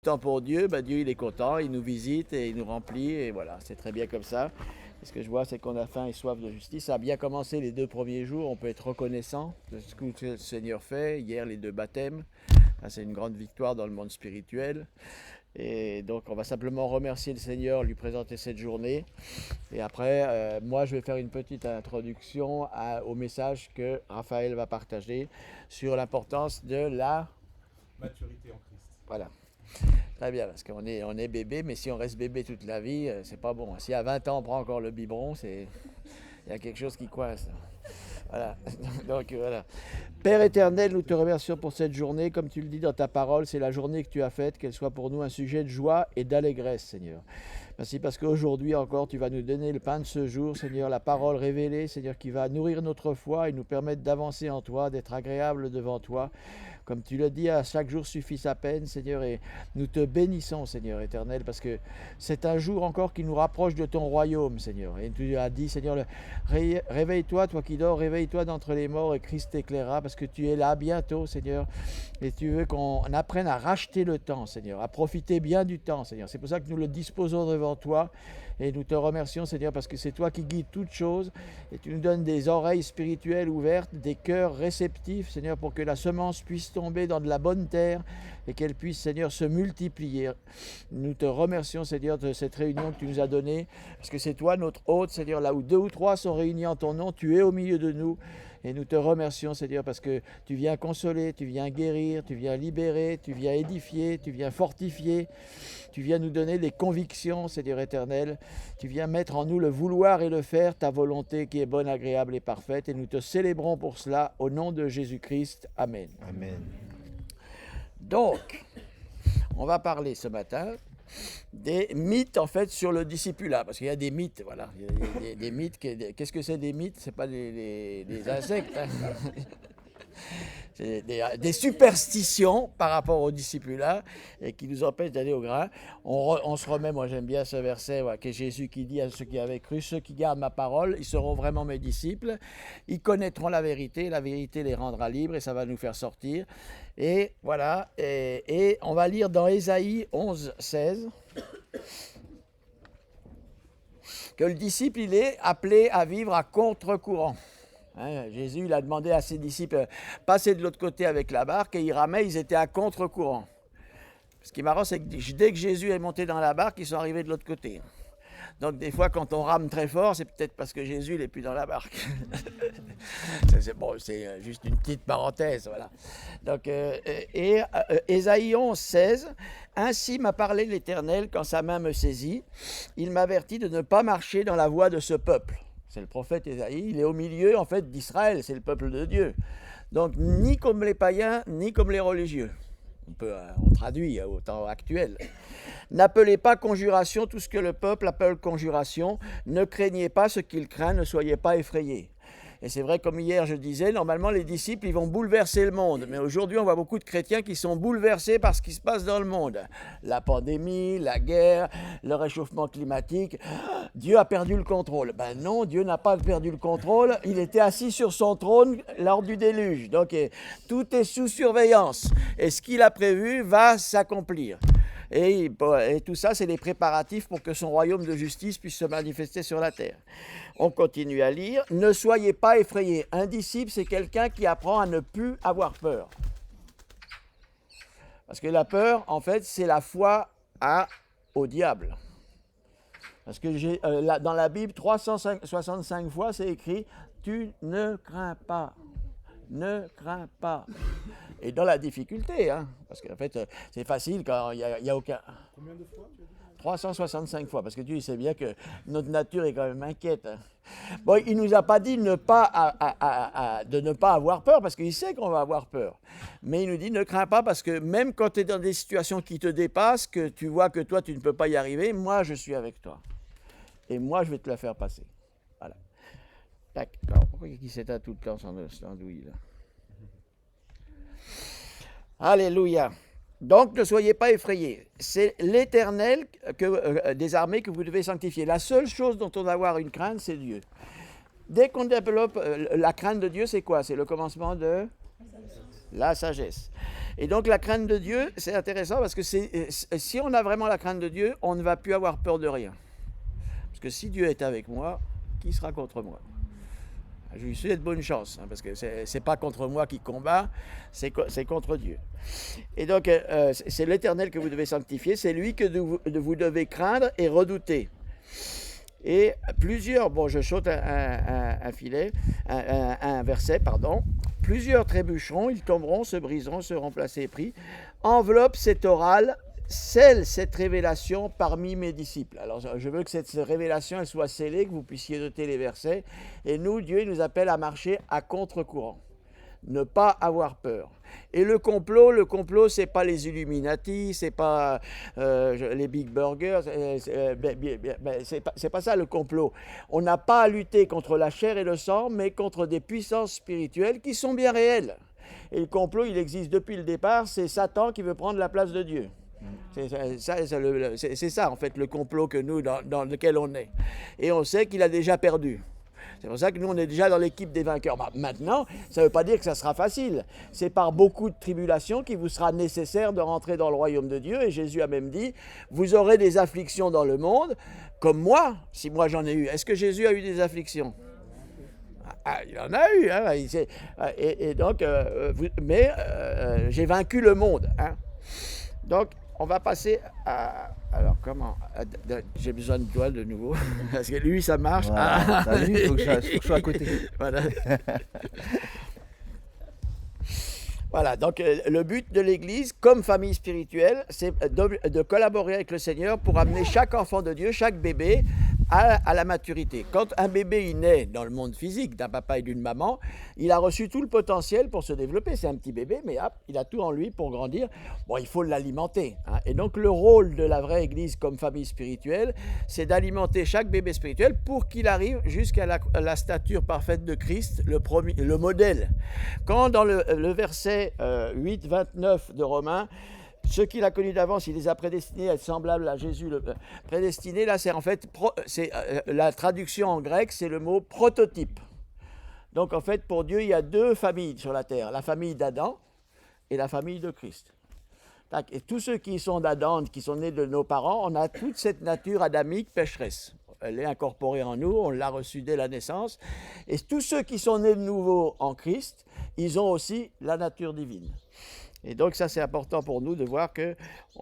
temps pour Dieu, ben Dieu il est content, il nous visite et il nous remplit et voilà, c'est très bien comme ça. Et ce que je vois, c'est qu'on a faim et soif de justice. Ça a bien commencé les 2 premiers jours, on peut être reconnaissant de ce que le Seigneur fait. Hier, les 2 baptêmes, c'est une grande victoire dans le monde spirituel. Et donc, on va simplement remercier le Seigneur, lui présenter cette journée. Et après, moi, je vais faire une petite introduction au message que Raphaël va partager sur l'importance de la maturité en Christ. Voilà. Très bien, parce qu'on est bébé, mais si on reste bébé toute la vie, c'est pas bon. Si à 20 ans on prend encore le biberon, il y a quelque chose qui coince. Voilà. Donc voilà. Père éternel, nous te remercions pour cette journée. Comme tu le dis dans ta parole, c'est la journée que tu as faite, qu'elle soit pour nous un sujet de joie et d'allégresse, Seigneur. Merci parce qu'aujourd'hui encore, tu vas nous donner le pain de ce jour, Seigneur, la parole révélée, Seigneur, qui va nourrir notre foi et nous permettre d'avancer en toi, d'être agréable devant toi. Comme tu l'as dit, à chaque jour suffit sa peine, Seigneur, et nous te bénissons, Seigneur éternel, parce que c'est un jour encore qui nous rapproche de ton royaume, Seigneur. Et tu as dit, Seigneur, réveille-toi, toi qui dors, réveille-toi d'entre les morts et Christ t'éclairera, parce que tu es là bientôt, Seigneur, et tu veux qu'on apprenne à racheter le temps, Seigneur, à profiter bien du temps, Seigneur. C'est pour ça que nous le disposons devant toi, et nous te remercions, Seigneur, parce que c'est toi qui guides toutes choses, et tu nous donnes des oreilles spirituelles ouvertes, des cœurs réceptifs, Seigneur, pour que la semence puisse tomber dans de la bonne terre et qu'elle puisse, Seigneur, se multiplier. Nous te remercions, Seigneur, de cette réunion que tu nous as donnée, parce que c'est toi notre hôte, Seigneur, là où 2 ou 3 sont réunis en ton nom, tu es au milieu de nous. Et nous te remercions, Seigneur, parce que tu viens consoler, tu viens guérir, tu viens libérer, tu viens édifier, tu viens fortifier, tu viens nous donner des convictions, Seigneur éternel. Tu viens mettre en nous le vouloir et le faire, ta volonté qui est bonne, agréable et parfaite. Et nous te célébrons pour cela, au nom de Jésus-Christ. Amen. Amen. Donc, on va parler ce matin des mythes en fait sur le discipulat, parce qu'il y a des mythes, voilà, il y a des mythes. Qu'est-ce que c'est des mythes? C'est pas des insectes, hein. C'est des superstitions par rapport au discipulat et qui nous empêchent d'aller au grain. On se remet, moi j'aime bien ce verset que Jésus qui dit à ceux qui avaient cru, ceux qui gardent ma parole, ils seront vraiment mes disciples, ils connaîtront la vérité les rendra libres et ça va nous faire sortir. Et voilà, et on va lire dans Ésaïe 11, 16 que le disciple il est appelé à vivre à contre-courant. Jésus il a demandé à ses disciples passer de l'autre côté avec la barque et ils ramaient, ils étaient à contre-courant. Ce qui est marrant, c'est que dès que Jésus est monté dans la barque, ils sont arrivés de l'autre côté. Donc des fois, quand on rame très fort, c'est peut-être parce que Jésus n'est plus dans la barque. C'est juste une petite parenthèse, voilà. Donc, Ésaïe 11, 16, « Ainsi m'a parlé l'Éternel quand sa main me saisit. Il m'avertit de ne pas marcher dans la voie de ce peuple. » C'est le prophète Ésaïe, il est au milieu en fait d'Israël, c'est le peuple de Dieu. Donc ni comme les païens, ni comme les religieux. On traduit au temps actuel. N'appelez pas conjuration tout ce que le peuple appelle conjuration. Ne craignez pas ce qu'il craint, ne soyez pas effrayés. Et c'est vrai, comme hier je disais, normalement les disciples, ils vont bouleverser le monde. Mais aujourd'hui, on voit beaucoup de chrétiens qui sont bouleversés par ce qui se passe dans le monde. La pandémie, la guerre, le réchauffement climatique. Dieu a perdu le contrôle. Ben non, Dieu n'a pas perdu le contrôle. Il était assis sur son trône lors du déluge. Donc tout est sous surveillance. Et ce qu'il a prévu va s'accomplir. Et tout ça, c'est les préparatifs pour que son royaume de justice puisse se manifester sur la terre. On continue à lire. « Ne soyez pas effrayés. » Un disciple, c'est quelqu'un qui apprend à ne plus avoir peur. Parce que la peur, en fait, c'est la foi au diable. Parce que dans la Bible, 365 fois, c'est écrit « Tu ne crains pas. Ne crains pas. » Et dans la difficulté, hein, parce qu'en fait, c'est facile quand il n'y a aucun... Combien de fois tu as dit ? 365 fois, parce que Dieu sait bien que notre nature est quand même inquiète. Hein. Bon, il ne nous a pas dit de ne pas avoir peur, parce qu'il sait qu'on va avoir peur. Mais il nous dit, ne crains pas, parce que même quand tu es dans des situations qui te dépassent, que tu vois que toi, tu ne peux pas y arriver, moi, je suis avec toi. Et moi, je vais te la faire passer. Voilà. Tac. Alors, pourquoi il s'éteint tout le temps sans douille, là? Alléluia. Donc, ne soyez pas effrayés. C'est l'Éternel des armées que vous devez sanctifier. La seule chose dont on doit avoir une crainte, c'est Dieu. Dès qu'on développe la crainte de Dieu, c'est quoi? C'est le commencement de la sagesse. Et donc la crainte de Dieu, c'est intéressant parce que si on a vraiment la crainte de Dieu, on ne va plus avoir peur de rien. Parce que si Dieu est avec moi, qui sera contre moi? Je lui souhaite bonne chance, parce que c'est pas contre moi qui combat, c'est contre Dieu. Et donc, c'est l'Éternel que vous devez sanctifier, c'est lui que vous devez craindre et redouter. Et plusieurs, bon, je saute un verset, pardon. Plusieurs trébucheront, ils tomberont, se briseront, seront placés et pris. Enveloppe cette orale, scelle cette révélation parmi mes disciples. Alors, je veux que cette révélation elle soit scellée, que vous puissiez noter les versets. Et nous, Dieu nous appelle à marcher à contre-courant. Ne pas avoir peur. Et le complot, c'est pas les Illuminati, c'est pas les Big Burgers, c'est pas ça le complot. On n'a pas à lutter contre la chair et le sang, mais contre des puissances spirituelles qui sont bien réelles. Et le complot, il existe depuis le départ, c'est Satan qui veut prendre la place de Dieu. C'est ça, en fait, le complot que nous, dans lequel on est. Et on sait qu'il a déjà perdu. C'est pour ça que nous, on est déjà dans l'équipe des vainqueurs. Maintenant, ça ne veut pas dire que ça sera facile. C'est par beaucoup de tribulations qu'il vous sera nécessaire de rentrer dans le royaume de Dieu. Et Jésus a même dit, vous aurez des afflictions dans le monde, comme moi, si moi j'en ai eu. Est-ce que Jésus a eu des afflictions? Il en a eu. Hein, et donc, j'ai vaincu le monde. Hein. Donc, on va passer à... Alors, comment? J'ai besoin de toi de nouveau. Parce que lui, ça marche. Voilà, t'as vu, il faut que je sois à côté. Voilà. Voilà, donc le but de l'Église, comme famille spirituelle, c'est de collaborer avec le Seigneur pour amener chaque enfant de Dieu, chaque bébé, à la maturité. Quand un bébé il naît dans le monde physique d'un papa et d'une maman, il a reçu tout le potentiel pour se développer. C'est un petit bébé, mais hop, il a tout en lui pour grandir. Bon, il faut l'alimenter. Hein. Et donc le rôle de la vraie Église comme famille spirituelle, c'est d'alimenter chaque bébé spirituel pour qu'il arrive jusqu'à la stature parfaite de Christ, le modèle. Quand dans le verset 8, 29 de Romains, ceux qu'il a connus d'avance, il les a prédestinés à être semblables à Jésus. Prédestiné, là, c'est en fait, la traduction en grec, c'est le mot prototype. Donc, en fait, pour Dieu, il y a deux familles sur la terre. La famille d'Adam et la famille de Christ. Et tous ceux qui sont d'Adam, qui sont nés de nos parents, on a toute cette nature adamique pécheresse. Elle est incorporée en nous, on l'a reçue dès la naissance. Et tous ceux qui sont nés de nouveau en Christ, ils ont aussi la nature divine. Et donc ça, c'est important pour nous de voir que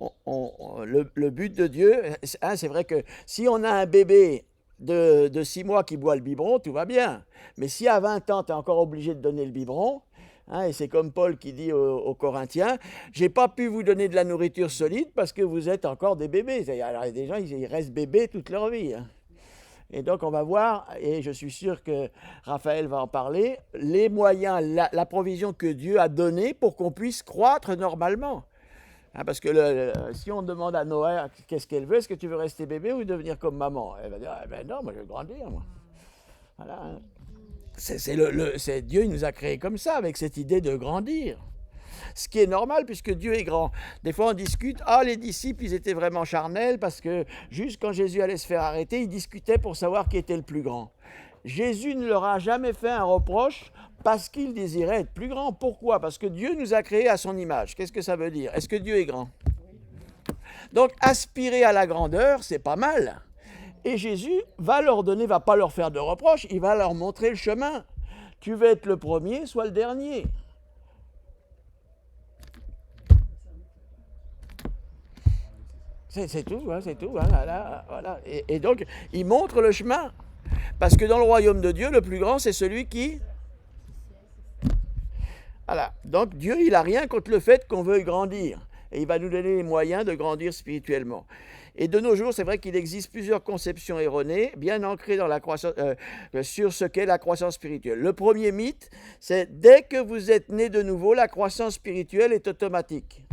le but de Dieu, hein, c'est vrai que si on a un bébé de 6 mois qui boit le biberon, tout va bien. Mais si à 20 ans, tu es encore obligé de donner le biberon, hein, et c'est comme Paul qui dit aux Corinthiens, « J'ai pas pu vous donner de la nourriture solide parce que vous êtes encore des bébés. » Alors, des gens, ils restent bébés toute leur vie. Hein. Et donc, on va voir, et je suis sûr que Raphaël va en parler, les moyens, la provision que Dieu a donnée pour qu'on puisse croître normalement. Hein, parce que si on demande à Noé qu'est-ce qu'elle veut, est-ce que tu veux rester bébé ou devenir comme maman? Elle va dire, ah, ben non, moi je veux grandir. Moi. Voilà. C'est Dieu, il nous a créés comme ça, avec cette idée de grandir. Ce qui est normal puisque Dieu est grand. Des fois on discute, les disciples ils étaient vraiment charnels parce que juste quand Jésus allait se faire arrêter, ils discutaient pour savoir qui était le plus grand. Jésus ne leur a jamais fait un reproche parce qu'il désirait être plus grand. Pourquoi? Parce que Dieu nous a créés à son image. Qu'est-ce que ça veut dire? Est-ce que Dieu est grand? Donc aspirer à la grandeur, c'est pas mal. Et Jésus va pas leur faire de reproches, il va leur montrer le chemin. Tu veux être le premier, sois le dernier. C'est tout, hein, c'est tout. Hein, voilà. Et donc, il montre le chemin. Parce que dans le royaume de Dieu, le plus grand, c'est celui qui... Voilà. Donc, Dieu, il n'a rien contre le fait qu'on veuille grandir. Et il va nous donner les moyens de grandir spirituellement. Et de nos jours, c'est vrai qu'il existe plusieurs conceptions erronées, bien ancrées dans la croissance, sur ce qu'est la croissance spirituelle. Le premier mythe, c'est dès que vous êtes né de nouveau, la croissance spirituelle est automatique.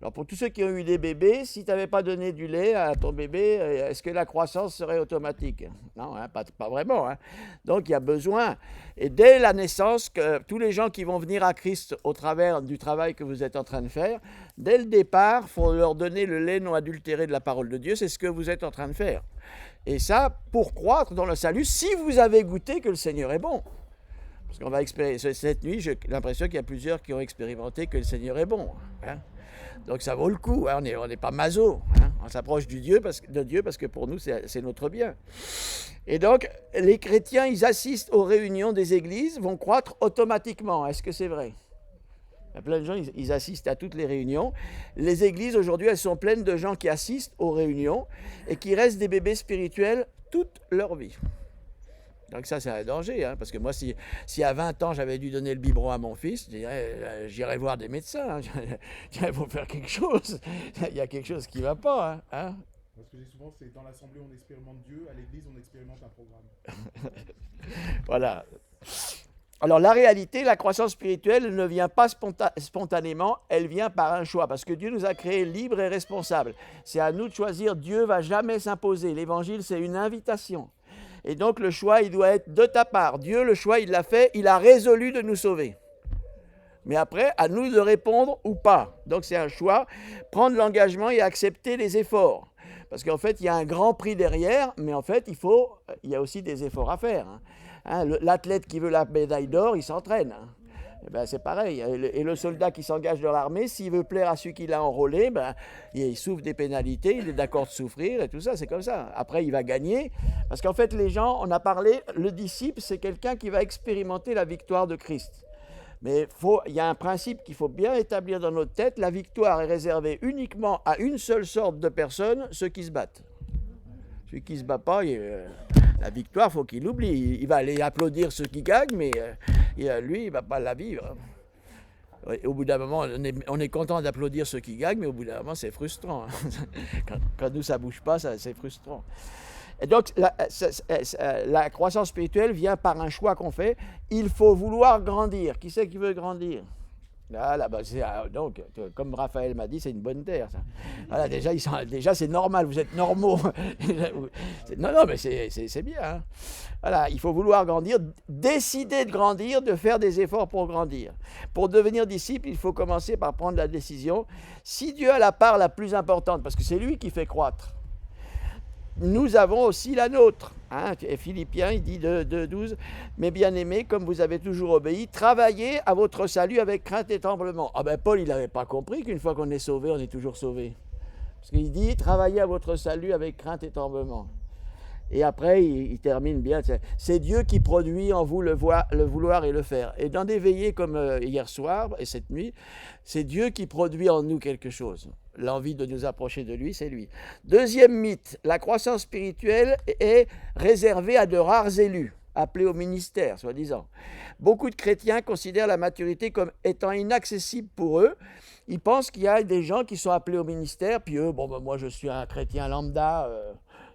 Alors pour tous ceux qui ont eu des bébés, si tu n'avais pas donné du lait à ton bébé, est-ce que la croissance serait automatique? Non, hein, pas vraiment. Hein. Donc il y a besoin, et dès la naissance, que tous les gens qui vont venir à Christ au travers du travail que vous êtes en train de faire, dès le départ, il faut leur donner le lait non adultéré de la parole de Dieu, c'est ce que vous êtes en train de faire. Et ça, pour croître dans le salut, si vous avez goûté que le Seigneur est bon. Parce qu'on va expérimenter, cette nuit, j'ai l'impression qu'il y a plusieurs qui ont expérimenté que le Seigneur est bon. Hein. Donc ça vaut le coup, hein. On n'est pas maso. Hein. On s'approche de Dieu parce que pour nous, c'est notre bien. Et donc, les chrétiens, ils assistent aux réunions des églises, vont croître automatiquement. Est-ce que c'est vrai? Il y a plein de gens, ils assistent à toutes les réunions. Les églises, aujourd'hui, elles sont pleines de gens qui assistent aux réunions et qui restent des bébés spirituels toute leur vie. Donc ça, c'est un danger, hein, parce que moi, si à 20 ans, j'avais dû donner le biberon à mon fils, j'irais voir des médecins. Il faut faire quelque chose. Il y a quelque chose qui ne va pas. Hein. Ce que je dis souvent, c'est dans l'assemblée, on expérimente Dieu, à l'église, on expérimente un programme. Voilà. Alors la réalité, la croissance spirituelle ne vient pas spontanément, elle vient par un choix, parce que Dieu nous a créés libres et responsables. C'est à nous de choisir, Dieu ne va jamais s'imposer. L'évangile, c'est une invitation. Et donc le choix, il doit être de ta part. Dieu, le choix, il l'a fait, il a résolu de nous sauver. Mais après, à nous de répondre ou pas. Donc c'est un choix, prendre l'engagement et accepter les efforts. Parce qu'en fait, il y a un grand prix derrière, mais en fait, il y a aussi des efforts à faire. Hein, l'athlète qui veut la médaille d'or, il s'entraîne. Hein. Et ben, c'est pareil. Et le soldat qui s'engage dans l'armée, s'il veut plaire à celui qui l'a enrôlé, ben, il souffre des pénalités, il est d'accord de souffrir et tout ça, c'est comme ça. Après, il va gagner. Parce qu'en fait, les gens, on a parlé, le disciple, c'est quelqu'un qui va expérimenter la victoire de Christ. Mais il y a un principe qu'il faut bien établir dans notre tête, la victoire est réservée uniquement à une seule sorte de personnes, ceux qui se battent. Celui qui ne se bat pas, la victoire, il faut qu'il l'oublie. Il va aller applaudir ceux qui gagnent, mais lui, il ne va pas la vivre. Et au bout d'un moment, on est content d'applaudir ceux qui gagnent, mais au bout d'un moment, c'est frustrant. Quand nous, ça ne bouge pas, c'est frustrant. Et donc, la croissance spirituelle vient par un choix qu'on fait. Il faut vouloir grandir. Qui c'est qui veut grandir? Là, donc, comme Raphaël m'a dit, c'est une bonne terre. Ça. Voilà, déjà, c'est normal, vous êtes normaux. Non, mais c'est bien. Hein. Voilà, il faut vouloir grandir, décider de grandir, de faire des efforts pour grandir. Pour devenir disciple, il faut commencer par prendre la décision. Si Dieu a la part la plus importante, parce que c'est lui qui fait croître, nous avons aussi la nôtre. Hein. Et Philippiens, il dit 2,12, « Mes bien-aimés, comme vous avez toujours obéi, travaillez à votre salut avec crainte et tremblement. » Ah ben Paul, il n'avait pas compris qu'une fois qu'on est sauvé, on est toujours sauvé. Parce qu'il dit « Travaillez à votre salut avec crainte et tremblement. » Et après, il termine bien. C'est Dieu qui produit en vous le vouloir et le faire. Et dans des veillées comme hier soir et cette nuit, c'est Dieu qui produit en nous quelque chose. L'envie de nous approcher de lui, c'est lui. Deuxième mythe, la croissance spirituelle est réservée à de rares élus, appelés au ministère, soi-disant. Beaucoup de chrétiens considèrent la maturité comme étant inaccessible pour eux. Ils pensent qu'il y a des gens qui sont appelés au ministère, puis eux, moi je suis un chrétien lambda,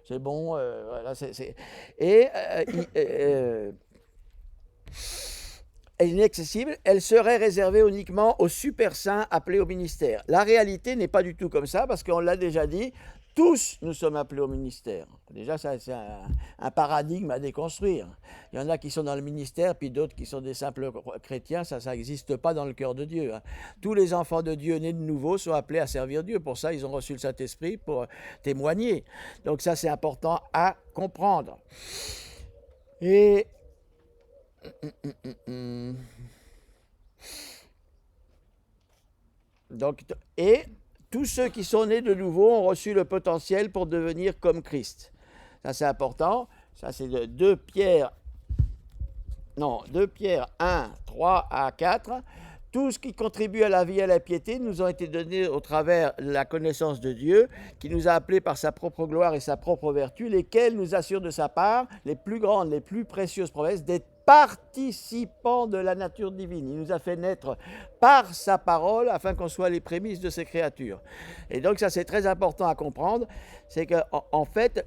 c'est bon, voilà, elle est inaccessible, elle serait réservée uniquement aux super saints appelés au ministère. La réalité n'est pas du tout comme ça, parce qu'on l'a déjà dit, tous nous sommes appelés au ministère. Déjà, ça, c'est un paradigme à déconstruire. Il y en a qui sont dans le ministère, puis d'autres qui sont des simples chrétiens, ça n'existe pas dans le cœur de Dieu. Hein. Tous les enfants de Dieu nés de nouveau sont appelés à servir Dieu. Pour ça, ils ont reçu le Saint-Esprit pour témoigner. Donc ça, c'est important à comprendre. Et donc, tous ceux qui sont nés de nouveau ont reçu le potentiel pour devenir comme Christ. Ça, c'est important. Ça, c'est de 2 Pierre 1, 3 à 4. Tout ce qui contribue à la vie et à la piété nous ont été donnés au travers de la connaissance de Dieu, qui nous a appelés par sa propre gloire et sa propre vertu, lesquels nous assurent de sa part les plus grandes, les plus précieuses promesses d'être participants de la nature divine. Il nous a fait naître par sa parole afin qu'on soit les prémices de ses créatures. Et donc ça, c'est très important à comprendre, c'est qu'en fait,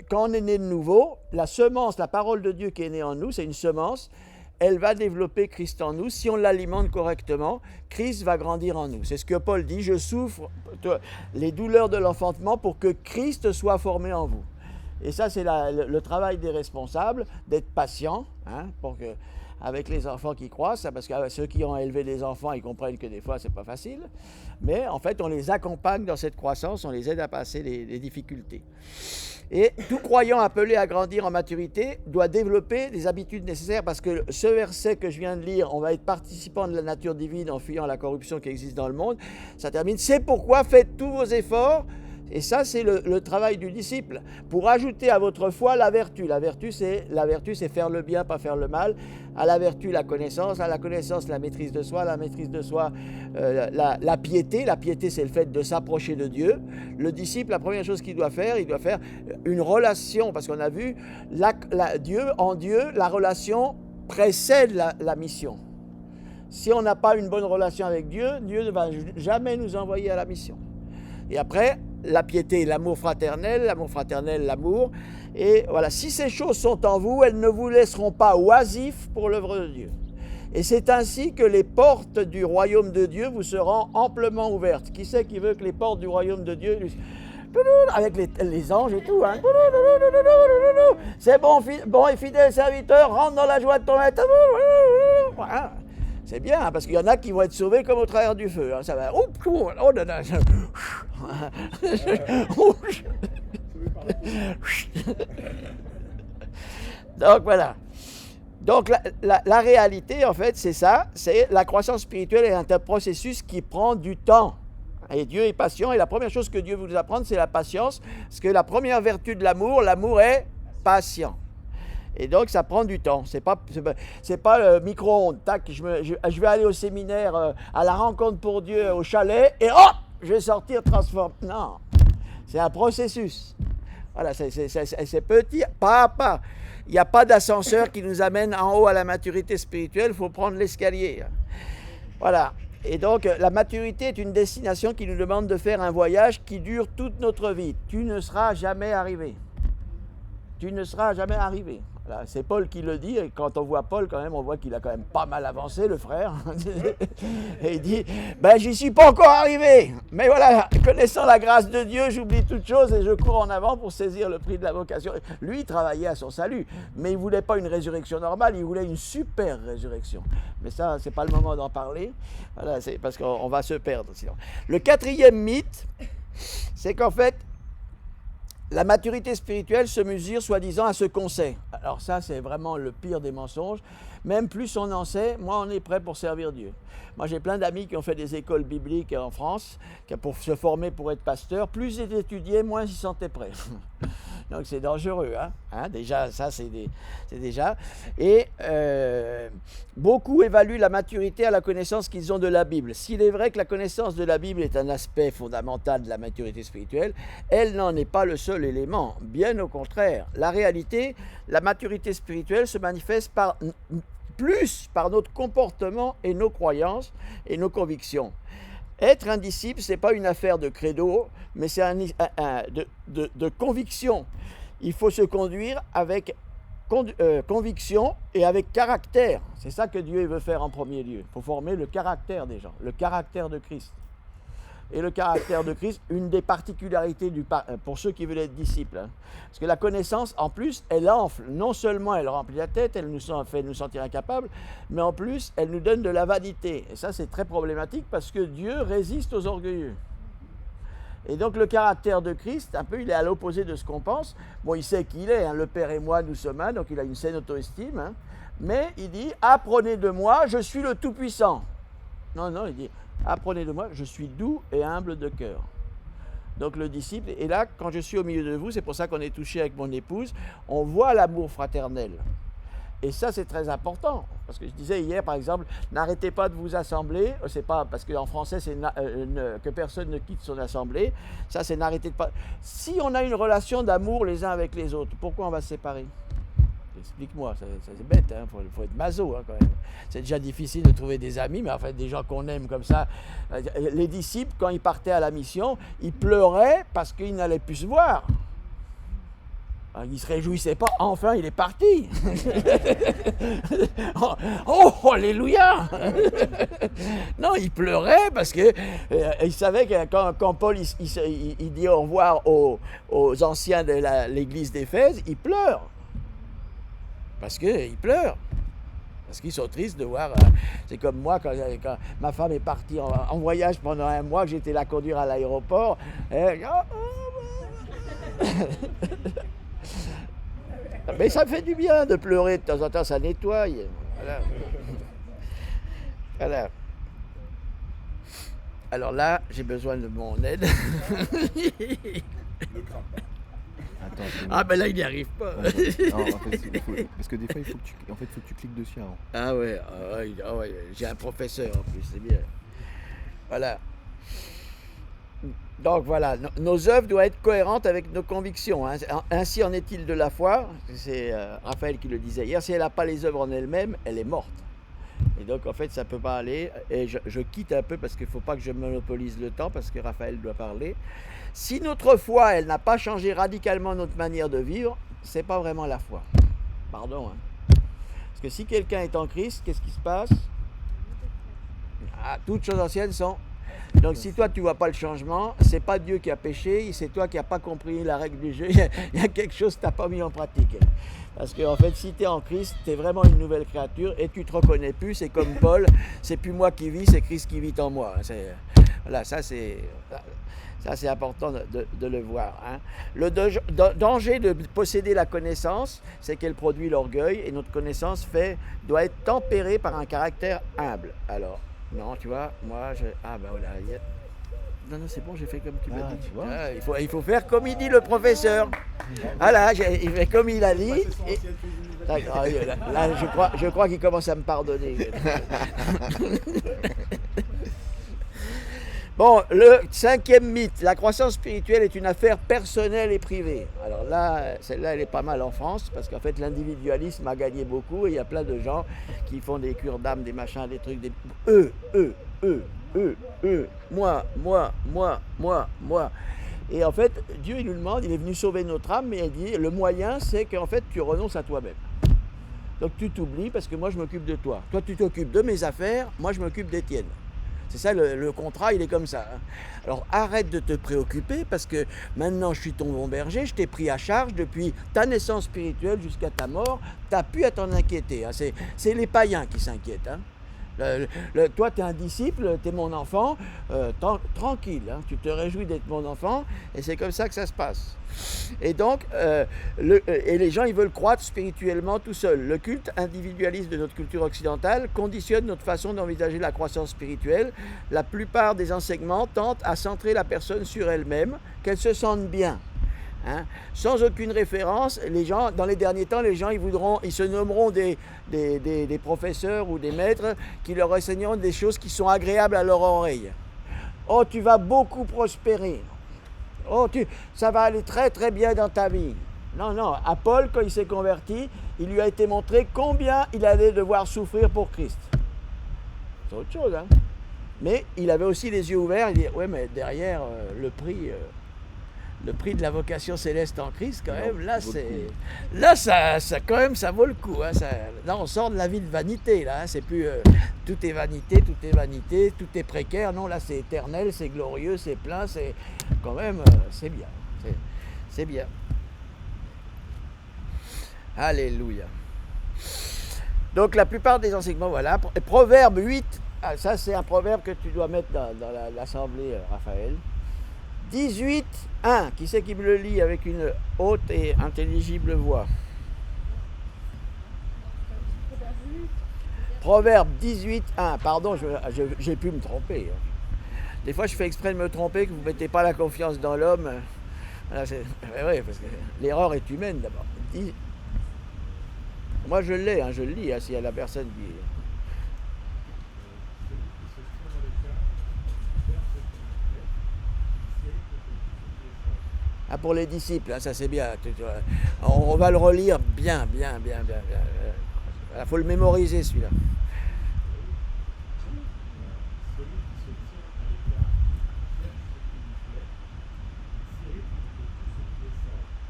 quand on est né de nouveau, la semence, la parole de Dieu qui est née en nous, c'est une semence. Elle va développer Christ en nous. Si on l'alimente correctement, Christ va grandir en nous. C'est ce que Paul dit, je souffre les douleurs de l'enfantement pour que Christ soit formé en vous. Et ça, c'est le travail des responsables, d'être patient, hein, avec les enfants qui croissent, parce que ceux qui ont élevé des enfants, ils comprennent que des fois, c'est pas facile. Mais en fait, on les accompagne dans cette croissance, on les aide à passer les difficultés. Et tout croyant appelé à grandir en maturité doit développer des habitudes nécessaires, parce que ce verset que je viens de lire, on va être participant de la nature divine en fuyant la corruption qui existe dans le monde, ça termine, c'est pourquoi faites tous vos efforts. Et ça, c'est le travail du disciple, pour ajouter à votre foi la vertu. La vertu, c'est faire le bien, pas faire le mal. À la vertu, la connaissance. À la connaissance, la maîtrise de soi. La maîtrise de soi, la piété. La piété, c'est le fait de s'approcher de Dieu. Le disciple, la première chose qu'il doit faire, il doit faire une relation. Parce qu'on a vu, en Dieu, la relation précède la mission. Si on n'a pas une bonne relation avec Dieu, Dieu ne va jamais nous envoyer à la mission. Et après, la piété, l'amour fraternel, l'amour. Et voilà, si ces choses sont en vous, elles ne vous laisseront pas oisifs pour l'œuvre de Dieu. Et c'est ainsi que les portes du royaume de Dieu vous seront amplement ouvertes. Qui c'est qui veut que les portes du royaume de Dieu, avec les anges et tout, hein. C'est bon et fidèle serviteur, rentre dans la joie de ton maître. Voilà. C'est bien, hein, parce qu'il y en a qui vont être sauvés comme au travers du feu. Hein. Ça va. Donc voilà. Donc la réalité, en fait, c'est ça. C'est la croissance spirituelle est un processus qui prend du temps. Et Dieu est patient. Et la première chose que Dieu veut nous apprendre, c'est la patience. Parce que la première vertu de l'amour est patient. Et donc, ça prend du temps. C'est pas le micro-ondes. Tac, je vais aller au séminaire, à la rencontre pour Dieu, au chalet, et hop, je vais sortir transformé. Non, c'est un processus. Voilà, c'est petit, pas à pas. Il n'y a pas d'ascenseur qui nous amène en haut à la maturité spirituelle. Il faut prendre l'escalier. Voilà. Et donc, la maturité est une destination qui nous demande de faire un voyage qui dure toute notre vie. Tu ne seras jamais arrivé. Tu ne seras jamais arrivé. Voilà, c'est Paul qui le dit, et quand on voit Paul, quand même, on voit qu'il a quand même pas mal avancé, le frère. Et il dit, j'y suis pas encore arrivé, mais voilà, connaissant la grâce de Dieu, j'oublie toute chose et je cours en avant pour saisir le prix de la vocation. Lui, il travaillait à son salut, mais il voulait pas une résurrection normale, il voulait une super résurrection. Mais ça, c'est pas le moment d'en parler, voilà, c'est parce qu'on va se perdre sinon. Le quatrième mythe, c'est qu'en fait, la maturité spirituelle se mesure soi-disant à ce qu'on sait. Alors ça, c'est vraiment le pire des mensonges. Même plus on en sait, moins on est prêt pour servir Dieu. Moi, j'ai plein d'amis qui ont fait des écoles bibliques en France, pour se former pour être pasteur. Plus ils étudiaient, moins ils se sentaient prêts. Donc c'est dangereux, hein, déjà, ça c'est déjà. Et beaucoup évaluent la maturité à la connaissance qu'ils ont de la Bible. S'il est vrai que la connaissance de la Bible est un aspect fondamental de la maturité spirituelle, elle n'en est pas le seul élément. Bien au contraire. La réalité, la maturité spirituelle se manifeste plus par notre comportement et nos croyances et nos convictions. Être un disciple, ce n'est pas une affaire de credo, mais c'est de conviction. Il faut se conduire avec conviction et avec caractère. C'est ça que Dieu veut faire en premier lieu. Il faut former le caractère des gens, le caractère de Christ. Et le caractère de Christ, une des particularités pour ceux qui veulent être disciples. Hein. Parce que la connaissance, en plus, elle enfle. Non seulement elle remplit la tête, elle nous fait nous sentir incapables, mais en plus, elle nous donne de la vanité. Et ça, c'est très problématique parce que Dieu résiste aux orgueilleux. Et donc, le caractère de Christ, un peu, il est à l'opposé de ce qu'on pense. Bon, il sait qui il est. Hein. Le Père et moi, nous sommes un, donc il a une saine auto-estime. Hein. Mais il dit, apprenez de moi, je suis le Tout-Puissant. Non, il dit, apprenez de moi, je suis doux et humble de cœur. Donc le disciple, et là, quand je suis au milieu de vous, c'est pour ça qu'on est touché avec mon épouse, on voit l'amour fraternel. Et ça, c'est très important. Parce que je disais hier, par exemple, n'arrêtez pas de vous assembler. C'est pas parce qu'en français, c'est que personne ne quitte son assemblée. Ça, c'est n'arrêtez pas. Si on a une relation d'amour les uns avec les autres, pourquoi on va se séparer ? Explique-moi, c'est bête, hein, faut être maso, hein, quand même. C'est déjà difficile de trouver des amis, mais en fait, des gens qu'on aime comme ça. Les disciples, quand ils partaient à la mission, ils pleuraient parce qu'ils n'allaient plus se voir. Ils ne se réjouissaient pas, enfin il est parti. Oh, alléluia. Non, ils pleuraient parce qu'ils savaient que quand Paul il dit au revoir aux anciens de l'église d'Éphèse, il pleure. Parce qu'ils pleurent. Parce qu'ils sont tristes de voir. C'est comme moi, quand ma femme est partie en voyage pendant un mois, que j'étais la conduire à l'aéroport. Mais ça me fait du bien de pleurer de temps en temps, ça nettoie. Voilà. Voilà. Alors là, j'ai besoin de mon aide. Ne crains pas. Attends, Ah ben là, il n'y arrive pas. non, en fait, parce que des fois, faut que tu cliques dessus avant. Ah ouais, j'ai un professeur en plus, c'est bien. Voilà. Donc voilà, nos œuvres doivent être cohérentes avec nos convictions. Hein. Ainsi en est-il de la foi. C'est Raphaël qui le disait hier. Si elle n'a pas les œuvres en elle-même, elle est morte. Et donc en fait, ça ne peut pas aller. Et je quitte un peu parce qu'il ne faut pas que je monopolise le temps parce que Raphaël doit parler. Si notre foi, elle n'a pas changé radicalement notre manière de vivre, c'est pas vraiment la foi. Pardon. Hein. Parce que si quelqu'un est en Christ, qu'est-ce qui se passe? Toutes choses anciennes sont. Donc si toi tu vois pas le changement, c'est pas Dieu qui a péché, c'est toi qui n'as pas compris la règle du jeu. Il y a quelque chose que tu n'as pas mis en pratique. Parce qu'en fait, si tu es en Christ, tu es vraiment une nouvelle créature et tu te reconnais plus. C'est comme Paul, c'est plus moi qui vis, c'est Christ qui vit en moi. Voilà, ça c'est important de le voir. Hein. Le danger de posséder la connaissance, c'est qu'elle produit l'orgueil et notre connaissance doit être tempérée par un caractère humble. Alors, non, tu vois, moi, voilà. Non, c'est bon, j'ai fait comme tu m'as dit. Tu vois. Il faut faire comme il dit le professeur. Voilà, il fait comme il a dit. Là, je crois qu'il commence à me pardonner. Bon, le 5e mythe, la croissance spirituelle est une affaire personnelle et privée. Alors là, celle-là, elle est pas mal en France, parce qu'en fait, l'individualisme a gagné beaucoup, et il y a plein de gens qui font des cures d'âme, des machins, des trucs, moi. Et en fait, Dieu, il nous demande, il est venu sauver notre âme, mais il dit, le moyen, c'est qu'en fait, tu renonces à toi-même. Donc tu t'oublies, parce que moi, je m'occupe de toi. Toi, tu t'occupes de mes affaires, moi, je m'occupe des tiennes. C'est ça, le contrat, il est comme ça. Hein. Alors arrête de te préoccuper parce que maintenant je suis ton bon berger, je t'ai pris à charge depuis ta naissance spirituelle jusqu'à ta mort, tu n'as plus à t'en inquiéter. Hein. C'est les païens qui s'inquiètent. Hein. Toi, tu es un disciple, tu es mon enfant, tranquille, hein, tu te réjouis d'être mon enfant, et c'est comme ça que ça se passe. Et donc, et les gens, ils veulent croître spirituellement tout seuls. Le culte individualiste de notre culture occidentale conditionne notre façon d'envisager la croissance spirituelle. La plupart des enseignements tentent à centrer la personne sur elle-même, qu'elle se sente bien. Hein. Sans aucune référence, les gens, dans les derniers temps, les gens ils se nommeront des professeurs ou des maîtres qui leur enseigneront des choses qui sont agréables à leur oreille. Oh, tu vas beaucoup prospérer. Oh, ça va aller très très bien dans ta vie. Non, à Paul, quand il s'est converti, il lui a été montré combien il allait devoir souffrir pour Christ. C'est autre chose, hein. Mais il avait aussi les yeux ouverts, il dit, ouais, mais derrière le prix de la vocation céleste en Christ, quand même, ça quand même, ça vaut le coup. Hein, là, on sort de la vie de vanité, là. Hein, c'est plus tout est vanité, tout est précaire. Non, là, c'est éternel, c'est glorieux, c'est plein, c'est quand même, c'est bien. C'est bien. Alléluia. Donc, la plupart des enseignements, voilà. Proverbe 8, ça, c'est un proverbe que tu dois mettre dans l'assemblée, Raphaël. 18, 1. Qui c'est qui me le lit avec une haute et intelligible voix? Proverbe 18, 1. Pardon, j'ai pu me tromper. Des fois, je fais exprès de me tromper, que vous ne mettez pas la confiance dans l'homme. Oui, parce que l'erreur est humaine d'abord. Moi, je l'ai, hein, je le lis, hein, s'il y a la personne qui... Ah, pour les disciples, hein, ça c'est bien. On va le relire bien. Il faut le mémoriser celui-là.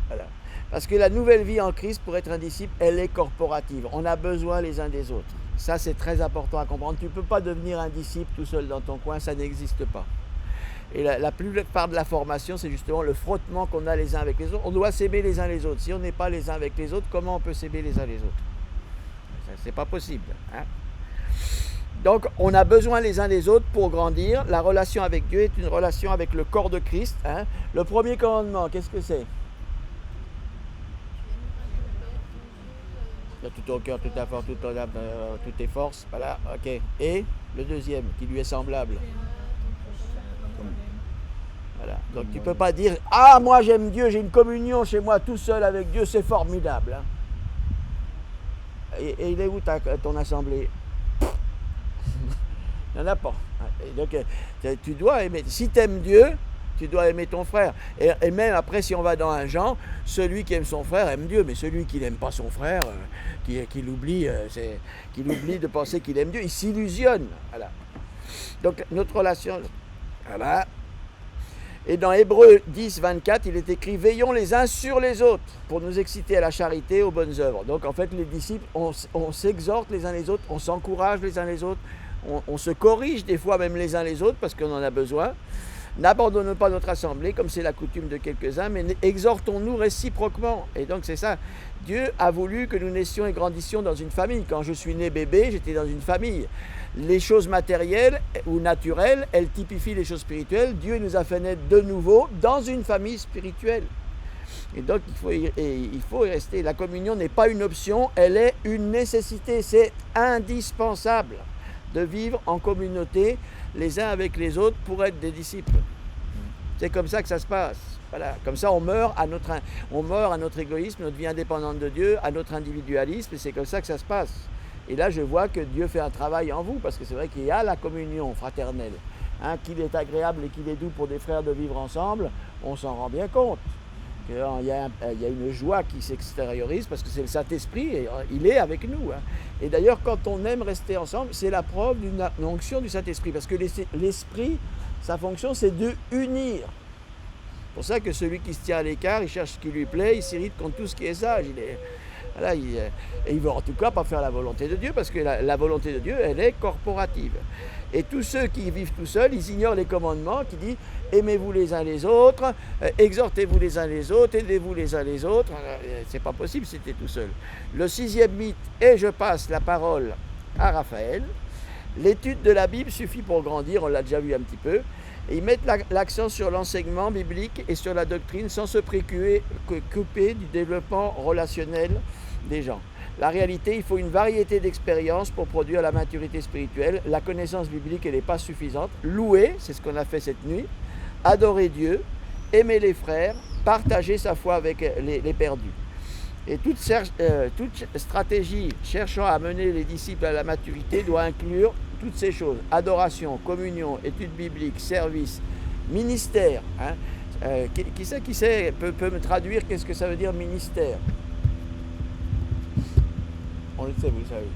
Voilà. Parce que la nouvelle vie en Christ, pour être un disciple, elle est corporative. On a besoin les uns des autres. Ça, c'est très important à comprendre. Tu ne peux pas devenir un disciple tout seul dans ton coin, ça n'existe pas. Et la plupart de la formation, c'est justement le frottement qu'on a les uns avec les autres. On doit s'aimer les uns les autres. Si on n'est pas les uns avec les autres, comment on peut s'aimer les uns les autres? C'est pas possible. Hein? Donc, on a besoin les uns des autres pour grandir. La relation avec Dieu est une relation avec le corps de Christ. Hein? Le premier commandement, qu'est-ce que c'est? De tout ton cœur, toute ta force, toute ton âme, toutes tes forces. Voilà, ok. Et le deuxième, qui lui est semblable. Voilà. Donc tu ne peux pas dire « Ah, moi j'aime Dieu, j'ai une communion chez moi tout seul avec Dieu, c'est formidable. Hein. » Et il est où ton assemblée? Il n'y en a pas. Et donc tu dois aimer. Si tu aimes Dieu, tu dois aimer ton frère. Et même après, si on va dans un Jean, celui qui aime son frère aime Dieu, mais celui qui n'aime pas son frère, qu'il oublie de penser qu'il aime Dieu, il s'illusionne. Voilà. Donc notre relation, voilà. Et dans Hébreux 10, 24, il est écrit « Veillons les uns sur les autres pour nous exciter à la charité, aux bonnes œuvres. » Donc en fait, les disciples, on s'exhorte les uns les autres, on s'encourage les uns les autres, on se corrige des fois même les uns les autres parce qu'on en a besoin. N'abandonnons pas notre assemblée, comme c'est la coutume de quelques-uns, mais exhortons-nous réciproquement. Et donc c'est ça. Dieu a voulu que nous naissions et grandissions dans une famille. Quand je suis né bébé, j'étais dans une famille. Les choses matérielles ou naturelles, elles typifient les choses spirituelles. Dieu nous a fait naître de nouveau dans une famille spirituelle. Et donc il faut y rester. La communion n'est pas une option, elle est une nécessité. C'est indispensable de vivre en communauté les uns avec les autres pour être des disciples. C'est comme ça que ça se passe. Voilà. Comme ça, on meurt à notre égoïsme, notre vie indépendante de Dieu, à notre individualisme, et c'est comme ça que ça se passe. Et là, je vois que Dieu fait un travail en vous, parce que c'est vrai qu'il y a la communion fraternelle. Hein, qu'il est agréable et qu'il est doux pour des frères de vivre ensemble, on s'en rend bien compte. Il y a une joie qui s'extériorise parce que c'est le Saint-Esprit et il est avec nous. Hein. Et d'ailleurs, quand on aime rester ensemble, c'est la preuve d'une onction du Saint-Esprit. Parce que l'Esprit, sa fonction, c'est de unir. C'est pour ça que celui qui se tient à l'écart, il cherche ce qui lui plaît, il s'irrite contre tout ce qui est sage. Et il veut en tout cas pas faire la volonté de Dieu, parce que la volonté de Dieu, elle est corporative. Et tous ceux qui vivent tout seuls, ils ignorent les commandements qui disent « Aimez-vous les uns les autres, exhortez-vous les uns les autres, aidez-vous les uns les autres. » C'est pas possible si tu es tout seul. Le 6e mythe, et je passe la parole à Raphaël. L'étude de la Bible suffit pour grandir, on l'a déjà vu un petit peu. Et ils mettent l'accent sur l'enseignement biblique et sur la doctrine sans se préoccuper du développement relationnel des gens. La réalité, il faut une variété d'expériences pour produire la maturité spirituelle. La connaissance biblique, elle n'est pas suffisante. Louer, c'est ce qu'on a fait cette nuit. Adorer Dieu, aimer les frères, partager sa foi avec les perdus. Et toute stratégie cherchant à mener les disciples à la maturité doit inclure toutes ces choses. Adoration, communion, étude biblique, service, ministère. Hein. Qui sait peut me traduire qu'est-ce que ça veut dire ministère? On le sait, vous le savez.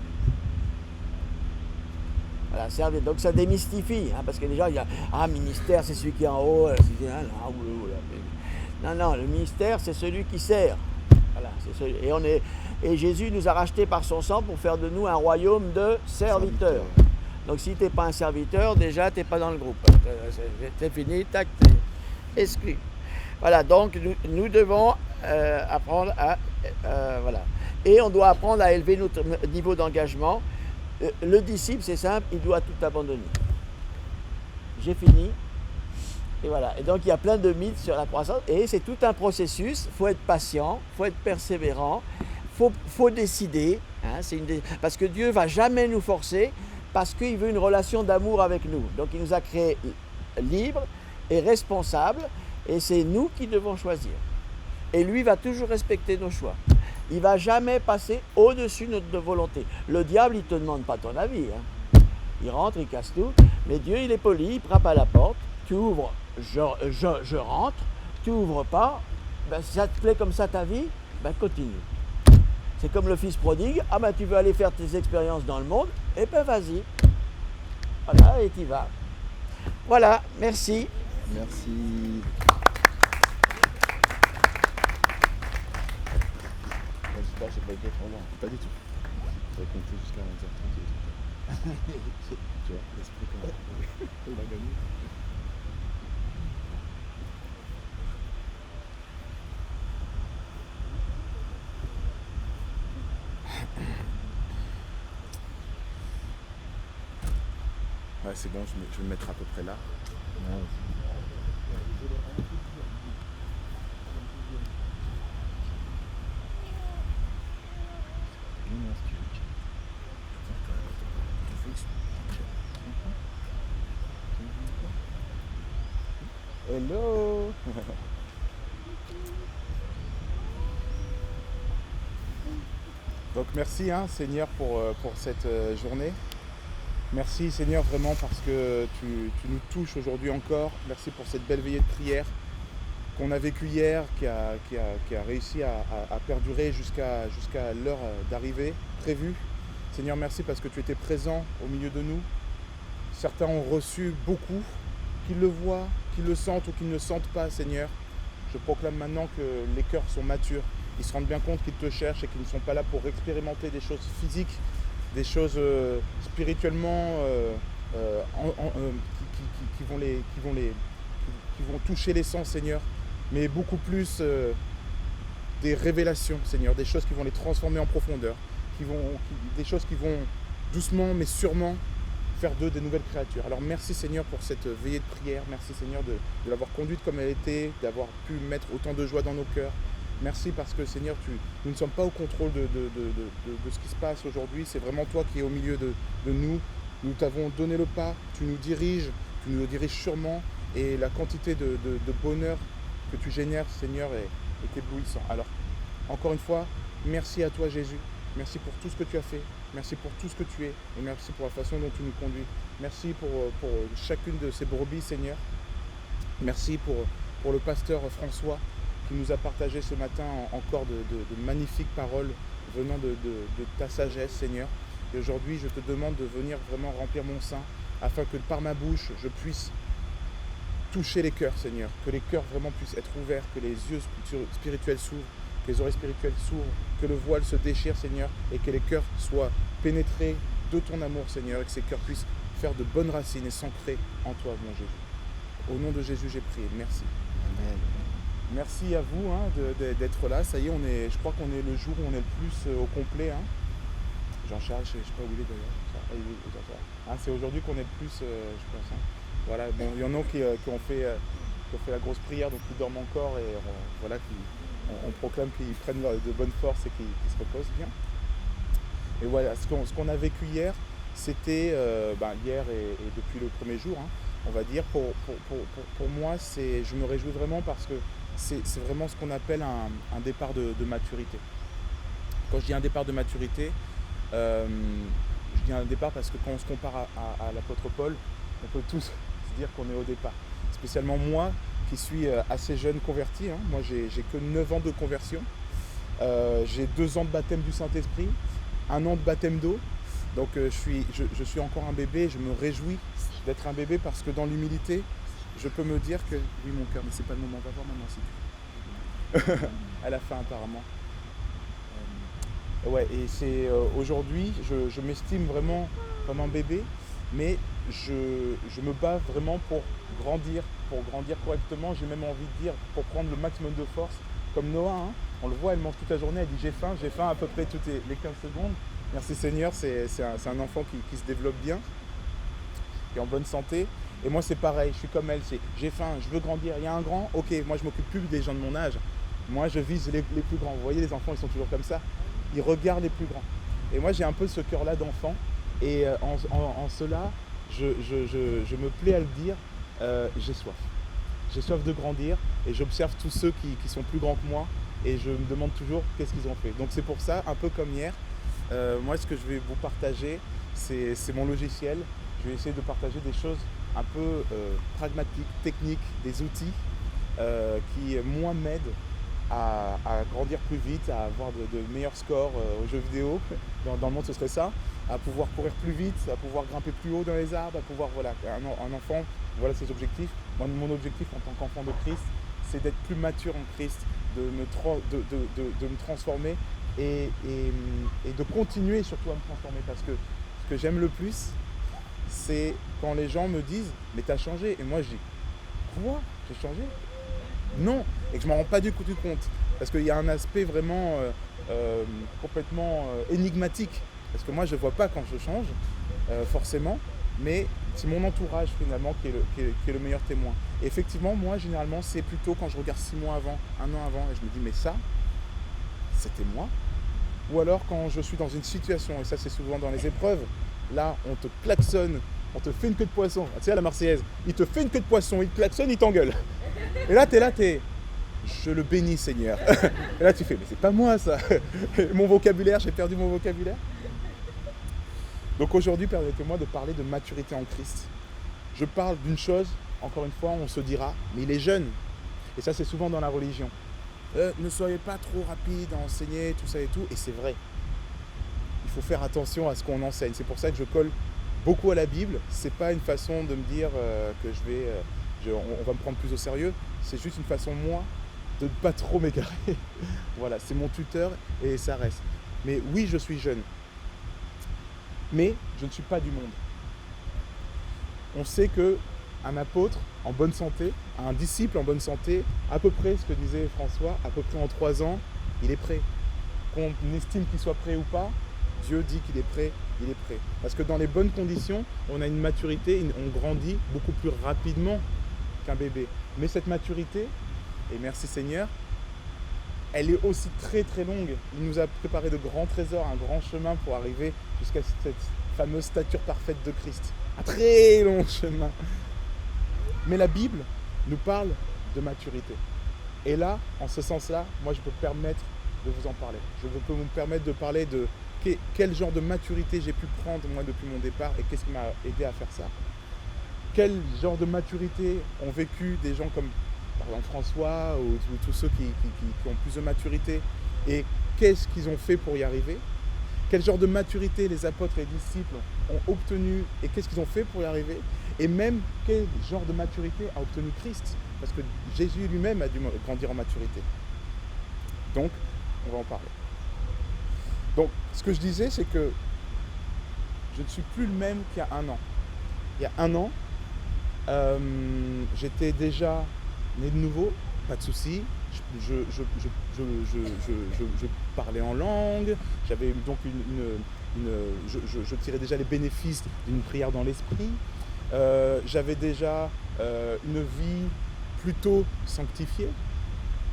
Voilà, servir. Donc ça démystifie, hein, parce que déjà, il y a ministère, c'est celui qui est en haut. Non, le ministère, c'est celui qui sert. Voilà, et Jésus nous a rachetés par son sang pour faire de nous un royaume de serviteurs. Donc si tu n'es pas un serviteur, déjà, tu n'es pas dans le groupe. C'est fini, tac, t'es exclu. Voilà, donc nous devons apprendre à... voilà. Et on doit apprendre à élever notre niveau d'engagement. Le disciple, c'est simple, il doit tout abandonner. J'ai fini. Et voilà. Et donc, il y a plein de mythes sur la croissance. Et c'est tout un processus. Il faut être patient, il faut être persévérant, il faut décider. Hein, parce que Dieu ne va jamais nous forcer, parce qu'il veut une relation d'amour avec nous. Donc, il nous a créés libres et responsables. Et c'est nous qui devons choisir. Et lui va toujours respecter nos choix. Il ne va jamais passer au-dessus de notre volonté. Le diable, il ne te demande pas ton avis. Hein. Il rentre, il casse tout. Mais Dieu, il est poli, il frappe à la porte. Tu ouvres, je rentre. Tu n'ouvres pas. Ben, si ça te plaît comme ça ta vie, ben continue. C'est comme le fils prodigue. Ah ben tu veux aller faire tes expériences dans le monde? Eh ben vas-y. Voilà, et tu y vas. Voilà, merci. Merci. J'ai pas été trop long. Pas du tout. Ça va compter jusqu'à 11h30. Tu vois, l'esprit quand même. Il a gagné. Ouais, c'est bon, je vais me mettre à peu près là. Ouais. Hello. Donc merci Seigneur pour cette journée. Merci Seigneur vraiment parce que tu nous touches aujourd'hui encore. Merci pour cette belle veillée de prière qu'on a vécue hier, qui a réussi à perdurer jusqu'à l'heure d'arrivée prévue. Seigneur, merci parce que tu étais présent au milieu de nous. Certains ont reçu beaucoup, qu'ils le voient, qu'ils le sentent ou qu'ils ne le sentent pas, Seigneur. Je proclame maintenant que les cœurs sont matures. Ils se rendent bien compte qu'ils te cherchent et qu'ils ne sont pas là pour expérimenter des choses physiques, des choses spirituellement qui vont toucher les sens, Seigneur, mais beaucoup plus des révélations, Seigneur, des choses qui vont les transformer en profondeur, des choses qui vont doucement mais sûrement faire d'eux des nouvelles créatures. Alors merci Seigneur pour cette veillée de prière, merci Seigneur de l'avoir conduite comme elle était, d'avoir pu mettre autant de joie dans nos cœurs. Merci parce que Seigneur, nous ne sommes pas au contrôle de ce qui se passe aujourd'hui, c'est vraiment toi qui es au milieu de nous. Nous t'avons donné le pas, tu nous diriges sûrement et la quantité de bonheur que tu génères, Seigneur, est éblouissant. Alors, encore une fois, merci à toi Jésus, merci pour tout ce que tu as fait, merci pour tout ce que tu es et merci pour la façon dont tu nous conduis. Merci pour chacune de ces brebis, Seigneur. Merci pour le pasteur François qui nous a partagé ce matin encore de magnifiques paroles venant de ta sagesse, Seigneur. Et aujourd'hui, je te demande de venir vraiment remplir mon sein afin que par ma bouche, je puisse toucher les cœurs, Seigneur. Que les cœurs vraiment puissent être ouverts, que les yeux spirituels s'ouvrent, que les oreilles spirituelles s'ouvrent, que le voile se déchire, Seigneur, et que les cœurs soient pénétrés de ton amour, Seigneur, et que ces cœurs puissent faire de bonnes racines et s'ancrer en toi, mon Jésus. Au nom de Jésus, j'ai prié. Merci. Amen. Merci à vous d'être là. Ça y est, je crois qu'on est le jour où on est le plus au complet. Jean-Charles, je ne sais pas où il est d'ailleurs. C'est aujourd'hui qu'on est le plus, je pense. Voilà, bon, il y en a qui ont fait la grosse prière, donc ils dorment encore et on proclame qu'ils prennent de bonnes forces et qu'ils se reposent bien. Et voilà, ce qu'on a vécu hier, c'était hier et depuis le premier jour, on va dire, pour moi, je me réjouis vraiment parce que c'est vraiment ce qu'on appelle un départ de maturité. Quand je dis un départ de maturité, je dis un départ parce que quand on se compare à l'apôtre Paul, on peut tous se dire qu'on est au départ. Spécialement moi, qui suis assez jeune converti, moi j'ai que 9 ans de conversion, j'ai 2 ans de baptême du Saint-Esprit, 1 an de baptême d'eau, donc je suis encore un bébé, je me réjouis d'être un bébé parce que dans l'humilité, je peux me dire que... Oui mon cœur, mais c'est pas le moment, on va voir maintenant si tu veux. Elle a faim apparemment. Ouais, et c'est aujourd'hui, je m'estime vraiment comme un bébé, mais je me bats vraiment pour grandir correctement. J'ai même envie de dire pour prendre le maximum de force, comme Noah, on le voit, elle mange toute la journée, elle dit j'ai faim à peu près toutes les 15 secondes. Merci Seigneur, c'est un enfant qui se développe bien, qui est en bonne santé. Et moi c'est pareil, je suis comme elle, j'ai faim, je veux grandir. Il y a un grand, ok, moi je m'occupe plus des gens de mon âge. Moi je vise les plus grands. Vous voyez, les enfants ils sont toujours comme ça. Ils regardent les plus grands. Et moi j'ai un peu ce cœur-là d'enfant. Et en cela, je me plais à le dire, j'ai soif. J'ai soif de grandir et j'observe tous ceux qui sont plus grands que moi et je me demande toujours qu'est-ce qu'ils ont fait. Donc c'est pour ça, un peu comme hier, moi ce que je vais vous partager, c'est mon logiciel. Je vais essayer de partager des choses un peu pragmatiques, techniques, des outils qui, moi, m'aident à grandir plus vite, à avoir de meilleurs scores aux jeux vidéo. Dans le monde, ce serait ça. À pouvoir courir plus vite, à pouvoir grimper plus haut dans les arbres, à pouvoir, voilà, un enfant, voilà ses objectifs. Moi, mon objectif en tant qu'enfant de Christ, c'est d'être plus mature en Christ, de me transformer et de continuer surtout à me transformer. Parce que ce que j'aime le plus, c'est quand les gens me disent « mais t'as changé ». Et moi, je dis « quoi ? J'ai changé ?» Non, et que je ne m'en rends pas du tout compte. Parce qu'il y a un aspect vraiment complètement énigmatique. Parce que moi, je ne vois pas quand je change, forcément, mais c'est mon entourage finalement qui est le meilleur témoin. Et effectivement, moi, généralement, c'est plutôt quand je regarde 6 mois avant, 1 an avant, et je me dis, mais ça, c'était moi. Ou alors quand je suis dans une situation, et ça c'est souvent dans les épreuves, là, on te klaxonne, on te fait une queue de poisson. Tu sais, à la Marseillaise, il te fait une queue de poisson, il te klaxonne, il t'engueule. Et là, je le bénis, Seigneur. Et là, tu fais, mais c'est pas moi, ça. Mon vocabulaire, j'ai perdu mon vocabulaire. Donc aujourd'hui, permettez-moi de parler de maturité en Christ. Je parle d'une chose, encore une fois, on se dira, mais il est jeune. Et ça, c'est souvent dans la religion. Ne soyez pas trop rapide à enseigner, tout ça et tout. Et c'est vrai. Il faut faire attention à ce qu'on enseigne. C'est pour ça que je colle beaucoup à la Bible. C'est pas une façon de me dire que on va me prendre plus au sérieux. C'est juste une façon, moi, de ne pas trop m'égarer. Voilà, c'est mon tuteur et ça reste. Mais oui, je suis jeune. Mais je ne suis pas du monde. On sait qu'un apôtre en bonne santé, un disciple en bonne santé, à peu près, ce que disait François, à peu près en 3 ans, il est prêt. Qu'on estime qu'il soit prêt ou pas, Dieu dit qu'il est prêt, il est prêt. Parce que dans les bonnes conditions, on a une maturité, on grandit beaucoup plus rapidement qu'un bébé. Mais cette maturité, et merci Seigneur, elle est aussi très très longue. Il nous a préparé de grands trésors, un grand chemin pour arriver jusqu'à cette fameuse stature parfaite de Christ. Un très long chemin. Mais la Bible nous parle de maturité. Et là, en ce sens-là, moi je peux me permettre de vous en parler. Je peux me permettre de parler de quel genre de maturité j'ai pu prendre moi depuis mon départ et qu'est-ce qui m'a aidé à faire ça. Quel genre de maturité ont vécu des gens comme par exemple François ou tous ceux qui ont plus de maturité et qu'est-ce qu'ils ont fait pour y arriver. Quel genre de maturité les apôtres et les disciples ont obtenu et qu'est-ce qu'ils ont fait pour y arriver. Et même quel genre de maturité a obtenu Christ. Parce que Jésus lui-même a dû grandir en maturité. Donc, on va en parler. Donc, ce que je disais, c'est que je ne suis plus le même qu'il y a 1 an. Il y a 1 an, j'étais déjà né de nouveau, pas de souci. Je parlais en langue, j'avais donc je tirais déjà les bénéfices d'une prière dans l'esprit. J'avais déjà une vie plutôt sanctifiée.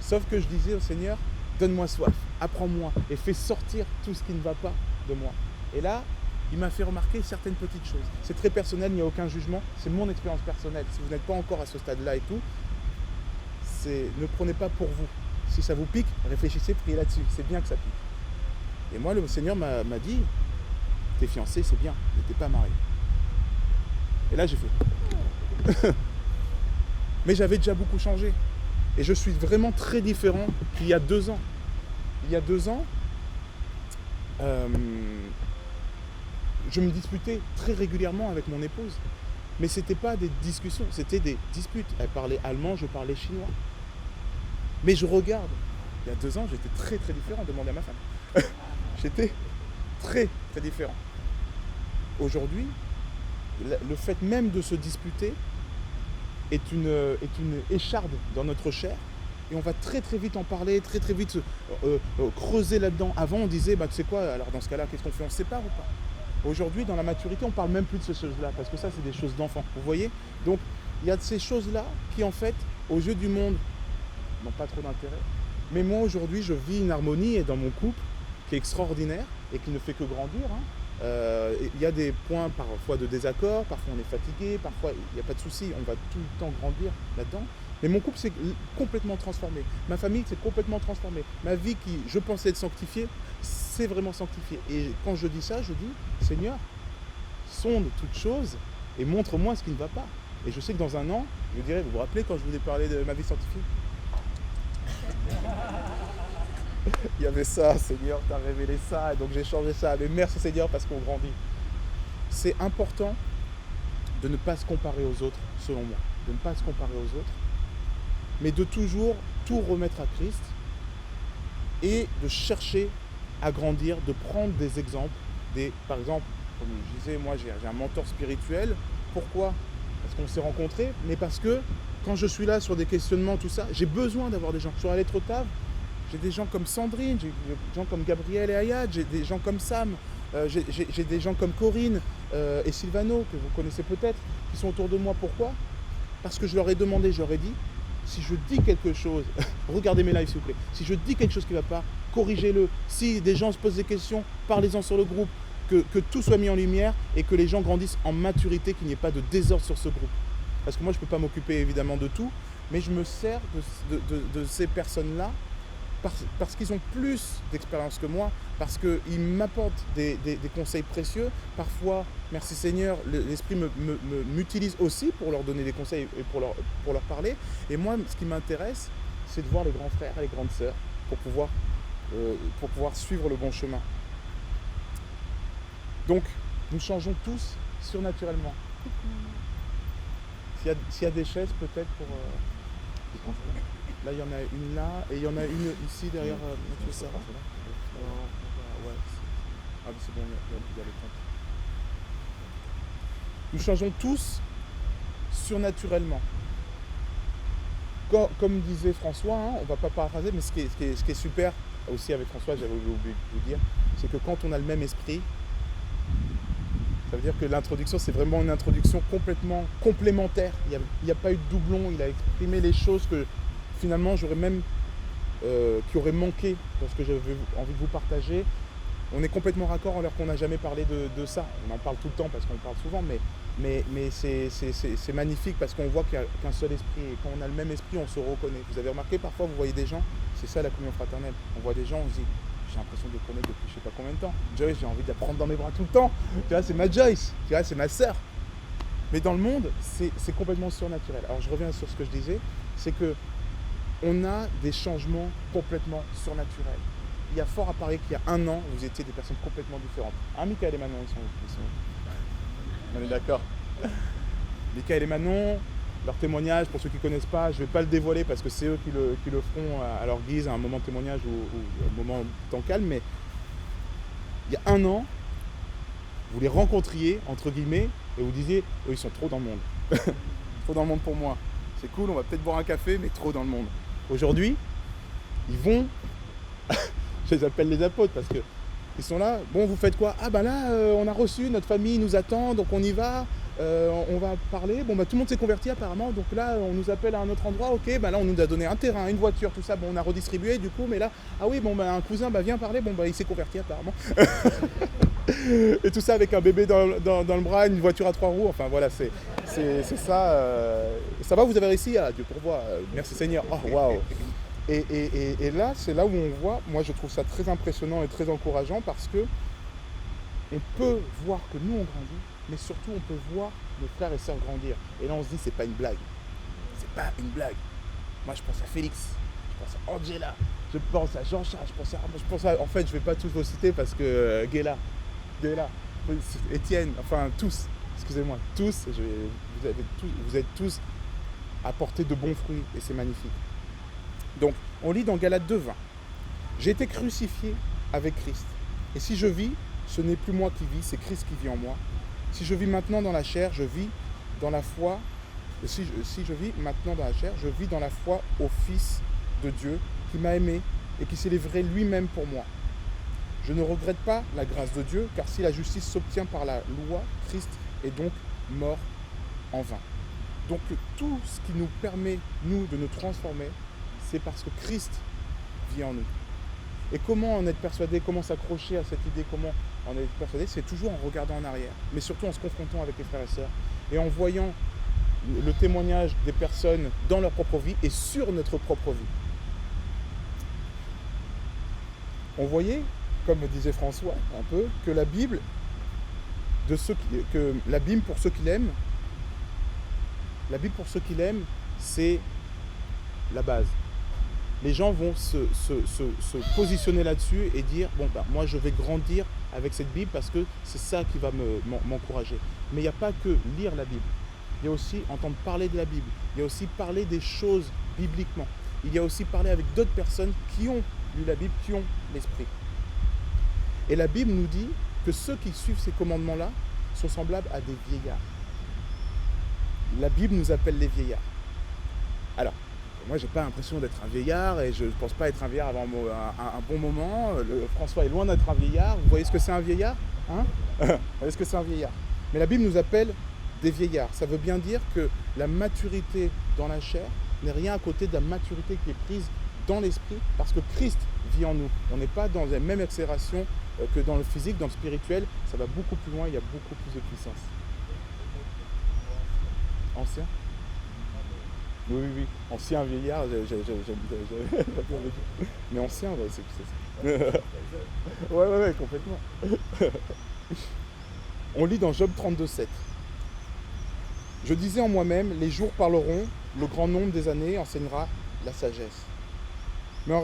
Sauf que je disais au Seigneur, donne-moi soif, apprends-moi et fais sortir tout ce qui ne va pas de moi. Et là, il m'a fait remarquer certaines petites choses. C'est très personnel, il n'y a aucun jugement, c'est mon expérience personnelle. Si vous n'êtes pas encore à ce stade-là et tout, ne prenez pas pour vous. Si ça vous pique, réfléchissez, priez là-dessus. C'est bien que ça pique. Et moi, le Seigneur m'a dit, t'es fiancé, c'est bien, mais t'es pas marié. Et là, j'ai fait. Mais j'avais déjà beaucoup changé. Et je suis vraiment très différent qu'il y a 2 ans. Il y a 2 ans, je me disputais très régulièrement avec mon épouse. Mais ce n'était pas des discussions, c'était des disputes. Elle parlait allemand, je parlais chinois. Mais je regarde, il y a 2 ans, j'étais très très différent, demandez à ma femme. J'étais très très différent. Aujourd'hui, le fait même de se disputer est une écharde dans notre chair. Et on va très très vite en parler, très très vite creuser là-dedans. Avant on disait, tu sais quoi, alors dans ce cas-là, qu'est-ce qu'on fait? On se sépare ou pas? Aujourd'hui, dans la maturité, on ne parle même plus de ces choses-là, parce que ça, c'est des choses d'enfants, vous voyez? Donc, il y a de ces choses-là qui, en fait, aux yeux du monde, n'ont pas trop d'intérêt. Mais moi, aujourd'hui, je vis une harmonie dans mon couple qui est extraordinaire et qui ne fait que grandir. Il y a des points parfois de désaccord, parfois on est fatigué, parfois il n'y a pas de souci, on va tout le temps grandir là-dedans. Mais mon couple s'est complètement transformé, ma famille s'est complètement transformée, ma vie qui, je pensais être sanctifiée, c'est vraiment sanctifiée. Et quand je dis ça, je dis, Seigneur, sonde toutes choses et montre-moi ce qui ne va pas. Et je sais que dans 1 an, je dirais, vous vous rappelez quand je vous ai parlé de ma vie sanctifiée? Il y avait ça, Seigneur, tu as révélé ça, et donc j'ai changé ça. Mais merci Seigneur parce qu'on grandit. C'est important de ne pas se comparer aux autres, selon moi. De ne pas se comparer aux autres, mais de toujours tout remettre à Christ et de chercher à grandir, de prendre des exemples. Par exemple, comme je disais, moi j'ai un mentor spirituel. Pourquoi? Parce qu'on s'est rencontrés, mais parce que quand je suis là sur des questionnements, tout ça, j'ai besoin d'avoir des gens. Sur la lettre Octave, j'ai des gens comme Sandrine, j'ai des gens comme Gabriel et Ayad, j'ai des gens comme Sam, j'ai des gens comme Corinne et Sylvano, que vous connaissez peut-être, qui sont autour de moi. Pourquoi? Parce que je leur ai demandé, je leur ai dit, si je dis quelque chose, regardez mes lives s'il vous plaît, si je dis quelque chose qui ne va pas, corrigez-le. Si des gens se posent des questions, parlez-en sur le groupe. que tout soit mis en lumière et que les gens grandissent en maturité, qu'il n'y ait pas de désordre sur ce groupe. Parce que moi, je ne peux pas m'occuper évidemment de tout, mais je me sers de ces personnes-là parce qu'ils ont plus d'expérience que moi, parce qu'ils m'apportent des conseils précieux. Parfois, merci Seigneur, l'Esprit m'utilise aussi pour leur donner des conseils et pour leur parler. Et moi, ce qui m'intéresse, c'est de voir les grands frères et les grandes sœurs pour pouvoir suivre le bon chemin. Donc, nous changeons tous surnaturellement. S'il y a des chaises, peut-être pour... Là, il y en a une là, et il y en a une ici, derrière Mathieu Sarah. Ouais, c'est bon, il y a les comptes. Nous changeons tous surnaturellement. Comme disait François, hein, on ne va pas paraphraser, mais ce qui est super, aussi avec François, j'avais oublié de vous dire, c'est que quand on a le même esprit, ça veut dire que l'introduction, c'est vraiment une introduction complètement complémentaire. Il n'y a pas eu de doublon, il a exprimé les choses que finalement j'aurais même qui auraient manqué dans ce que j'avais envie de vous partager. On est complètement raccord alors qu'on n'a jamais parlé de ça. On en parle tout le temps parce qu'on parle souvent, mais c'est magnifique parce qu'on voit qu'il n'y a qu'un seul esprit. Et quand on a le même esprit, on se reconnaît. Vous avez remarqué, parfois, vous voyez des gens, c'est ça la communion fraternelle. On voit des gens, on se dit, j'ai l'impression de les connaître depuis je ne sais pas combien de temps. Joyce, j'ai envie de la prendre dans mes bras tout le temps. Tu vois, c'est ma Joyce. Tu vois, c'est ma sœur. Mais dans le monde, c'est complètement surnaturel. Alors je reviens sur ce que je disais, c'est que on a des changements complètement surnaturels. Il y a fort à parier qu'il y a un an, vous étiez des personnes complètement différentes. Ah, Michael et Manon, ils sont... On est d'accord. Michael et Manon, leur témoignage, pour ceux qui ne connaissent pas, je ne vais pas le dévoiler parce que c'est eux qui le feront à leur guise, à un moment de témoignage ou un moment de temps calme, mais il y a un an, vous les rencontriez, entre guillemets, et vous disiez, eux, ils sont trop dans le monde. Trop dans le monde pour moi. C'est cool, on va peut-être boire un café, mais trop dans le monde. Aujourd'hui, ils vont... Je les appelle les apôtres parce que ils sont là. Bon, vous faites quoi? Ah ben là, on a reçu, notre famille nous attend, donc on y va. On va parler. Bon, bah tout le monde s'est converti apparemment. Donc là, on nous appelle à un autre endroit. Ok, bah là, on nous a donné un terrain, une voiture, tout ça. Bon, on a redistribué du coup. Mais là, ah oui, bon, bah un cousin, bah viens parler. Bon, bah il s'est converti apparemment. Et tout ça avec un bébé dans le bras, une voiture à 3 roues. Enfin voilà, c'est ça. Ça va, vous avez réussi? Ah, Dieu pourvoit. Merci Seigneur. Oh, waouh. Et là, c'est là où on voit, moi je trouve ça très impressionnant et très encourageant parce que on peut voir que nous on grandit, mais surtout on peut voir nos frères et sœurs grandir. Et là on se dit, c'est pas une blague. C'est pas une blague. Moi je pense à Félix, je pense à Angela, je pense à Jean-Charles, je pense à... En fait, je vais pas tous vous citer parce que Géla, Étienne, enfin tous, excusez-moi, tous, vous êtes tous apportés de bons fruits et c'est magnifique. Donc, on lit dans Galates 2:20. J'ai été crucifié avec Christ. Et si je vis, ce n'est plus moi qui vis, c'est Christ qui vit en moi. Si je vis maintenant dans la chair, je vis dans la foi. Si je vis maintenant dans la chair, je vis dans la foi au Fils de Dieu qui m'a aimé et qui s'est livré lui-même pour moi. Je ne regrette pas la grâce de Dieu, car si la justice s'obtient par la loi, Christ est donc mort en vain. Donc tout ce qui nous permet, nous, de nous transformer, c'est parce que Christ vit en nous. Et comment en être persuadé, comment s'accrocher à cette idée, comment en être persuadé, c'est toujours en regardant en arrière, mais surtout en se confrontant avec les frères et sœurs, et en voyant le témoignage des personnes dans leur propre vie et sur notre propre vie. On voyait, comme disait François un peu, que la Bible, pour ceux qui l'aiment, c'est la base. Les gens vont se positionner là-dessus et dire, bon, ben, moi je vais grandir avec cette Bible parce que c'est ça qui va m'encourager. Mais il n'y a pas que lire la Bible. Il y a aussi entendre parler de la Bible. Il y a aussi parler des choses bibliquement. Il y a aussi parler avec d'autres personnes qui ont lu la Bible, qui ont l'esprit. Et la Bible nous dit que ceux qui suivent ces commandements-là sont semblables à des vieillards. La Bible nous appelle les vieillards. Alors, moi, j'ai pas l'impression d'être un vieillard et je ne pense pas être un vieillard avant un bon moment. François est loin d'être un vieillard. Vous voyez ce que c'est un vieillard, hein? Vous voyez ce que c'est un vieillard? Mais la Bible nous appelle des vieillards. Ça veut bien dire que la maturité dans la chair n'est rien à côté de la maturité qui est prise dans l'esprit parce que Christ vit en nous. On n'est pas dans la même accélération que dans le physique, dans le spirituel. Ça va beaucoup plus loin, il y a beaucoup plus de puissance. Ancien ? Oui, oui, oui. Ancien, vieillard, mais ancien, ouais, c'est ça. Ouais, complètement. On lit dans Job 32,7. Je disais en moi-même, les jours parleront, le grand nombre des années enseignera la sagesse. Mais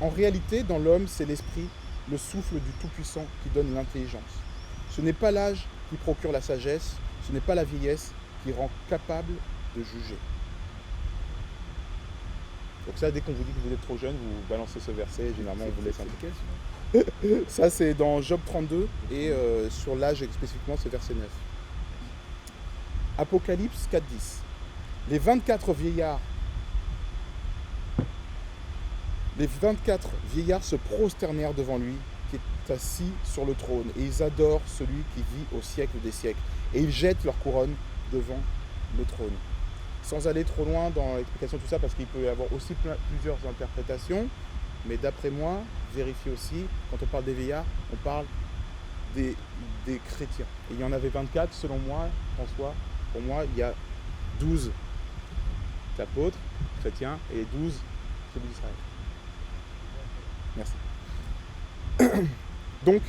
en réalité, dans l'homme, c'est l'esprit, le souffle du Tout-Puissant qui donne l'intelligence. Ce n'est pas l'âge qui procure la sagesse, ce n'est pas la vieillesse qui rend capable de juger. Donc ça, dès qu'on vous dit que vous êtes trop jeune, vous balancez ce verset, généralement on vous laisse un peu. Ça, c'est dans Job 32 et sur l'âge spécifiquement, c'est verset 9. Apocalypse 4.10. Les 24 vieillards se prosternèrent devant lui, qui est assis sur le trône, et ils adorent celui qui vit au siècle des siècles. Et ils jettent leur couronne devant le trône. Sans aller trop loin dans l'explication de tout ça, parce qu'il peut y avoir aussi plusieurs interprétations, mais d'après moi, vérifiez aussi, quand on parle des vieillards, on parle des chrétiens. Et il y en avait 24, selon moi, François, pour moi, il y a 12 apôtres, chrétiens, et 12 tribus d'Israël. Merci. Donc,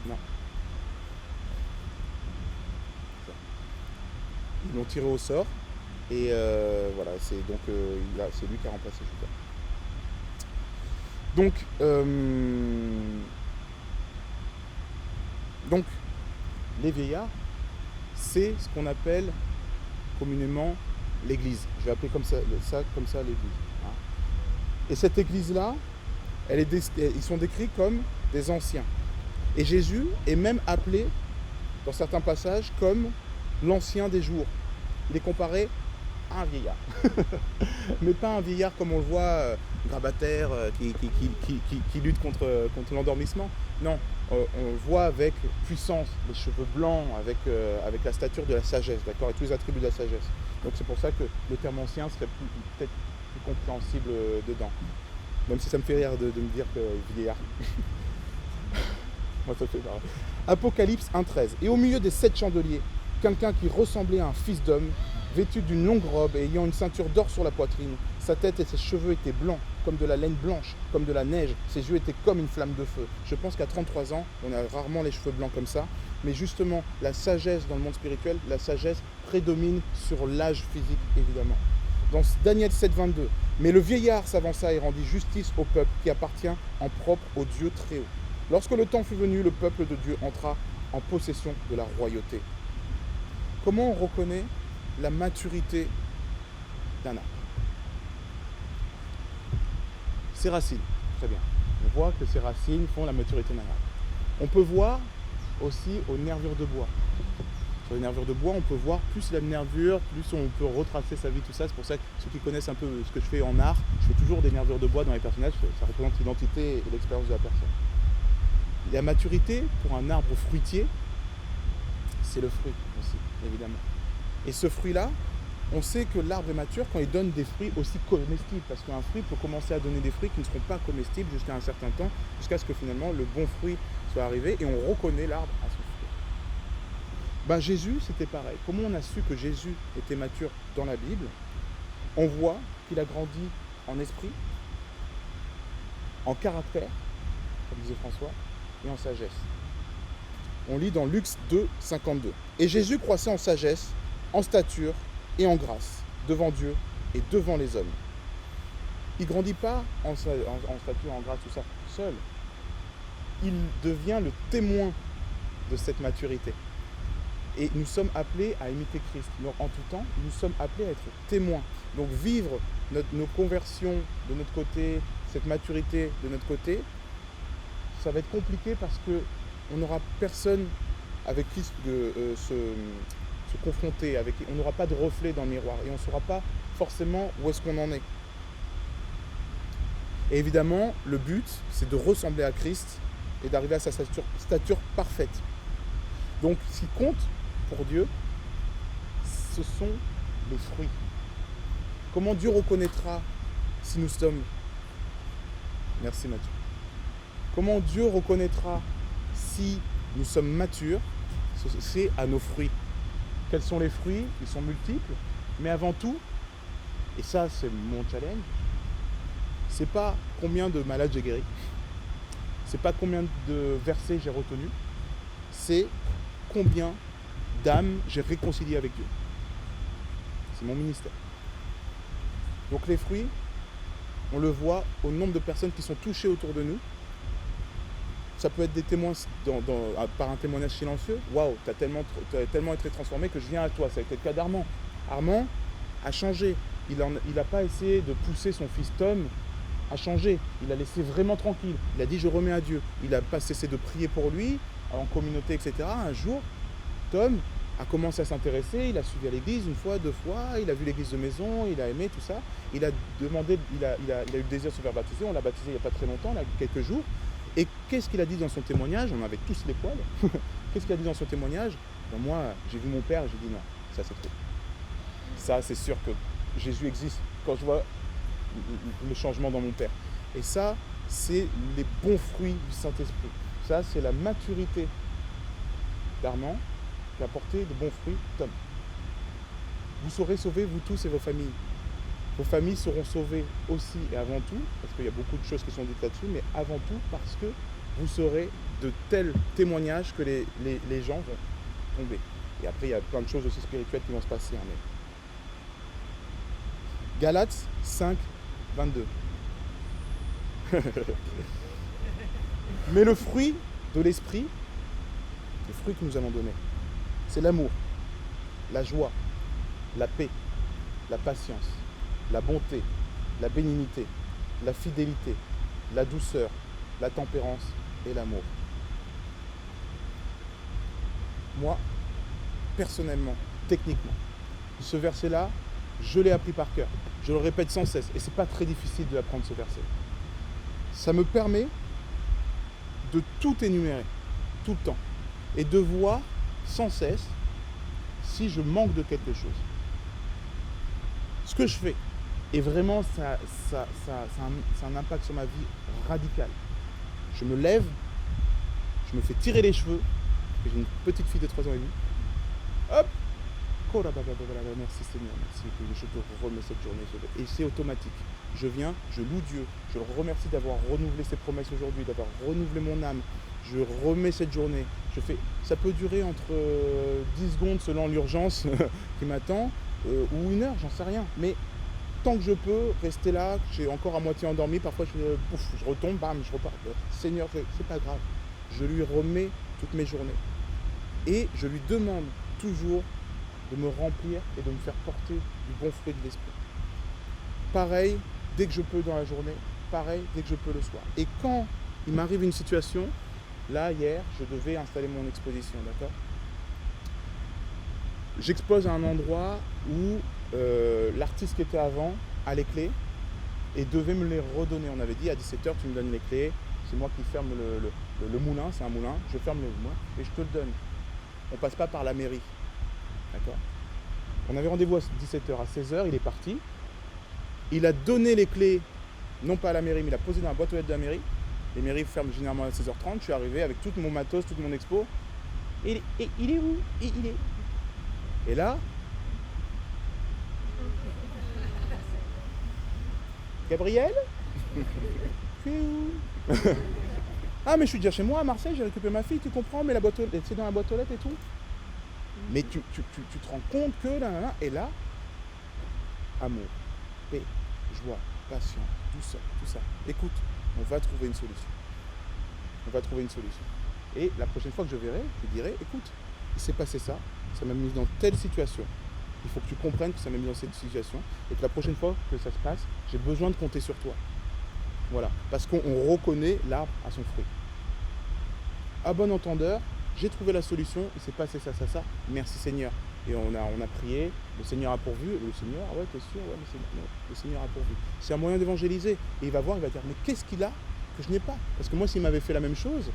non. Ils l'ont tiré au sort. Et voilà, c'est lui qui a remplacé Judas. Donc, les vieillards, c'est ce qu'on appelle communément l'Église. Je vais appeler comme ça l'Église. Hein. Et cette Église-là, ils sont décrits comme des anciens. Et Jésus est même appelé, dans certains passages, comme l'ancien des jours. Il est comparé à un vieillard. Mais pas un vieillard comme on le voit, grabataire, qui lutte contre l'endormissement. Non, on le voit avec puissance, les cheveux blancs, avec la stature de la sagesse, d'accord, et tous les attributs de la sagesse. Donc c'est pour ça que le terme ancien serait peut-être plus compréhensible dedans. Même si ça me fait rire de me dire que vieillard. Moi ça fait marrer. Apocalypse 1.13. Et au milieu des 7 chandeliers, quelqu'un qui ressemblait à un fils d'homme, vêtu d'une longue robe et ayant une ceinture d'or sur la poitrine. Sa tête et ses cheveux étaient blancs, comme de la laine blanche, comme de la neige. Ses yeux étaient comme une flamme de feu. Je pense qu'à 33 ans, on a rarement les cheveux blancs comme ça. Mais justement, la sagesse dans le monde spirituel, la sagesse prédomine sur l'âge physique, évidemment. Dans Daniel 7.22, mais le vieillard s'avança et rendit justice au peuple qui appartient en propre au Dieu très haut. Lorsque le temps fut venu, le peuple de Dieu entra en possession de la royauté. Comment on reconnaît la maturité d'un arbre? Ses racines, très bien. On voit que ses racines font la maturité d'un arbre. On peut voir aussi aux nervures de bois. Sur les nervures de bois, on peut voir plus la nervure, plus on peut retracer sa vie, tout ça. C'est pour ça que ceux qui connaissent un peu ce que je fais en art, je fais toujours des nervures de bois dans les personnages. Ça représente l'identité et l'expérience de la personne. La maturité, pour un arbre fruitier, c'est le fruit aussi, évidemment. Et ce fruit-là, on sait que l'arbre est mature quand il donne des fruits aussi comestibles, parce qu'un fruit peut commencer à donner des fruits qui ne seront pas comestibles jusqu'à un certain temps, jusqu'à ce que finalement le bon fruit soit arrivé et on reconnaît l'arbre à son fruit. Jésus, c'était pareil. Comment on a su que Jésus était mature dans la Bible? On voit qu'il a grandi en esprit, en caractère, comme disait François, et en sagesse. On lit dans Luc 2.52. Et Jésus croissait en sagesse, en stature et en grâce, devant Dieu et devant les hommes. Il ne grandit pas en stature, en grâce, tout ça, seul. Il devient le témoin de cette maturité. Et nous sommes appelés à imiter Christ. Donc, en tout temps, nous sommes appelés à être témoins. Donc vivre nos conversions de notre côté, cette maturité de notre côté, ça va être compliqué parce qu'on n'aura personne avec qui se confronter, on n'aura pas de reflet dans le miroir et on ne saura pas forcément où est-ce qu'on en est. Et évidemment, le but, c'est de ressembler à Christ et d'arriver à sa stature parfaite. Donc, ce qui compte pour Dieu, ce sont les fruits. Comment Dieu reconnaîtra si nous sommes... Merci Mathieu. Comment Dieu reconnaîtra si nous sommes matures? C'est à nos fruits. Quels sont les fruits? Ils sont multiples. Mais avant tout, et ça c'est mon challenge, c'est pas combien de malades j'ai guéri, c'est pas combien de versets j'ai retenus, c'est combien d'âmes j'ai réconcilié avec Dieu. C'est mon ministère. Donc les fruits, on le voit au nombre de personnes qui sont touchées autour de nous. Ça peut être des témoins par un témoignage silencieux. Waouh, t'as tellement été transformé que je viens à toi. Ça a été le cas d'Armand. Armand a changé. Il n'a pas essayé de pousser son fils Tom à changer. Il l'a laissé vraiment tranquille. Il a dit je remets à Dieu. Il n'a pas cessé de prier pour lui, en communauté, etc. Un jour, Tom a commencé à s'intéresser. Il a suivi à l'église une fois, 2 fois. Il a vu l'église de maison. Il a aimé tout ça. Il a demandé, il a eu le désir de se faire baptiser. On l'a baptisé il n'y a pas très longtemps, là, quelques jours. Et qu'est-ce qu'il a dit dans son témoignage? On avait tous les poils. Qu'est-ce qu'il a dit dans son témoignage? Moi, j'ai vu mon père et j'ai dit non, ça c'est trop. Ça, c'est sûr que Jésus existe quand je vois le changement dans mon père. Et ça, c'est les bons fruits du Saint-Esprit. Ça, c'est la maturité d'Armand qui a porté de bons fruits. Tom. Vous saurez sauver, vous tous et vos familles. Vos familles seront sauvées aussi et avant tout, parce qu'il y a beaucoup de choses qui sont dites là-dessus, mais avant tout parce que vous serez de tels témoignages que les gens vont tomber. Et après, il y a plein de choses aussi spirituelles qui vont se passer. Mais... Galates 5, 22. Mais le fruit de l'esprit, le fruit que nous allons donner, c'est l'amour, la joie, la paix, la patience, la bonté, la bénignité, la fidélité, la douceur, la tempérance et l'amour. Moi, personnellement, techniquement, ce verset-là, je l'ai appris par cœur. Je le répète sans cesse et c'est pas très difficile de apprendre ce verset. Ça me permet de tout énumérer, tout le temps, et de voir sans cesse si je manque de quelque chose. Ce que je fais, et vraiment, ça a un impact sur ma vie radical. Je me lève, je me fais tirer les cheveux, j'ai une petite fille de 3 ans et demi. Hop! Merci Seigneur, merci que je te remets cette journée. Et c'est automatique. Je viens, je loue Dieu, je le remercie d'avoir renouvelé ses promesses aujourd'hui, d'avoir renouvelé mon âme. Je remets cette journée. Ça peut durer entre 10 secondes selon l'urgence qui m'attend, ou 1 heure, j'en sais rien. Mais tant que je peux rester là, j'ai encore à moitié endormi, parfois je retombe, bam, je repars. Seigneur, c'est pas grave. Je lui remets toutes mes journées. Et je lui demande toujours de me remplir et de me faire porter du bon fruit de l'esprit. Pareil, dès que je peux dans la journée, pareil, dès que je peux le soir. Et quand il m'arrive une situation, là, hier, je devais installer mon exposition, d'accord? J'expose à un endroit où l'artiste qui était avant a les clés et devait me les redonner. On avait dit à 17h, tu me donnes les clés, c'est moi qui ferme le moulin, c'est un moulin, je ferme le moulin et je te le donne. On passe pas par la mairie. D'accord? On avait rendez-vous à 17h, à 16h, il est parti. Il a donné les clés, non pas à la mairie, mais il a posé dans la boîte aux lettres de la mairie. Les mairies ferment généralement à 16h30. Je suis arrivé avec tout mon matos, toute mon expo. Et il est où? Il est. Et là, Gabriel? Tu es où? Ah, mais je suis déjà chez moi à Marseille, j'ai récupéré ma fille, tu comprends, mais c'est dans la boîte aux lettres et tout. Mais tu te rends compte que là, et là, amour, paix, joie, patience, douceur, tout ça. Écoute, on va trouver une solution. On va trouver une solution. Et la prochaine fois que je verrai, je dirai, écoute, il s'est passé ça, ça m'a mis dans telle situation. Il faut que tu comprennes que ça m'a mis dans cette situation et que la prochaine fois que ça se passe, j'ai besoin de compter sur toi. Voilà, parce qu'on reconnaît l'arbre à son fruit. À bon entendeur, j'ai trouvé la solution, il s'est passé ça, merci Seigneur. Et on a prié, le Seigneur a pourvu. Le Seigneur, ah ouais, t'es sûr? Ouais, le Seigneur a pourvu. C'est un moyen d'évangéliser. Et il va voir, il va dire, mais qu'est-ce qu'il a que je n'ai pas? Parce que moi, s'il m'avait fait la même chose.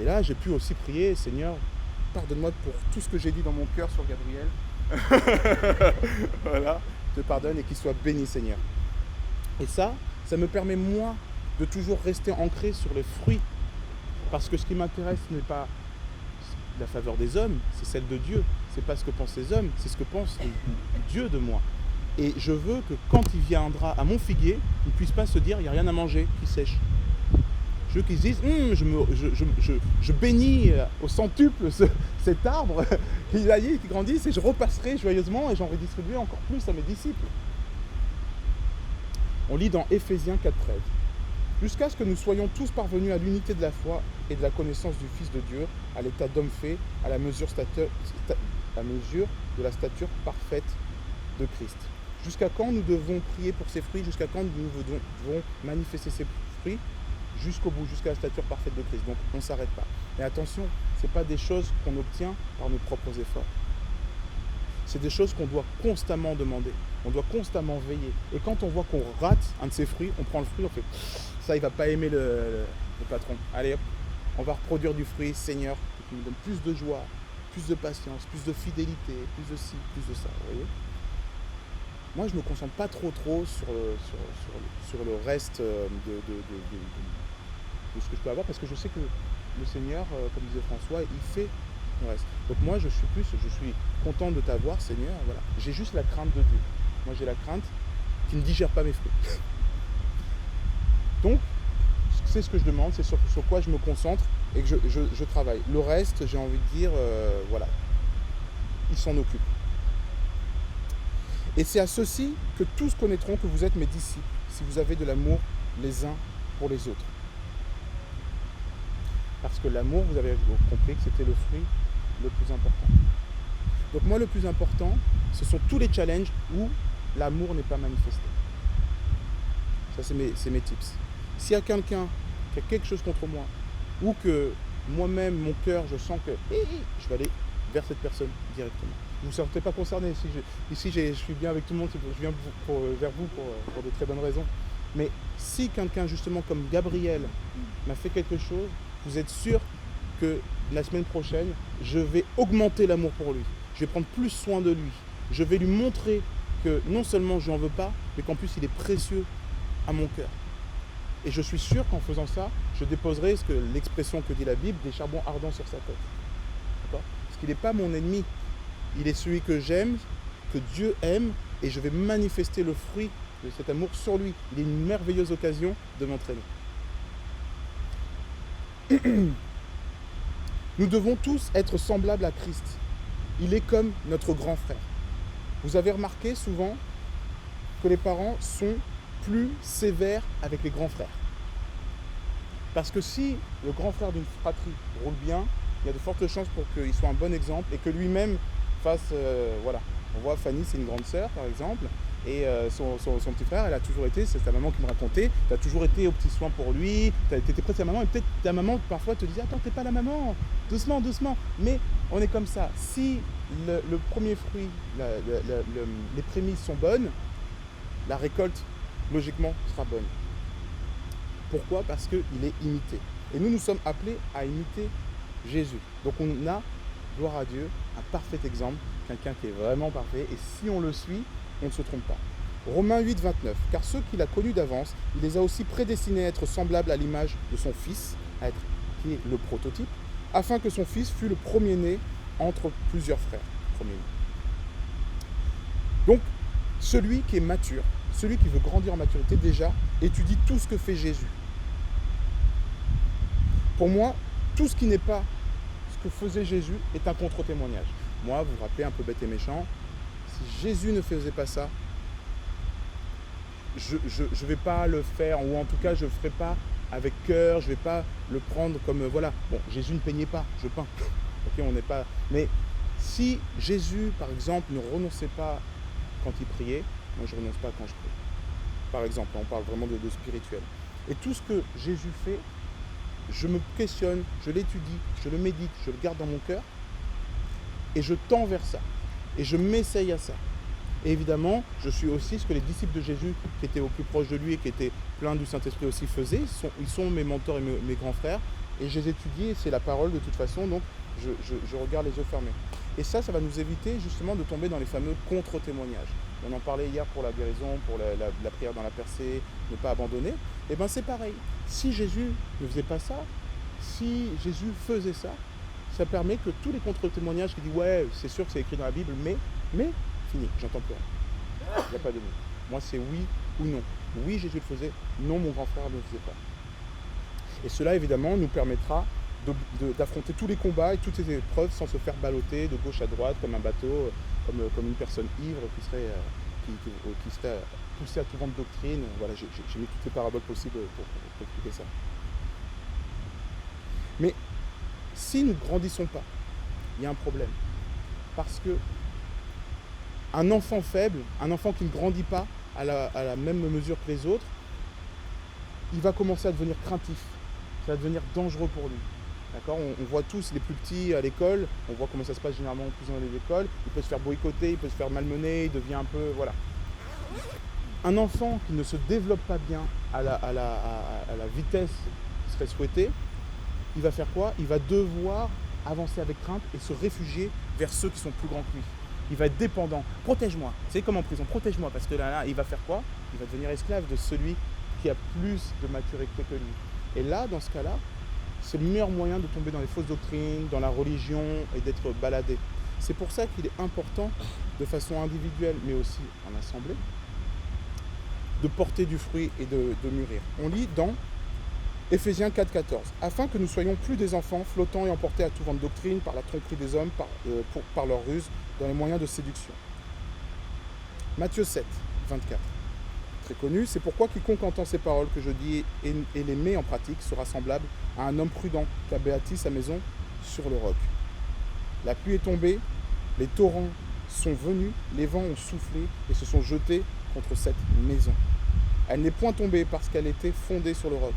Et là, j'ai pu aussi prier, Seigneur, pardonne-moi pour tout ce que j'ai dit dans mon cœur sur Gabriel. Voilà, je te pardonne et qu'il soit béni, Seigneur. Et ça me permet, moi, de toujours rester ancré sur les fruits. Parce que ce qui m'intéresse n'est pas la faveur des hommes, c'est celle de Dieu. C'est pas ce que pensent les hommes, c'est ce que pense Dieu de moi. Et je veux que quand il viendra à mon figuier, il ne puisse pas se dire, il n'y a rien à manger, qui sèche. Je veux qu'ils se disent, je bénis au centuple cet arbre, qu'il aille, qu'il grandisse, et je repasserai joyeusement et j'en redistribuerai encore plus à mes disciples. On lit dans Éphésiens 4,13. Jusqu'à ce que nous soyons tous parvenus à l'unité de la foi et de la connaissance du Fils de Dieu, à l'état d'homme fait, à la mesure de la stature parfaite de Christ. Jusqu'à quand nous devons prier pour ces fruits? Jusqu'à quand nous devons manifester ces fruits? Jusqu'au bout, jusqu'à la stature parfaite de Christ. Donc on ne s'arrête pas. Mais attention, ce n'est pas des choses qu'on obtient par nos propres efforts. C'est des choses qu'on doit constamment demander. On doit constamment veiller. Et quand on voit qu'on rate un de ces fruits, on prend le fruit, on fait ça, il ne va pas aimer le patron. Allez hop, on va reproduire du fruit, Seigneur, qui nous donne plus de joie, plus de patience, plus de fidélité, plus de ci, plus de ça. Vous voyez? Moi, je ne me concentre pas trop sur le reste de ce que je peux avoir, parce que je sais que le Seigneur, comme disait François, il fait le reste. Donc moi, je suis content de t'avoir, Seigneur. Voilà. J'ai juste la crainte de Dieu. Moi, j'ai la crainte qu'il ne digère pas mes fruits. Donc, c'est ce que je demande, c'est sur quoi je me concentre et que je travaille. Le reste, j'ai envie de dire, voilà, il s'en occupe. Et c'est à ceci que tous connaîtront que vous êtes mes disciples, si vous avez de l'amour les uns pour les autres. Parce que l'amour, vous avez compris que c'était le fruit le plus important. Donc moi, le plus important, ce sont tous les challenges où l'amour n'est pas manifesté. Ça, c'est mes tips. S'il y a quelqu'un qui a quelque chose contre moi, ou que moi-même, mon cœur, je sens que je vais aller vers cette personne directement. Vous ne vous sentez pas concerné. Ici, je suis bien avec tout le monde, je viens vers vous pour de très bonnes raisons. Mais si quelqu'un, justement, comme Gabriel, m'a fait quelque chose, vous êtes sûr que la semaine prochaine, je vais augmenter l'amour pour lui. Je vais prendre plus soin de lui. Je vais lui montrer que non seulement je n'en veux pas, mais qu'en plus il est précieux à mon cœur. Et je suis sûr qu'en faisant ça, je déposerai l'expression que dit la Bible, des charbons ardents sur sa tête. D'accord ? Parce qu'il n'est pas mon ennemi. Il est celui que j'aime, que Dieu aime, et je vais manifester le fruit de cet amour sur lui. Il est une merveilleuse occasion de m'entraîner. Nous devons tous être semblables à Christ. Il est comme notre grand frère. Vous avez remarqué souvent que les parents sont plus sévères avec les grands frères. Parce que si le grand frère d'une fratrie roule bien, il y a de fortes chances pour qu'il soit un bon exemple et que lui-même fasse, voilà. On voit Fanny, c'est une grande sœur par exemple, et son petit frère, elle a toujours été, c'est ta maman qui me racontait, tu as toujours été aux petits soins pour lui, tu étais près de sa maman, et peut-être ta maman parfois te disait, attends, t'es pas la maman, doucement, doucement. Mais on est comme ça. Si le premier fruit, les prémices sont bonnes, la récolte, logiquement, sera bonne. Pourquoi ? Parce qu'il est imité. Et nous sommes appelés à imiter Jésus. Donc on a, gloire à Dieu, un parfait exemple, quelqu'un qui est vraiment parfait, et si on le suit, on ne se trompe pas. Romains 8, 29. Car ceux qu'il a connus d'avance, il les a aussi prédestinés à être semblables à l'image de son Fils, qui est le prototype, afin que son Fils fût le premier-né entre plusieurs frères. Premier-né. Donc, celui qui est mature, celui qui veut grandir en maturité, déjà, étudie tout ce que fait Jésus. Pour moi, tout ce qui n'est pas ce que faisait Jésus est un contre-témoignage. Moi, vous vous rappelez, un peu bête et méchant, si Jésus ne faisait pas ça, je ne vais pas le faire, ou en tout cas, je ne le ferai pas avec cœur, je ne vais pas le prendre comme, voilà. Bon, Jésus ne peignait pas, je peins. Ok, on n'est pas... Mais si Jésus, par exemple, ne renonçait pas quand il priait, moi, je ne renonce pas quand je prie. Par exemple, on parle vraiment de spirituel. Et tout ce que Jésus fait, je me questionne, je l'étudie, je le médite, je le garde dans mon cœur, et je tends vers ça. Et je m'essaye à ça. Et évidemment, je suis aussi ce que les disciples de Jésus, qui étaient au plus proche de lui et qui étaient pleins du Saint-Esprit aussi, faisaient. Ils sont mes mentors et mes grands frères. Et je les étudie, et c'est la parole de toute façon, donc je regarde les yeux fermés. Et ça va nous éviter justement de tomber dans les fameux contre-témoignages. On en parlait hier pour la guérison, pour la prière dans la percée, ne pas abandonner. Et bien c'est pareil. Si Jésus ne faisait pas ça, si Jésus faisait ça, ça permet que tous les contre-témoignages qui disent « ouais, c'est sûr que c'est écrit dans la Bible, mais, fini, j'entends plus rien. » Il n'y a pas de mots. Moi, c'est oui ou non. Oui, Jésus le faisait. Non, mon grand frère ne le faisait pas. Et cela, évidemment, nous permettra d'affronter tous les combats et toutes ces épreuves sans se faire balloter de gauche à droite comme un bateau, comme une personne ivre qui serait poussée à tout vent de doctrine. Voilà, j'ai mis toutes les paraboles possibles pour expliquer ça. Mais si nous ne grandissons pas, il y a un problème. Parce que un enfant faible, un enfant qui ne grandit pas à la même mesure que les autres, il va commencer à devenir craintif. Ça va devenir dangereux pour lui. D'accord ? On voit tous les plus petits à l'école, on voit comment ça se passe généralement plus dans les écoles. Il peut se faire boycotter, il peut se faire malmener, il devient un peu... Voilà. Un enfant qui ne se développe pas bien à la vitesse qui serait souhaitée, il va faire quoi ? Il va devoir avancer avec crainte et se réfugier vers ceux qui sont plus grands que lui. Il va être dépendant. Protège-moi. C'est comme en prison. Protège-moi. Parce que là, il va faire quoi ? Il va devenir esclave de celui qui a plus de maturité que lui. Et là, dans ce cas-là, c'est le meilleur moyen de tomber dans les fausses doctrines, dans la religion et d'être baladé. C'est pour ça qu'il est important, de façon individuelle, mais aussi en assemblée, de porter du fruit et de mûrir. On lit dans Éphésiens 4,14. Afin que nous soyons plus des enfants, flottant et emportés à tout vent de doctrine par la tromperie des hommes, par leur ruse, dans les moyens de séduction. Matthieu 7, 24. Très connu, c'est pourquoi quiconque entend ces paroles que je dis et les met en pratique sera semblable à un homme prudent qui a bâti sa maison sur le roc. La pluie est tombée, les torrents sont venus, les vents ont soufflé et se sont jetés contre cette maison. Elle n'est point tombée parce qu'elle était fondée sur le roc.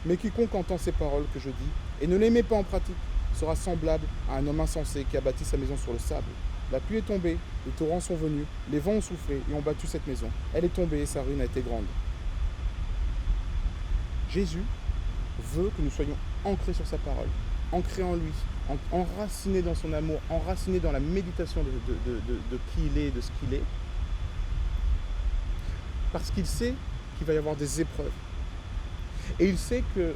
Mais quiconque entend ces paroles que je dis et ne les met pas en pratique sera semblable à un homme insensé qui a bâti sa maison sur le sable. La pluie est tombée, les torrents sont venus, les vents ont soufflé et ont battu cette maison. Elle est tombée et sa ruine a été grande. Jésus veut que nous soyons ancrés sur sa parole, ancrés en lui, enracinés dans son amour, enracinés dans la méditation de qui il est et de ce qu'il est, parce qu'il sait qu'il va y avoir des épreuves. Et il sait que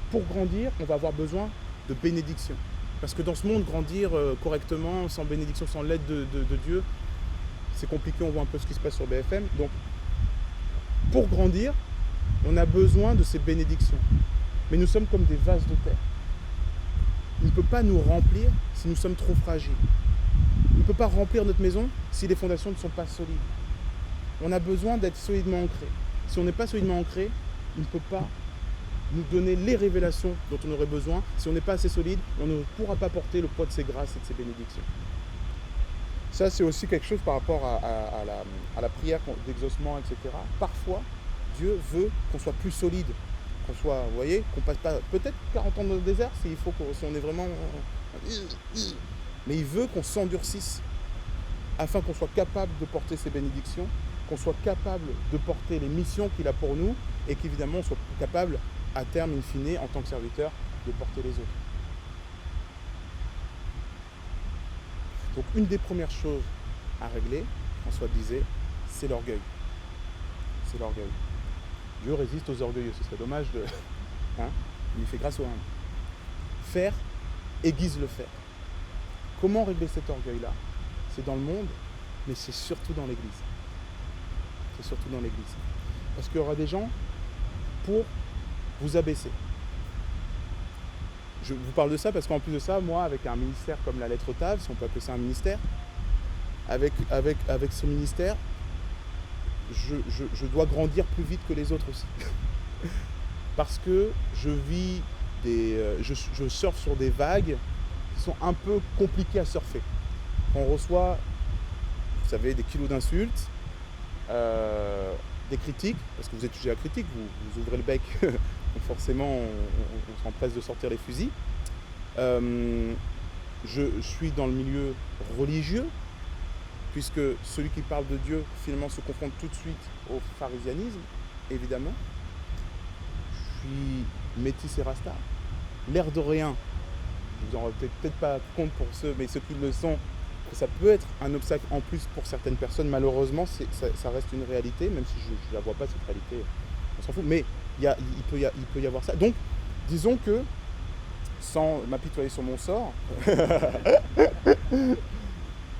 pour grandir, on va avoir besoin de bénédiction. Parce que dans ce monde, grandir correctement, sans bénédiction, sans l'aide de Dieu, c'est compliqué, on voit un peu ce qui se passe sur BFM. Donc, pour grandir, on a besoin de ces bénédictions. Mais nous sommes comme des vases de terre. Il ne peut pas nous remplir si nous sommes trop fragiles. Il ne peut pas remplir notre maison si les fondations ne sont pas solides. On a besoin d'être solidement ancré. Si on n'est pas solidement ancré, il ne peut pas nous donner les révélations dont on aurait besoin. Si on n'est pas assez solide, on ne pourra pas porter le poids de ses grâces et de ses bénédictions. Ça, c'est aussi quelque chose par rapport à la prière d'exaucement, etc. Parfois, Dieu veut qu'on soit plus solide, qu'on soit, vous voyez, qu'on passe pas peut-être 40 ans dans le désert, si on est vraiment... Mais il veut qu'on s'endurcisse, afin qu'on soit capable de porter ses bénédictions, qu'on soit capable de porter les missions qu'il a pour nous, et qu'évidemment on soit capable, à terme, in fine, en tant que serviteur, de porter les autres. Donc une des premières choses à régler, François disait, c'est l'orgueil. C'est l'orgueil. Dieu résiste aux orgueilleux, ce serait dommage de... Il fait grâce aux humbles. Faire aiguise le faire. Comment régler cet orgueil-là ? C'est dans le monde, mais c'est surtout dans l'Église. C'est surtout dans l'Église. Parce qu'il y aura des gens pour vous abaisser. Je vous parle de ça parce qu'en plus de ça, moi, avec un ministère comme la lettre Tav, si on peut appeler ça un ministère, avec ce ministère, je dois grandir plus vite que les autres aussi. Parce que je surfe sur des vagues qui sont un peu compliquées à surfer. On reçoit, vous savez, des kilos d'insultes, des critiques, parce que vous êtes sujet à la critique, vous ouvrez le bec, donc forcément on s'empresse de sortir les fusils. je suis dans le milieu religieux, puisque celui qui parle de Dieu, finalement, se confronte tout de suite au pharisianisme, évidemment. Je suis métis et rasta. L'air de rien, vous en rendez peut-être pas compte pour ceux, mais ceux qui le sont, que ça peut être un obstacle en plus pour certaines personnes. Malheureusement, ça reste une réalité, même si je ne la vois pas, cette réalité, on s'en fout. Mais il peut y avoir ça. Donc, disons que, sans m'apitoyer sur mon sort,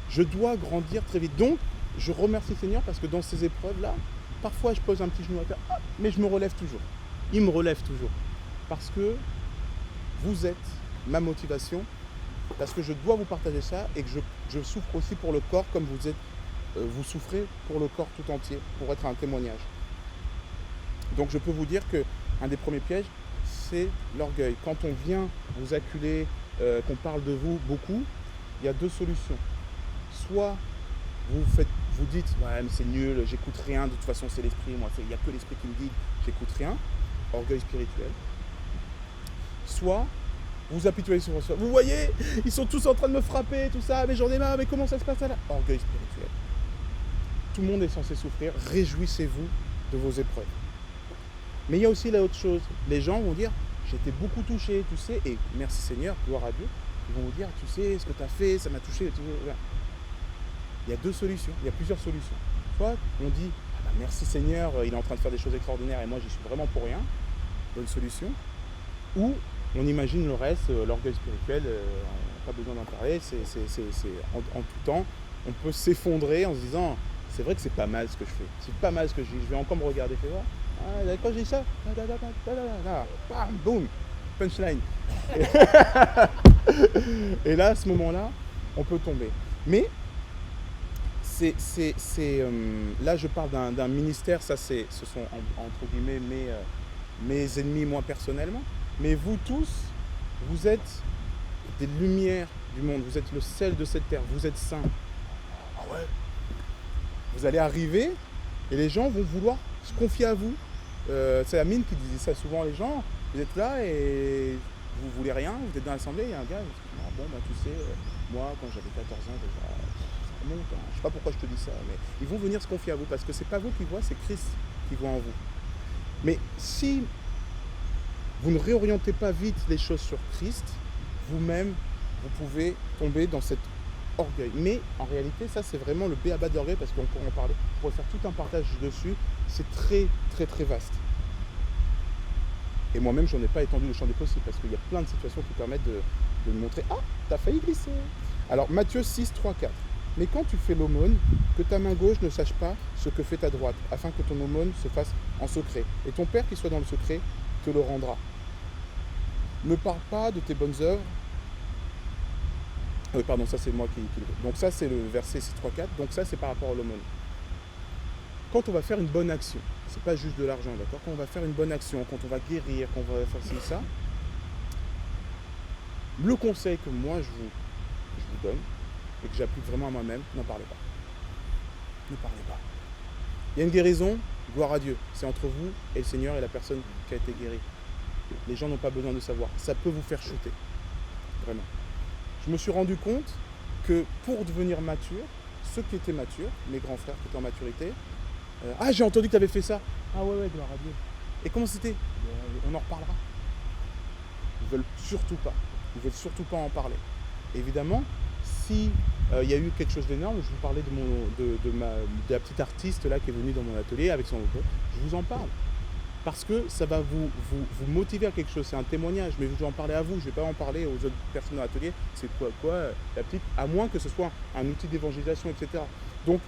je dois grandir très vite. Donc, je remercie le Seigneur parce que dans ces épreuves-là, parfois je pose un petit genou à terre, mais je me relève toujours. Il me relève toujours. Parce que vous êtes ma motivation, parce que je dois vous partager ça et que je souffre aussi pour le corps comme vous souffrez pour le corps tout entier, pour être un témoignage. Donc je peux vous dire qu'un des premiers pièges, c'est l'orgueil. Quand on vient vous acculer, qu'on parle de vous beaucoup, il y a deux solutions. Soit vous dites ouais mais c'est nul, j'écoute rien, de toute façon c'est l'esprit, moi il n'y a que l'esprit qui me dit j'écoute rien, orgueil spirituel. Soit vous apitoyez sur soi, vous voyez, ils sont tous en train de me frapper, tout ça, mais j'en ai marre, mais comment ça se passe là? Orgueil spirituel. Tout le monde est censé souffrir, réjouissez-vous de vos épreuves. Mais il y a aussi là autre chose, les gens vont dire j'étais beaucoup touché, tu sais, et merci Seigneur, gloire à Dieu, ils vont vous dire tu sais ce que tu as fait, ça m'a touché, il y a deux solutions, il y a plusieurs solutions. Soit on dit merci Seigneur, il est en train de faire des choses extraordinaires et moi j'y suis vraiment pour rien, bonne solution. Ou on imagine le reste, l'orgueil spirituel, on n'a pas besoin d'en parler, c'est en tout temps, on peut s'effondrer en se disant c'est vrai que c'est pas mal ce que je fais, c'est pas mal ce que je dis, je vais encore me regarder, fais voir, quand j'ai dit ça, bam, boum, punchline. Et là, à ce moment-là, on peut tomber. Mais là, je parle d'un ministère, ce sont entre guillemets mes ennemis, moi personnellement. Mais vous tous, vous êtes des lumières du monde, vous êtes le sel de cette terre, vous êtes saints. Ah ouais. Vous allez arriver et les gens vont vouloir se confier à vous. C'est Amine qui disait ça souvent, les gens, vous êtes là et vous voulez rien, vous êtes dans l'assemblée, il y a un gars, tu sais, moi quand j'avais 14 ans déjà, ça remonte, hein. Je sais pas pourquoi je te dis ça, mais ils vont venir se confier à vous parce que c'est pas vous qui voit, c'est Christ qui voit en vous. Mais si vous ne réorientez pas vite les choses sur Christ, vous-même, vous pouvez tomber dans cet orgueil. Mais en réalité, ça c'est vraiment le b.a.-ba de l'orgueil parce qu'on pourrait en parler, on pourrait faire tout un partage dessus, c'est très très très vaste. Et moi-même, j'en ai pas étendu le champ des possibles parce qu'il y a plein de situations qui permettent de me montrer « Ah, t'as failli glisser !» Alors, Matthieu 6, 3, 4. « Mais quand tu fais l'aumône, que ta main gauche ne sache pas ce que fait ta droite, afin que ton aumône se fasse en secret. Et ton Père qui soit dans le secret te le rendra. Ne parle pas de tes bonnes œuvres. » Oui, pardon, ça c'est moi qui donc ça c'est le verset 6, 3, 4. Donc ça c'est par rapport à l'aumône. Quand on va faire une bonne action, c'est pas juste de l'argent, d'accord? Quand on va faire une bonne action, quand on va guérir, quand on va faire ci, ça, le conseil que moi je vous donne et que j'applique vraiment à moi-même, n'en parlez pas. Ne parlez pas. Il y a une guérison, gloire à Dieu. C'est entre vous et le Seigneur et la personne qui a été guérie. Les gens n'ont pas besoin de savoir. Ça peut vous faire chuter. Vraiment. Je me suis rendu compte que pour devenir mature, ceux qui étaient matures, mes grands frères qui étaient en maturité, ah j'ai entendu que tu avais fait ça. Ah ouais, gloire à Dieu. Et comment c'était? On en reparlera. Ils veulent surtout pas en parler. Évidemment, si il y a eu quelque chose d'énorme, je vous parlais de la petite artiste là qui est venue dans mon atelier avec son logo, je vous en parle. Parce que ça va vous motiver à quelque chose, c'est un témoignage, mais je vais en parler à vous, je ne vais pas en parler aux autres personnes dans l'atelier, c'est quoi la petite, à moins que ce soit un outil d'évangélisation, etc. Donc,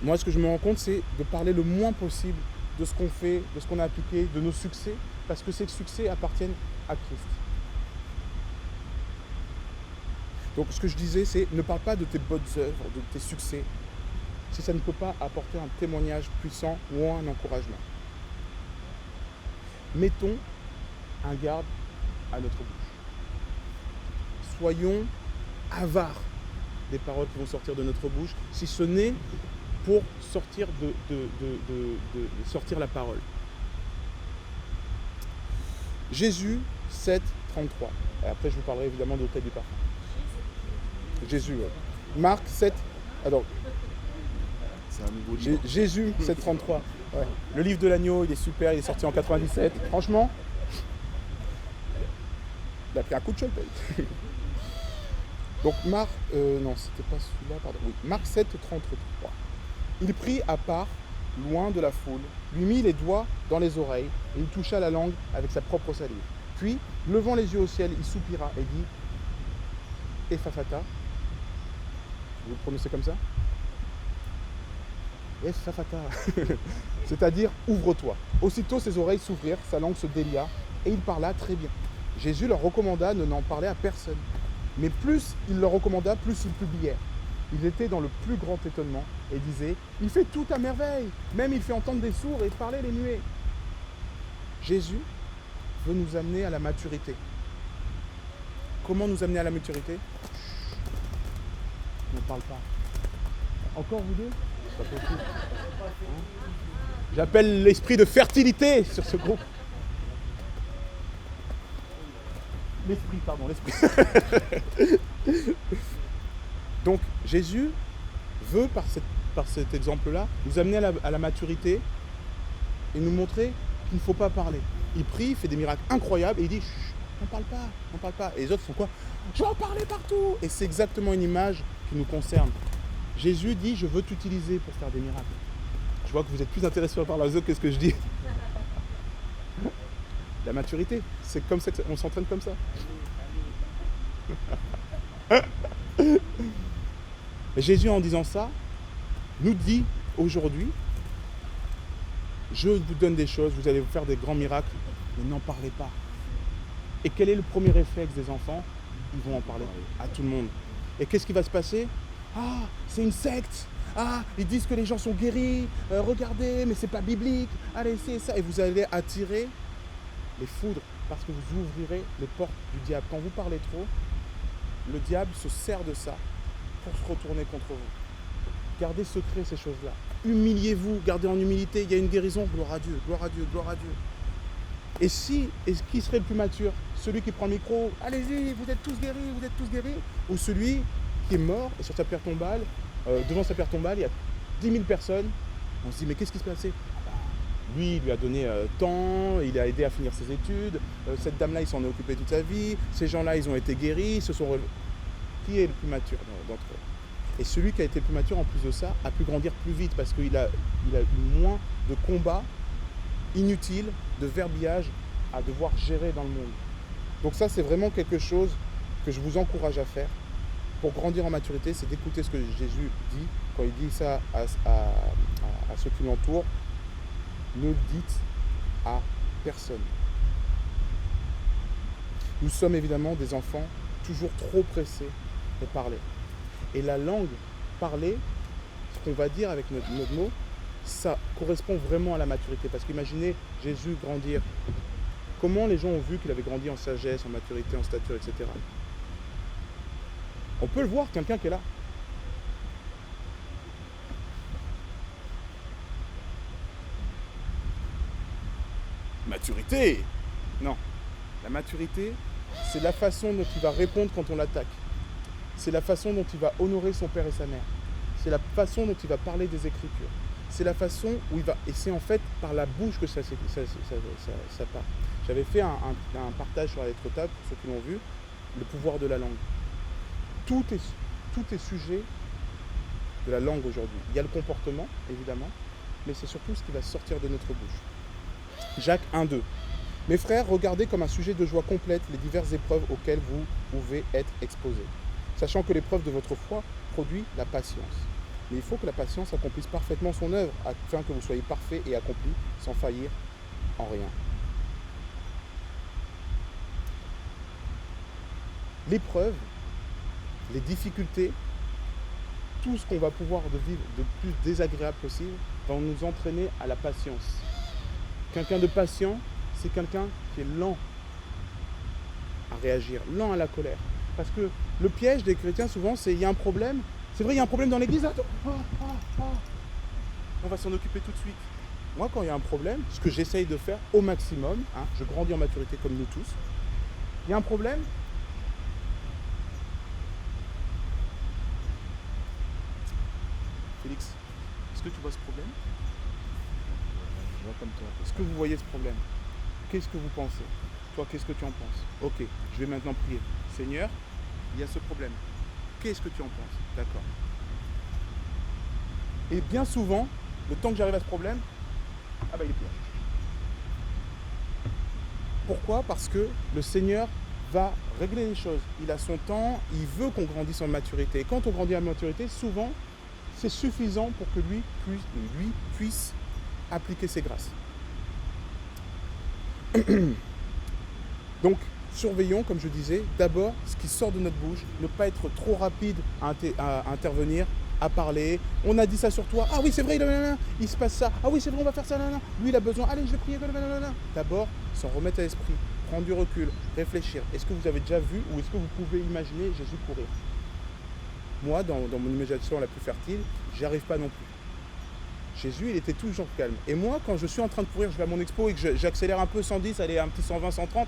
moi ce que je me rends compte, c'est de parler le moins possible de ce qu'on fait, de ce qu'on a appliqué, de nos succès, parce que ces succès appartiennent à Christ. Donc ce que je disais, c'est ne parle pas de tes bonnes œuvres, de tes succès, si ça ne peut pas apporter un témoignage puissant ou un encouragement. Mettons un garde à notre bouche. Soyons avares des paroles qui vont sortir de notre bouche, si ce n'est pour sortir sortir la parole. Jésus, 7, 33. Et après, je vous parlerai évidemment de l'hôtel du parfum. Jésus, ouais. Marc 7. Alors, C'est un nouveau livre. Jésus 7,33. Ouais. Le livre de l'agneau, il est super, il est sorti en 97. Franchement, il a pris un coup de chope. Donc Marc, non, c'était pas celui-là, pardon. Oui, Marc 7,33. Il prit à part, loin de la foule, lui mit les doigts dans les oreilles et il toucha la langue avec sa propre salive. Puis, levant les yeux au ciel, il soupira et dit Ephaphatha. Vous le prononcez comme ça? Ephaphatha. C'est-à-dire ouvre-toi. Aussitôt ses oreilles s'ouvrirent, sa langue se délia et il parla très bien. Jésus leur recommanda de n'en parler à personne. Mais plus il leur recommanda, plus ils publièrent. Ils étaient dans le plus grand étonnement et disaient « Il fait tout à merveille, même il fait entendre des sourds et parler les muets. » Jésus veut nous amener à la maturité. Comment nous amener à la maturité? On ne parle pas. Encore vous deux? C'est pas possible. J'appelle l'esprit de fertilité sur ce groupe. L'esprit, pardon, l'esprit. Donc Jésus veut, par cet exemple-là, nous amener à la maturité et nous montrer qu'il ne faut pas parler. Il prie, il fait des miracles incroyables et il dit chut, on ne parle pas, on ne parle pas. Et les autres sont quoi? Je vais en parler partout. Et c'est exactement une image qui nous concerne. Jésus dit je veux t'utiliser pour faire des miracles. Je vois que vous êtes plus intéressés par les autres que ce que je dis. La maturité, c'est comme ça qu'on s'entraîne comme ça. Et Jésus, en disant ça, nous dit aujourd'hui, je vous donne des choses, vous allez vous faire des grands miracles, mais n'en parlez pas. Et quel est le premier réflexe des enfants? Ils vont en parler à tout le monde. Et qu'est-ce qui va se passer? Ah, c'est une secte. Ah, ils disent que les gens sont guéris. Regardez, mais c'est pas biblique. Allez, c'est ça. Et vous allez attirer les foudres parce que vous ouvrirez les portes du diable. Quand vous parlez trop, le diable se sert de ça pour se retourner contre vous. Gardez secret ces choses-là. Humiliez-vous, gardez en humilité. Il y a une guérison, gloire à Dieu, gloire à Dieu, gloire à Dieu. Et qui serait le plus mature? Celui qui prend le micro, allez-y, vous êtes tous guéris, ou celui qui est mort et sur sa pierre tombale, devant sa pierre tombale, il y a 10 000 personnes. On se dit, mais qu'est-ce qui se passait? Lui, il lui a donné temps, il a aidé à finir ses études, cette dame-là, il s'en est occupé toute sa vie, ces gens-là, ils ont été guéris, ils se sont relevés. Qui est le plus mature d'entre eux? Et celui qui a été le plus mature, en plus de ça, a pu grandir plus vite parce qu'il a eu moins de combats inutiles, de verbiage à devoir gérer dans le monde. Donc ça, c'est vraiment quelque chose que je vous encourage à faire. Pour grandir en maturité, c'est d'écouter ce que Jésus dit. Quand il dit ça à ceux qui l'entourent, ne le dites à personne. Nous sommes évidemment des enfants toujours trop pressés de parler. Et la langue parlée, ce qu'on va dire avec notre mot, ça correspond vraiment à la maturité. Parce qu'imaginez Jésus grandir. Comment les gens ont vu qu'il avait grandi en sagesse, en maturité, en stature, etc. On peut le voir, quelqu'un qui est là. Maturité? Non. La maturité, c'est la façon dont il va répondre quand on l'attaque. C'est la façon dont il va honorer son père et sa mère. C'est la façon dont il va parler des Écritures. C'est la façon où il va... Et c'est en fait par la bouche que ça part. J'avais fait un partage sur la lettre table, pour ceux qui l'ont vu, le pouvoir de la langue. Tout est sujet de la langue aujourd'hui. Il y a le comportement, évidemment, mais c'est surtout ce qui va sortir de notre bouche. Jacques 1,2. Mes frères, regardez comme un sujet de joie complète les diverses épreuves auxquelles vous pouvez être exposés, sachant que l'épreuve de votre foi produit la patience. Mais il faut que la patience accomplisse parfaitement son œuvre, afin que vous soyez parfaits et accomplis, sans faillir en rien. L'épreuve, les difficultés, tout ce qu'on va pouvoir vivre de plus désagréable possible, va nous entraîner à la patience. Quelqu'un de patient, c'est quelqu'un qui est lent à réagir, lent à la colère. Parce que le piège des chrétiens, souvent, c'est il y a un problème. C'est vrai, il y a un problème dans l'église. On va s'en occuper tout de suite. Moi, quand il y a un problème, ce que j'essaye de faire au maximum, je grandis en maturité comme nous tous, Il y a un problème? Félix, est-ce que tu vois ce problème? Je vois comme toi. Est-ce que vous voyez ce problème? Qu'est-ce que vous pensez? Toi, qu'est-ce que tu en penses? Ok, je vais maintenant prier. Seigneur, il y a ce problème. Qu'est-ce que tu en penses? D'accord. Et bien souvent, le temps que j'arrive à ce problème, ah bah il est plus là. Pourquoi? Parce que le Seigneur va régler les choses. Il a son temps, il veut qu'on grandisse en maturité. Et quand on grandit en maturité, souvent, c'est suffisant pour que lui puisse appliquer ses grâces. Donc, surveillons, comme je disais, d'abord ce qui sort de notre bouche, ne pas être trop rapide à intervenir, à parler. On a dit ça sur toi, ah oui c'est vrai, il se passe ça, ah oui c'est vrai, on va faire ça, lui il a besoin, allez je vais prier, D'abord, s'en remettre à l'esprit, prendre du recul, réfléchir. Est-ce que vous avez déjà vu ou est-ce que vous pouvez imaginer Jésus courir? Moi, dans mon imagination la plus fertile, j'y arrive pas non plus. Jésus, il était toujours calme. Et moi, quand je suis en train de courir, je vais à mon expo et que j'accélère un peu 110, allez, un petit 120, 130,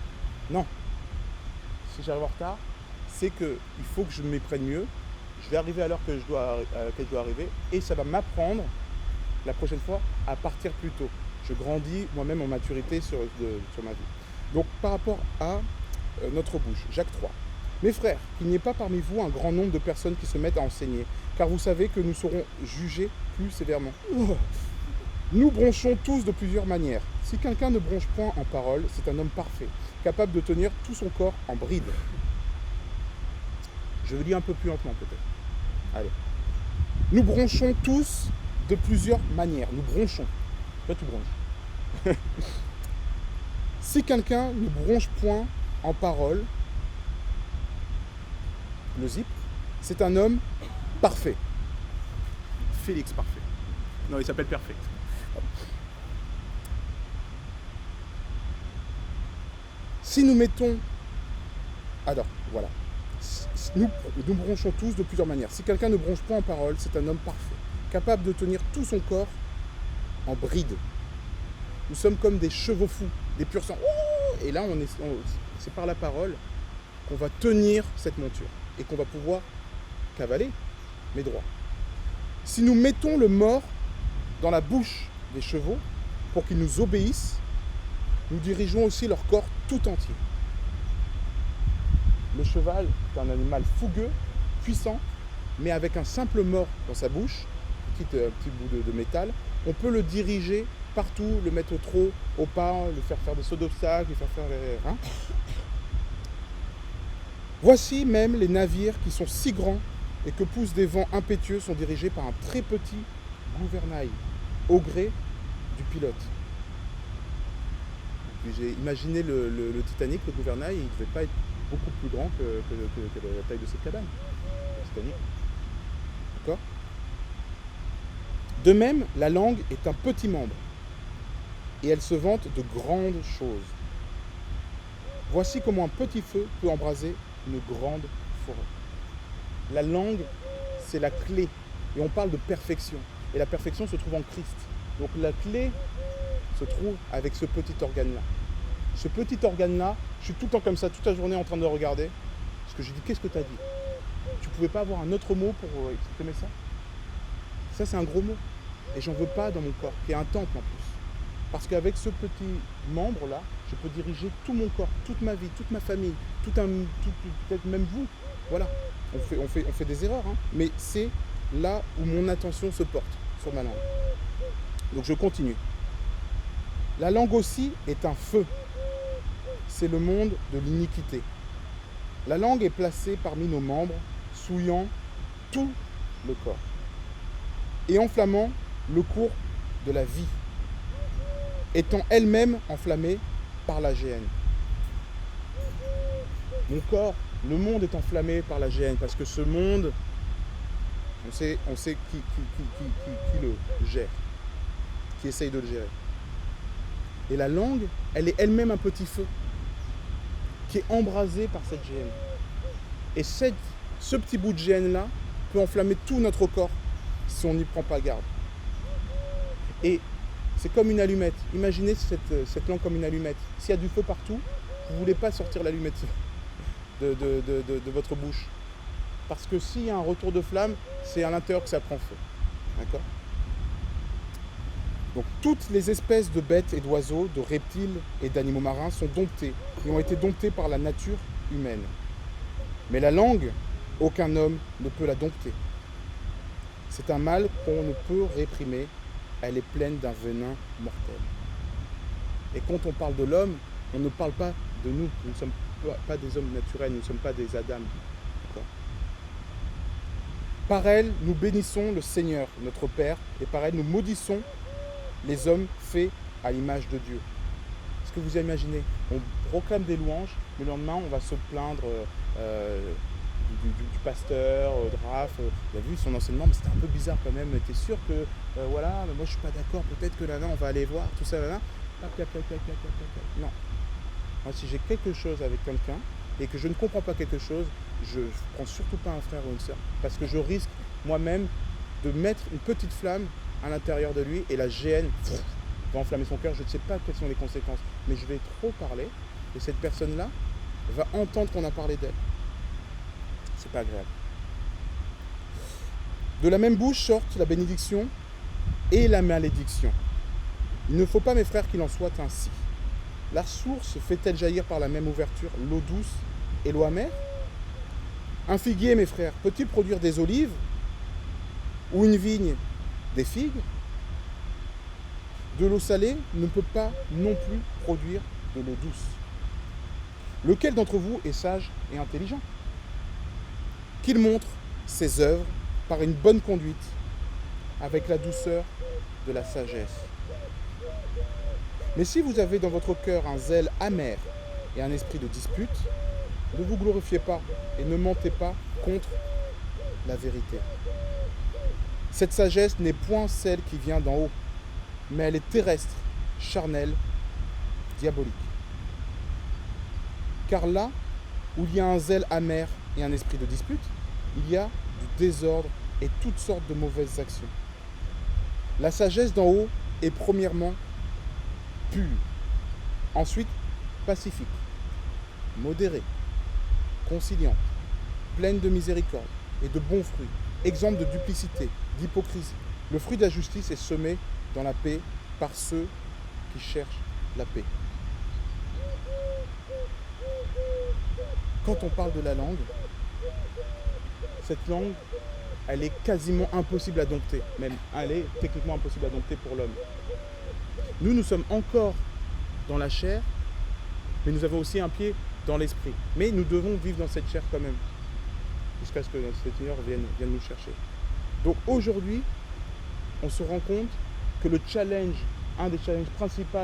non. Si j'arrive en retard, c'est qu'il faut que je m'y prenne mieux. Je vais arriver à l'heure à laquelle je dois arriver et ça va m'apprendre la prochaine fois à partir plus tôt. Je grandis moi-même en maturité sur ma vie. Donc, par rapport à notre bouche, Jacques 3. Mes frères, qu'il n'y ait pas parmi vous un grand nombre de personnes qui se mettent à enseigner, car vous savez que nous serons jugés plus sévèrement. Nous bronchons tous de plusieurs manières. Si quelqu'un ne bronche point en parole, c'est un homme parfait, capable de tenir tout son corps en bride. Je vais lire un peu plus lentement peut-être. Allez. Nous bronchons tous de plusieurs manières. Nous bronchons. Toi, tu bronches. Si quelqu'un ne bronche point en parole, le zip, c'est un homme parfait. Félix parfait. Non, il s'appelle Perfect. Si nous mettons... Alors, voilà. Nous bronchons tous de plusieurs manières. Si quelqu'un ne bronche pas en parole, c'est un homme parfait, capable de tenir tout son corps en bride. Nous sommes comme des chevaux fous, des purs sangs. Et là, c'est par la parole qu'on va tenir cette monture et qu'on va pouvoir cavaler, mais droit. Si nous mettons le mort dans la bouche des chevaux pour qu'ils nous obéissent, nous dirigeons aussi leur corps tout entier. Le cheval est un animal fougueux, puissant, mais avec un simple mort dans sa bouche, un petit bout de métal, on peut le diriger partout, le mettre au trot, au pas, le faire faire des sauts d'obstacles, le faire faire les... Hein. Voici même les navires qui sont si grands et que poussent des vents impétueux sont dirigés par un très petit gouvernail, au gré du pilote. J'ai imaginé le Titanic, le gouvernail, il ne devait pas être beaucoup plus grand que la taille de cette cabane. Le Titanic. D'accord ? De même, la langue est un petit membre et elle se vante de grandes choses. Voici comment un petit feu peut embraser une grande forêt. La langue, c'est la clé. Et on parle de perfection. Et la perfection se trouve en Christ. Donc la clé se trouve avec ce petit organe-là. Ce petit organe-là, je suis tout le temps comme ça, toute la journée en train de le regarder. Parce que je dis, qu'est-ce que tu as dit? Tu ne pouvais pas avoir un autre mot pour exprimer ça? Ça, c'est un gros mot. Et j'en veux pas dans mon corps, qui est un temple en plus. Parce qu'avec ce petit membre-là, je peux diriger tout mon corps, toute ma vie, toute ma famille, peut-être même vous. Voilà, on fait des erreurs, hein, mais c'est là où mon attention se porte, sur ma langue. Donc je continue. La langue aussi est un feu. C'est le monde de l'iniquité. La langue est placée parmi nos membres, souillant tout le corps et enflammant le cours de la vie, étant elle-même enflammée par la géhenne. Mon corps, le monde est enflammé par la géhenne, parce que ce monde, on sait qui le gère, qui essaye de le gérer. Et la langue, elle est elle-même un petit feu, qui est embrasé par cette géhenne. Et ce petit bout de géhenne-là peut enflammer tout notre corps si on n'y prend pas garde. Et c'est comme une allumette. Imaginez cette langue comme une allumette. S'il y a du feu partout, vous ne voulez pas sortir l'allumette de votre bouche. Parce que s'il y a un retour de flamme, c'est à l'intérieur que ça prend feu. D'accord ? Donc toutes les espèces de bêtes et d'oiseaux, de reptiles et d'animaux marins sont domptées et ont été domptées par la nature humaine. Mais la langue, aucun homme ne peut la dompter. C'est un mal qu'on ne peut réprimer. Elle est pleine d'un venin mortel. Et quand on parle de l'homme, on ne parle pas de nous. Nous ne sommes pas des hommes naturels, nous ne sommes pas des Adam. D'accord ? Par elle, nous bénissons le Seigneur, notre Père, et par elle, nous maudissons les hommes faits à l'image de Dieu. Est-ce que vous imaginez ? On proclame des louanges, mais le lendemain, on va se plaindre du pasteur, de Raph. Il a vu son enseignement, mais c'était un peu bizarre quand même. T'es sûr que, voilà, mais moi je suis pas d'accord, peut-être que là, on va aller voir, tout ça, là. Non. Moi, si j'ai quelque chose avec quelqu'un et que je ne comprends pas quelque chose, je ne prends surtout pas un frère ou une sœur. Parce que je risque moi-même de mettre une petite flamme à l'intérieur de lui et la GN va enflammer son cœur. Je ne sais pas quelles sont les conséquences, mais je vais trop parler et cette personne-là va entendre qu'on a parlé d'elle. C'est pas agréable. De la même bouche sortent la bénédiction et la malédiction. Il ne faut pas, mes frères, qu'il en soit ainsi. La source fait-elle jaillir par la même ouverture l'eau douce et l'eau amère ? Un figuier, mes frères, peut-il produire des olives ou une vigne des figues ? De l'eau salée ne peut pas non plus produire de l'eau douce. Lequel d'entre vous est sage et intelligent ? Qu'il montre ses œuvres par une bonne conduite, avec la douceur de la sagesse. Mais si vous avez dans votre cœur un zèle amer et un esprit de dispute, ne vous glorifiez pas et ne mentez pas contre la vérité. Cette sagesse n'est point celle qui vient d'en haut, mais elle est terrestre, charnelle, diabolique. Car là où il y a un zèle amer et un esprit de dispute, il y a du désordre et toutes sortes de mauvaises actions. La sagesse d'en haut est premièrement pure, ensuite pacifique, modérée, conciliante, pleine de miséricorde et de bons fruits, exempte de duplicité, d'hypocrisie. Le fruit de la justice est semé dans la paix par ceux qui cherchent la paix. Quand on parle de la langue, cette langue, elle est quasiment impossible à dompter. Même, elle est techniquement impossible à dompter pour l'homme. Nous sommes encore dans la chair, mais nous avons aussi un pied dans l'esprit. Mais nous devons vivre dans cette chair quand même, jusqu'à ce que notre Seigneur vienne nous chercher. Donc aujourd'hui, on se rend compte que le challenge, un des challenges principaux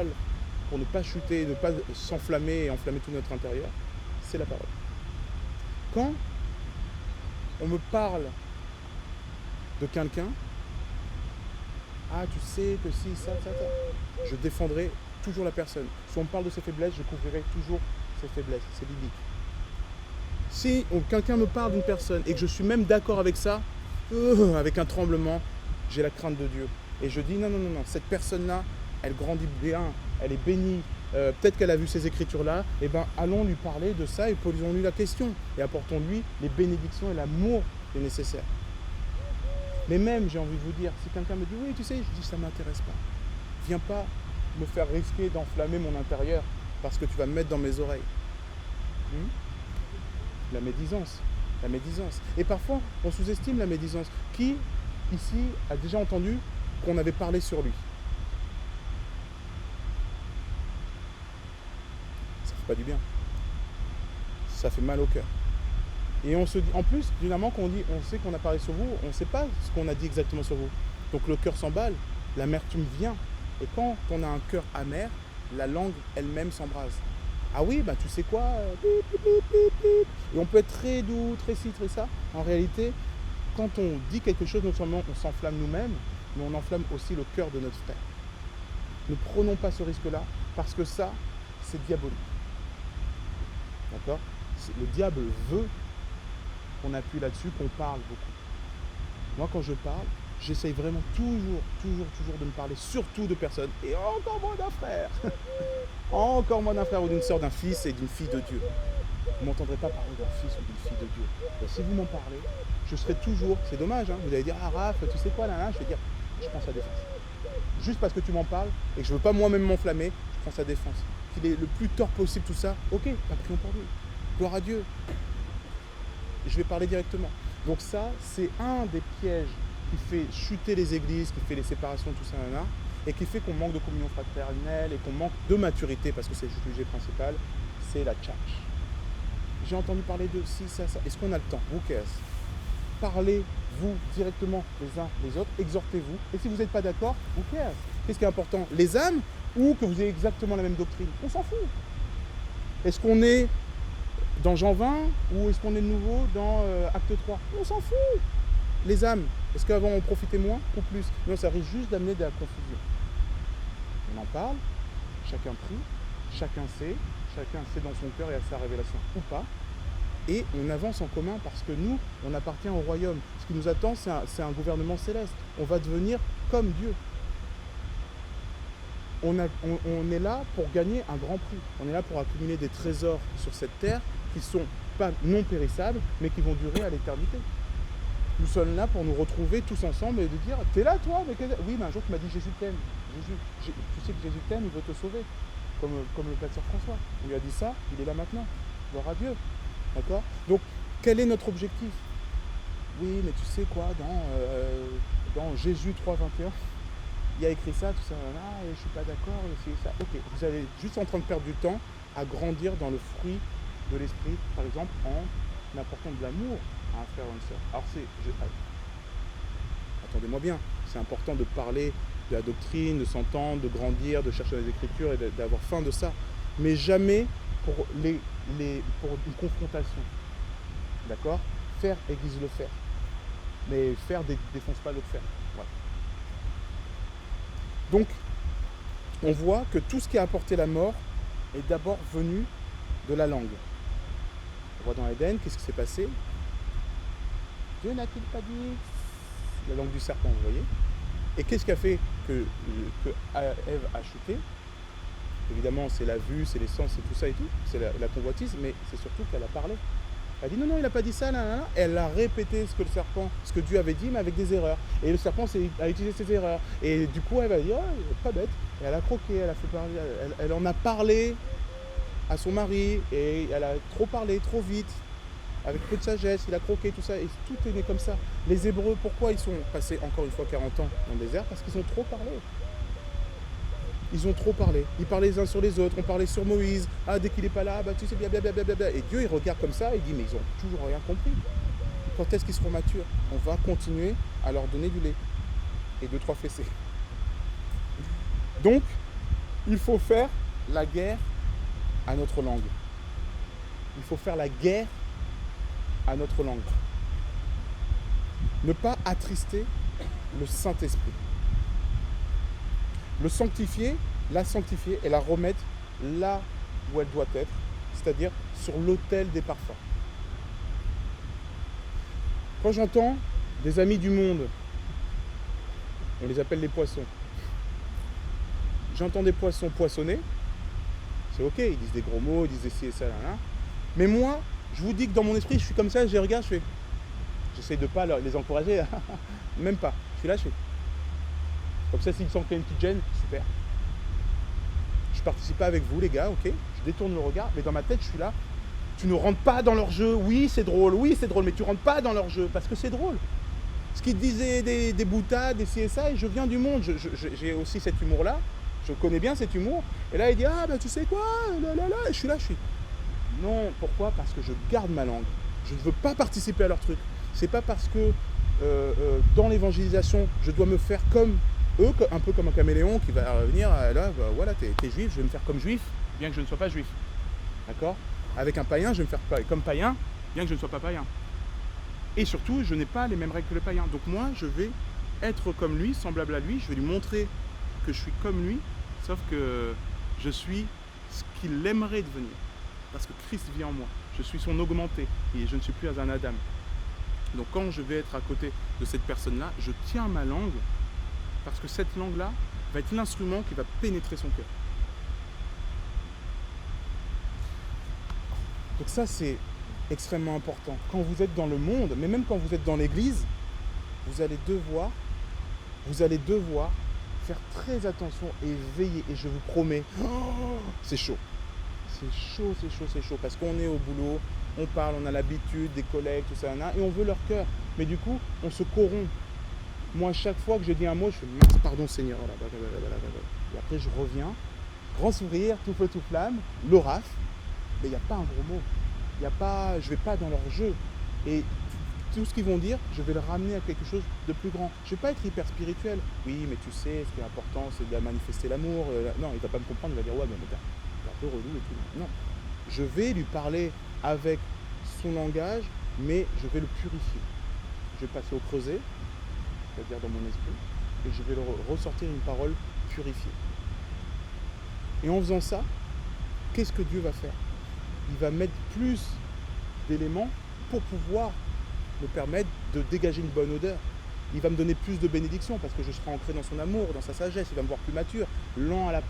pour ne pas chuter, ne pas s'enflammer et enflammer tout notre intérieur, c'est la parole. Quand on me parle de quelqu'un, ah tu sais que si, ça, je défendrai toujours la personne. Si on me parle de ses faiblesses, je couvrirai toujours ses faiblesses, c'est biblique. Si quelqu'un me parle d'une personne et que je suis même d'accord avec ça, avec un tremblement, j'ai la crainte de Dieu. Et je dis non, cette personne-là, elle grandit bien, elle est bénie, peut-être qu'elle a vu ces écritures-là, et bien allons lui parler de ça et posons-lui la question. Et apportons-lui les bénédictions et l'amour qui est nécessaire. Mais même, j'ai envie de vous dire, si quelqu'un me dit oui, tu sais, je dis ça ne m'intéresse pas. Viens pas me faire risquer d'enflammer mon intérieur parce que tu vas me mettre dans mes oreilles. La médisance. Et parfois, on sous-estime la médisance. Qui, ici, a déjà entendu qu'on avait parlé sur lui ? Ça fait pas du bien. Ça fait mal au cœur. Et on se dit, en plus, généralement, quand on dit, on sait qu'on a parlé sur vous, on ne sait pas ce qu'on a dit exactement sur vous. Donc le cœur s'emballe, l'amertume vient. Et quand on a un cœur amer, la langue elle-même s'embrase. Ah oui, bah tu sais quoi, et on peut être très doux, très ci, très ça. En réalité, quand on dit quelque chose, non seulement on s'enflamme nous-mêmes, mais on enflamme aussi le cœur de notre frère. Ne prenons pas ce risque-là, parce que ça, c'est diabolique. D'accord ? Le diable veut qu'on appuie là-dessus, qu'on parle beaucoup. Moi, quand je parle, j'essaye vraiment toujours de me parler surtout de personnes, et encore moins d'un frère. Encore moins d'un frère ou d'une sœur, d'un fils et d'une fille de Dieu. vous ne m'entendrez pas parler d'un fils ou d'une fille de Dieu. Et si vous m'en parlez, je serai toujours, c'est dommage, hein, vous allez dire, ah Raph, tu sais quoi, là, je vais dire, je prends sa défense. Juste parce que tu m'en parles et que je ne veux pas moi-même m'enflammer, je prends sa défense. Qu'il est le plus tort possible tout ça, ok, pas prions pour lui. Gloire à Dieu. Et je vais parler directement. Donc ça, c'est un des pièges qui fait chuter les églises, qui fait les séparations, tout ça, là, et qui fait qu'on manque de communion fraternelle et qu'on manque de maturité, parce que c'est le sujet principal, c'est la tchatch. J'ai entendu parler de ci, ça. Est-ce qu'on a le temps? Who cares? Parlez-vous directement les uns les autres, exhortez-vous. Et si vous n'êtes pas d'accord, who cares? Qu'est-ce qui est important? Les âmes ou que vous ayez exactement la même doctrine? On s'en fout. Est-ce qu'on est dans Jean 20 ou est-ce qu'on est de nouveau dans Acte 3? On s'en fout. Les âmes, est-ce qu'avant on profitait moins ou plus? Non, ça risque juste d'amener de la confusion. On en parle, chacun prie, chacun sait dans son cœur et à sa révélation ou pas. Et on avance en commun parce que nous, on appartient au royaume. Ce qui nous attend, c'est un gouvernement céleste. On va devenir comme Dieu. On est là pour gagner un grand prix. On est là pour accumuler des trésors sur cette terre qui sont pas non périssables, mais qui vont durer à l'éternité. Nous sommes là pour nous retrouver tous ensemble et de dire, t'es là toi? Oui, mais un jour tu m'as dit Jésus t'aime. Tu sais que Jésus t'aime, il veut te sauver. Comme le pasteur François. On lui a dit ça, il est là maintenant. Gloire à Dieu. D'accord? Donc, quel est notre objectif? Oui, mais tu sais quoi, dans Jésus 3,21, il y a écrit ça, tout ça, là, et je suis pas d'accord, c'est ça. Ok, vous allez juste en train de perdre du temps à grandir dans le fruit de l'esprit, par exemple, en apportant de l'amour à un frère ou une sœur. Alors attendez-moi bien, c'est important de parler de la doctrine, de s'entendre, de grandir, de chercher les Écritures et d'avoir faim de ça, mais jamais pour une confrontation. D'accord? Faire aiguise le fer, mais faire défonce pas l'autre fer. Voilà. Donc, on voit que tout ce qui a apporté la mort est d'abord venu de la langue. On voit dans Éden, qu'est-ce qui s'est passé? Dieu n'a-t-il pas dit? La langue du serpent, vous voyez? Et qu'est-ce qui a fait que Ève a chuté? Évidemment, c'est la vue, c'est les sens, c'est tout ça et tout. C'est la convoitise, mais c'est surtout qu'elle a parlé. Elle a dit non, il n'a pas dit ça, là. Elle a répété ce que Dieu avait dit, mais avec des erreurs. Et le serpent a utilisé ses erreurs. Et du coup, elle va dire, oh, pas bête. Et elle a croqué, elle a fait parler, elle en a parlé à son mari, et elle a trop parlé, trop vite. Avec peu de sagesse, il a croqué, tout ça, et tout est né comme ça. Les Hébreux, pourquoi ils sont passés encore une fois 40 ans dans le désert? Parce qu'ils ont trop parlé. Ils ont trop parlé. Ils parlaient les uns sur les autres, on parlait sur Moïse. Ah, dès qu'il n'est pas là, bah tu sais, blablabla. Et Dieu, il regarde comme ça, et il dit, mais ils ont toujours rien compris. Quand est-ce qu'ils seront matures? On va continuer à leur donner du lait. Et 2-3 fessées. Donc, il faut faire la guerre à notre langue. Il faut faire la guerre à notre langue. Ne pas attrister le Saint-Esprit. Le sanctifier, la sanctifier et la remettre là où elle doit être, c'est-à-dire sur l'autel des parfums. Quand j'entends des amis du monde, on les appelle les poissons, j'entends des poissons poissonner, c'est ok, ils disent des gros mots, ils disent des ci et ça, là. Mais moi, je vous dis que dans mon esprit, je suis comme ça, je les regarde, j'essaie de ne pas les encourager, même pas, je suis là, comme ça, s'ils sentent qu'il y a une petite gêne, super. Je participe pas avec vous, les gars, ok? Je détourne le regard, mais dans ma tête, je suis là. Tu ne rentres pas dans leur jeu. Oui, c'est drôle, mais tu rentres pas dans leur jeu parce que c'est drôle. Ce qu'ils disaient des boutades, des ci et ça, et je viens du monde. J'ai aussi cet humour-là. Je connais bien cet humour. Et là, il dit, ah, ben tu sais quoi, et je suis là. Non, pourquoi? Parce que je garde ma langue. Je ne veux pas participer à leur truc. C'est pas parce que dans l'évangélisation, je dois me faire comme eux, un peu comme un caméléon qui va venir, là, bah, voilà, t'es juif, je vais me faire comme juif, bien que je ne sois pas juif. D'accord? Avec un païen, je vais me faire comme païen, bien que je ne sois pas païen. Et surtout, je n'ai pas les mêmes règles que le païen. Donc moi, je vais être comme lui, semblable à lui, je vais lui montrer que je suis comme lui, sauf que je suis ce qu'il aimerait devenir. Parce que Christ vit en moi. Je suis son augmenté, et je ne suis plus un Adam. Donc quand je vais être à côté de cette personne-là, je tiens ma langue, parce que cette langue-là va être l'instrument qui va pénétrer son cœur. Donc ça, c'est extrêmement important. Quand vous êtes dans le monde, mais même quand vous êtes dans l'église, vous allez devoir faire très attention et veiller. Et je vous promets, c'est chaud. C'est chaud. Parce qu'on est au boulot, on parle, on a l'habitude des collègues, tout ça, et on veut leur cœur. Mais du coup, on se corrompt. Moi, chaque fois que je dis un mot, je fais mince, pardon Seigneur. Et après, je reviens, grand sourire, tout feu, tout flamme, l'oraf. Mais il n'y a pas un gros mot. Je ne vais pas dans leur jeu. Et tout ce qu'ils vont dire, je vais le ramener à quelque chose de plus grand. Je ne vais pas être hyper spirituel. Oui, mais tu sais, ce qui est important, c'est de manifester l'amour. Non, il ne va pas me comprendre, il va dire, ouais, mais t'es un peu relou et tout. Non. Je vais lui parler avec son langage, mais je vais le purifier. Je vais passer au creuset, c'est-à-dire dans mon esprit, et je vais ressortir une parole purifiée. Et en faisant ça, qu'est-ce que Dieu va faire? Il va mettre plus d'éléments pour pouvoir me permettre de dégager une bonne odeur. Il va me donner plus de bénédictions parce que je serai ancré dans son amour, dans sa sagesse. Il va me voir plus mature, lent à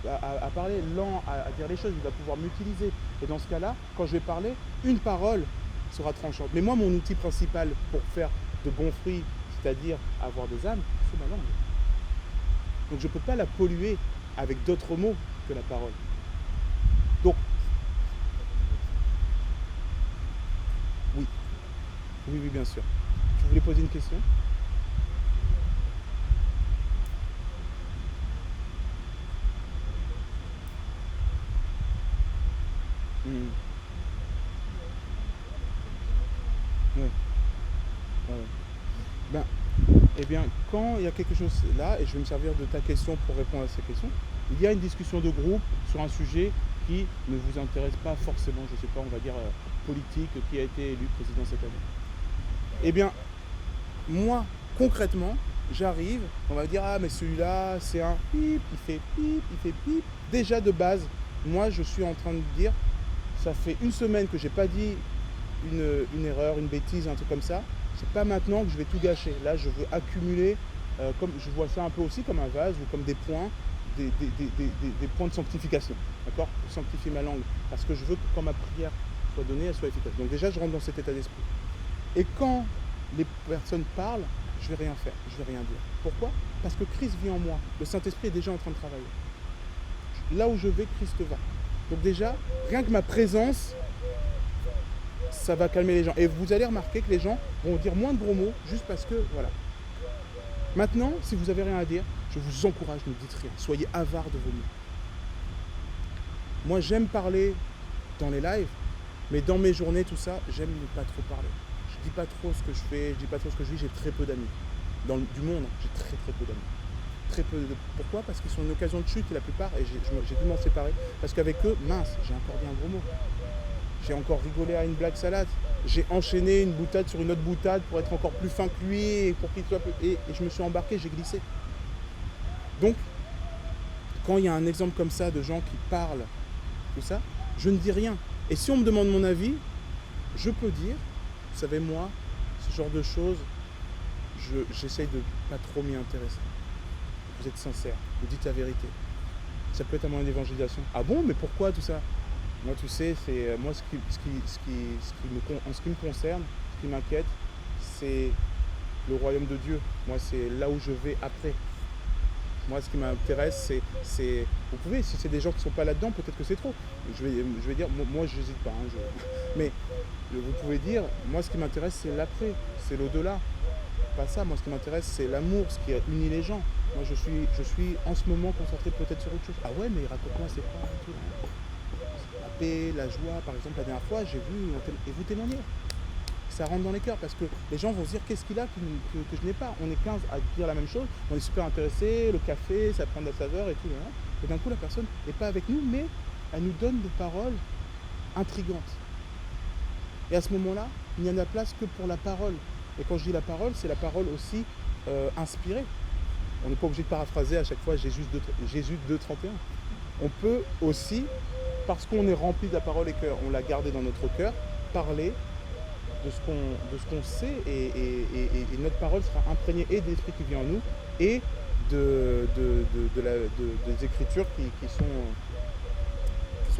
parler, lent à dire les choses. Il va pouvoir m'utiliser. Et dans ce cas-là, quand je vais parler, une parole sera tranchante. Mais moi, mon outil principal pour faire de bons fruits, c'est-à-dire avoir des âmes, c'est ma langue. Donc je ne peux pas la polluer avec d'autres mots que la parole. Donc, oui, bien sûr. Tu voulais poser une question? Oui. Ben, eh bien, quand il y a quelque chose là, et je vais me servir de ta question pour répondre à ces questions, il y a une discussion de groupe sur un sujet qui ne vous intéresse pas forcément, je ne sais pas, on va dire politique, qui a été élu président cette année. Eh bien, moi, concrètement, j'arrive, on va dire, ah mais celui-là, c'est un pip, il fait pip. Déjà de base, moi, je suis en train de dire, ça fait une semaine que j'ai pas dit une erreur, une bêtise, un truc comme ça. C'est pas maintenant que je vais tout gâcher. Là, je veux accumuler, comme je vois ça un peu aussi comme un vase ou comme des points, des points de sanctification, d'accord? Pour sanctifier ma langue, parce que je veux que quand ma prière soit donnée, elle soit efficace. Donc déjà, je rentre dans cet état d'esprit. Et quand les personnes parlent, je ne vais rien faire, je ne vais rien dire. Pourquoi? Parce que Christ vit en moi. Le Saint-Esprit est déjà en train de travailler. Là où je vais, Christ va. Donc déjà, rien que ma présence, ça va calmer les gens. Et vous allez remarquer que les gens vont dire moins de gros mots, juste parce que, voilà. Maintenant, si vous n'avez rien à dire, je vous encourage, ne dites rien. Soyez avares de vos mots. Moi, j'aime parler dans les lives, mais dans mes journées, tout ça, j'aime ne pas trop parler. Je dis pas trop ce que je fais, je dis pas trop ce que je vis, j'ai très peu d'amis. Du monde, j'ai très peu d'amis. Pourquoi? Parce qu'ils sont une occasion de chute, et la plupart, et j'ai dû m'en séparer. Parce qu'avec eux, mince, j'ai encore dit un gros mot. J'ai encore rigolé à une blague salade. J'ai enchaîné une boutade sur une autre boutade pour être encore plus fin que lui, et pour qu'il soit plus... Et je me suis embarqué, j'ai glissé. Donc, quand il y a un exemple comme ça de gens qui parlent, tout ça, je ne dis rien. Et si on me demande mon avis, je peux dire, vous savez, moi, ce genre de choses, j'essaye de pas trop m'y intéresser. Vous êtes sincère, vous dites la vérité. Ça peut être un moyen d'évangélisation. Ah bon, mais pourquoi tout ça? Moi, tu sais, c'est moi en ce qui me concerne, ce qui m'inquiète, c'est le royaume de Dieu. Moi, c'est là où je vais après. Moi, ce qui m'intéresse, c'est... Vous pouvez, si c'est des gens qui ne sont pas là-dedans, peut-être que c'est trop. Je vais dire, moi, je n'hésite pas. Mais vous pouvez dire, moi, ce qui m'intéresse, c'est l'après, c'est l'au-delà. Pas ça, moi, ce qui m'intéresse, c'est l'amour, ce qui unit les gens. Moi, je suis en ce moment concentré peut-être sur autre chose. Ah ouais, mais raconte-moi, c'est quoi tout la paix, la joie, par exemple, la dernière fois, j'ai vu, et vous témoignez. Ça rentre dans les cœurs parce que les gens vont se dire qu'est-ce qu'il a que je n'ai pas. On est 15 à dire la même chose, on est super intéressés, le café, ça prend de la saveur et tout. Et d'un coup, la personne n'est pas avec nous, mais elle nous donne des paroles intrigantes. Et à ce moment-là, il n'y en a place que pour la parole. Et quand je dis la parole, c'est la parole aussi inspirée. On n'est pas obligé de paraphraser à chaque fois Jésus 2,31. On peut aussi, parce qu'on est rempli de la parole et qu'on l'a gardée dans notre cœur, parler de ce qu'on sait et notre parole sera imprégnée et de l'esprit qui vient en nous et des écritures qui sont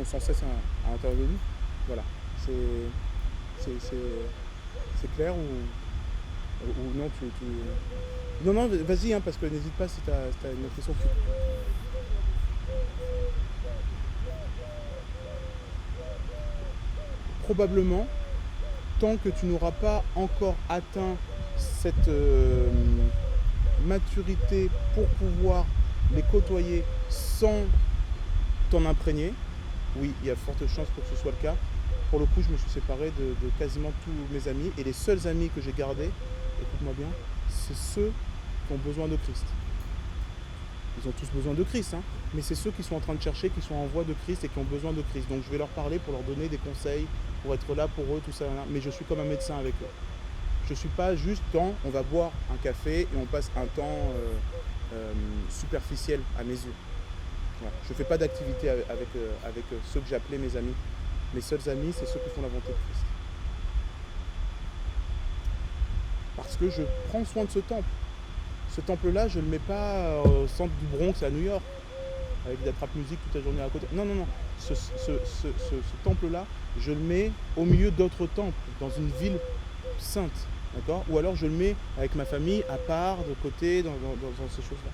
sans cesse à l'intérieur de nous. Voilà. C'est clair ou non Non, vas-y, hein, parce que n'hésite pas si tu as une autre question. Probablement, tant que tu n'auras pas encore atteint cette maturité pour pouvoir les côtoyer sans t'en imprégner, oui, il y a forte chance pour que ce soit le cas. Pour le coup, je me suis séparé de quasiment tous mes amis. Et les seuls amis que j'ai gardés, écoute-moi bien, c'est ceux qui ont besoin de Christ. Ils ont tous besoin de Christ, hein, mais c'est ceux qui sont en train de chercher, qui sont en voie de Christ et qui ont besoin de Christ. Donc je vais leur parler pour leur donner des conseils, pour être là pour eux, tout ça. Mais je suis comme un médecin avec eux. Je ne suis pas juste dans on va boire un café et on passe un temps superficiel à mes yeux. Voilà. Je ne fais pas d'activité avec ceux que j'appelais mes amis. Mes seuls amis, c'est ceux qui font la volonté de Christ. Parce que je prends soin de ce temple. Ce temple-là, je ne le mets pas au centre du Bronx à New York, avec des attrape-musique toute la journée à côté. Non. Ce temple-là, je le mets au milieu d'autres temples, dans une ville sainte. D'accord ? Ou alors je le mets avec ma famille, à part, de côté, dans ces choses-là.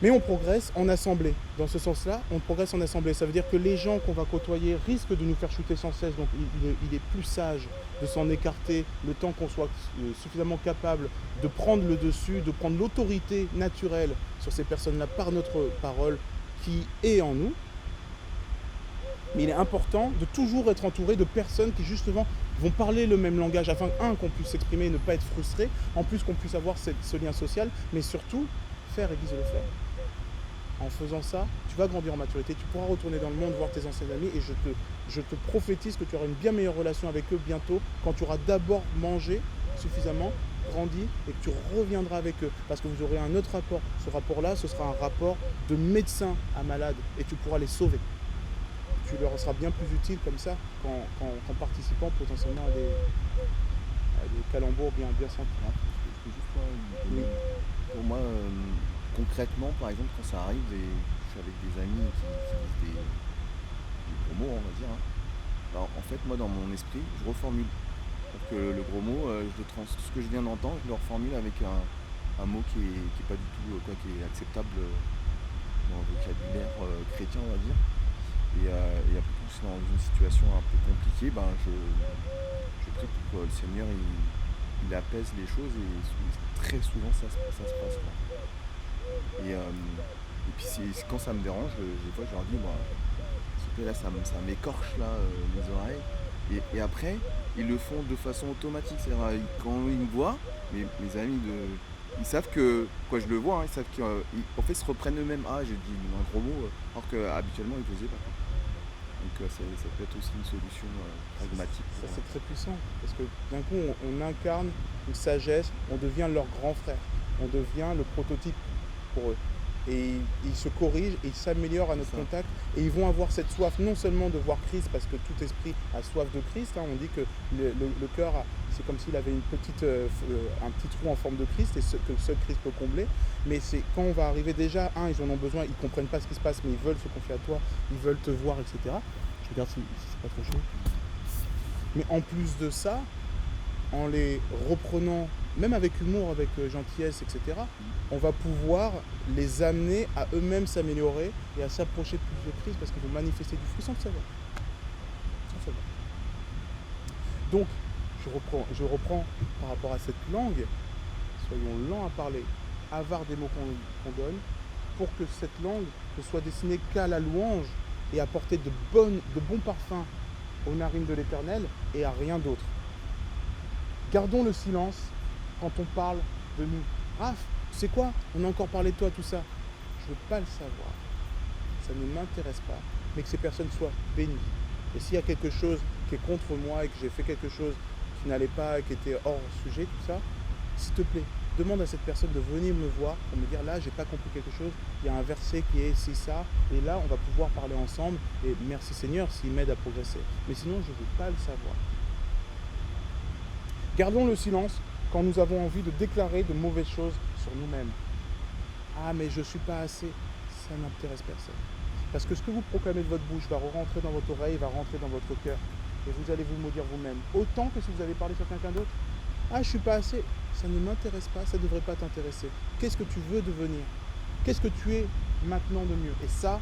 Mais on progresse en assemblée. Dans ce sens-là, on progresse en assemblée. Ça veut dire que les gens qu'on va côtoyer risquent de nous faire chuter sans cesse. Donc il est plus sage de s'en écarter le temps qu'on soit suffisamment capable de prendre le dessus, de prendre l'autorité naturelle sur ces personnes-là par notre parole qui est en nous. Mais il est important de toujours être entouré de personnes qui justement vont parler le même langage afin, qu'on puisse s'exprimer et ne pas être frustré, en plus qu'on puisse avoir ce lien social, mais surtout faire église de le faire. En faisant ça, tu vas grandir en maturité, tu pourras retourner dans le monde, voir tes anciens amis et je te prophétise que tu auras une bien meilleure relation avec eux bientôt quand tu auras d'abord mangé suffisamment, grandi et que tu reviendras avec eux parce que vous aurez un autre rapport. Ce rapport-là, ce sera un rapport de médecin à malade et tu pourras les sauver. Tu leur seras bien plus utile comme ça qu'en participant potentiellement à des calembours bien centrés. Je peux juste pour moi, concrètement, par exemple, quand ça arrive et je suis avec des amis qui disent des gros mots, on va dire, hein, alors, en fait, moi, dans mon esprit, je reformule. Donc le gros mot, ce que je viens d'entendre, je le reformule avec un mot qui est pas du tout, qui est acceptable dans le vocabulaire chrétien, on va dire. Et après tout, c'est dans une situation un peu compliquée, je prie pour que le Seigneur il apaise les choses et très souvent ça se passe, quoi. Et puis quand ça me dérange, des fois je leur dis, s'il te plaît, là ça m'écorche là, les oreilles. Et après, ils le font de façon automatique. C'est-à-dire, quand ils me voient, mes amis, ils savent que, je le vois, hein, ils savent qu'en fait, ils se reprennent eux-mêmes. Ah, j'ai dit un gros mot, alors qu'habituellement, ils ne faisaient pas. Donc ça peut être aussi une solution pragmatique. Ça, c'est très puissant, parce que d'un coup, on incarne une sagesse, on devient leur grand frère, on devient le prototype pour eux. Et ils se corrigent, et ils s'améliorent à notre contact, et ils vont avoir cette soif non seulement de voir Christ, parce que tout esprit a soif de Christ, hein, on dit que le cœur, c'est comme s'il avait un petit trou en forme de Christ, et que seul Christ peut combler, mais c'est quand on va arriver déjà, ils en ont besoin, ils ne comprennent pas ce qui se passe, mais ils veulent se confier à toi, ils veulent te voir, etc. Je regarde si c'est pas trop chaud. Mais en plus de ça, en les reprenant, même avec humour, avec gentillesse, etc., on va pouvoir les amener à eux-mêmes s'améliorer et à s'approcher plus de Christ parce qu'ils vont manifester du fruit sans le savoir. Donc, je reprends par rapport à cette langue, soyons lents à parler, avares des mots qu'on donne, pour que cette langue ne soit destinée qu'à la louange et apporter de bons parfums aux narines de l'Éternel et à rien d'autre. Gardons le silence quand on parle de nous. Raph, tu sais quoi ? On a encore parlé de toi, tout ça. Je ne veux pas le savoir. Ça ne m'intéresse pas. Mais que ces personnes soient bénies. Et s'il y a quelque chose qui est contre moi et que j'ai fait quelque chose qui n'allait pas, qui était hors sujet, tout ça, s'il te plaît, demande à cette personne de venir me voir pour me dire là, j'ai pas compris quelque chose, il y a un verset qui est ci, ça, et là, on va pouvoir parler ensemble. Et merci Seigneur s'il m'aide à progresser. Mais sinon, je ne veux pas le savoir. Gardons le silence quand nous avons envie de déclarer de mauvaises choses sur nous-mêmes. Ah, mais je ne suis pas assez. Ça n'intéresse personne. Parce que ce que vous proclamez de votre bouche va rentrer dans votre oreille, va rentrer dans votre cœur. Et vous allez vous maudire vous-même. Autant que si vous avez parlé sur quelqu'un d'autre. Ah, je suis pas assez. Ça ne m'intéresse pas, ça ne devrait pas t'intéresser. Qu'est-ce que tu veux devenir? Qu'est-ce que tu es maintenant de mieux? Et ça,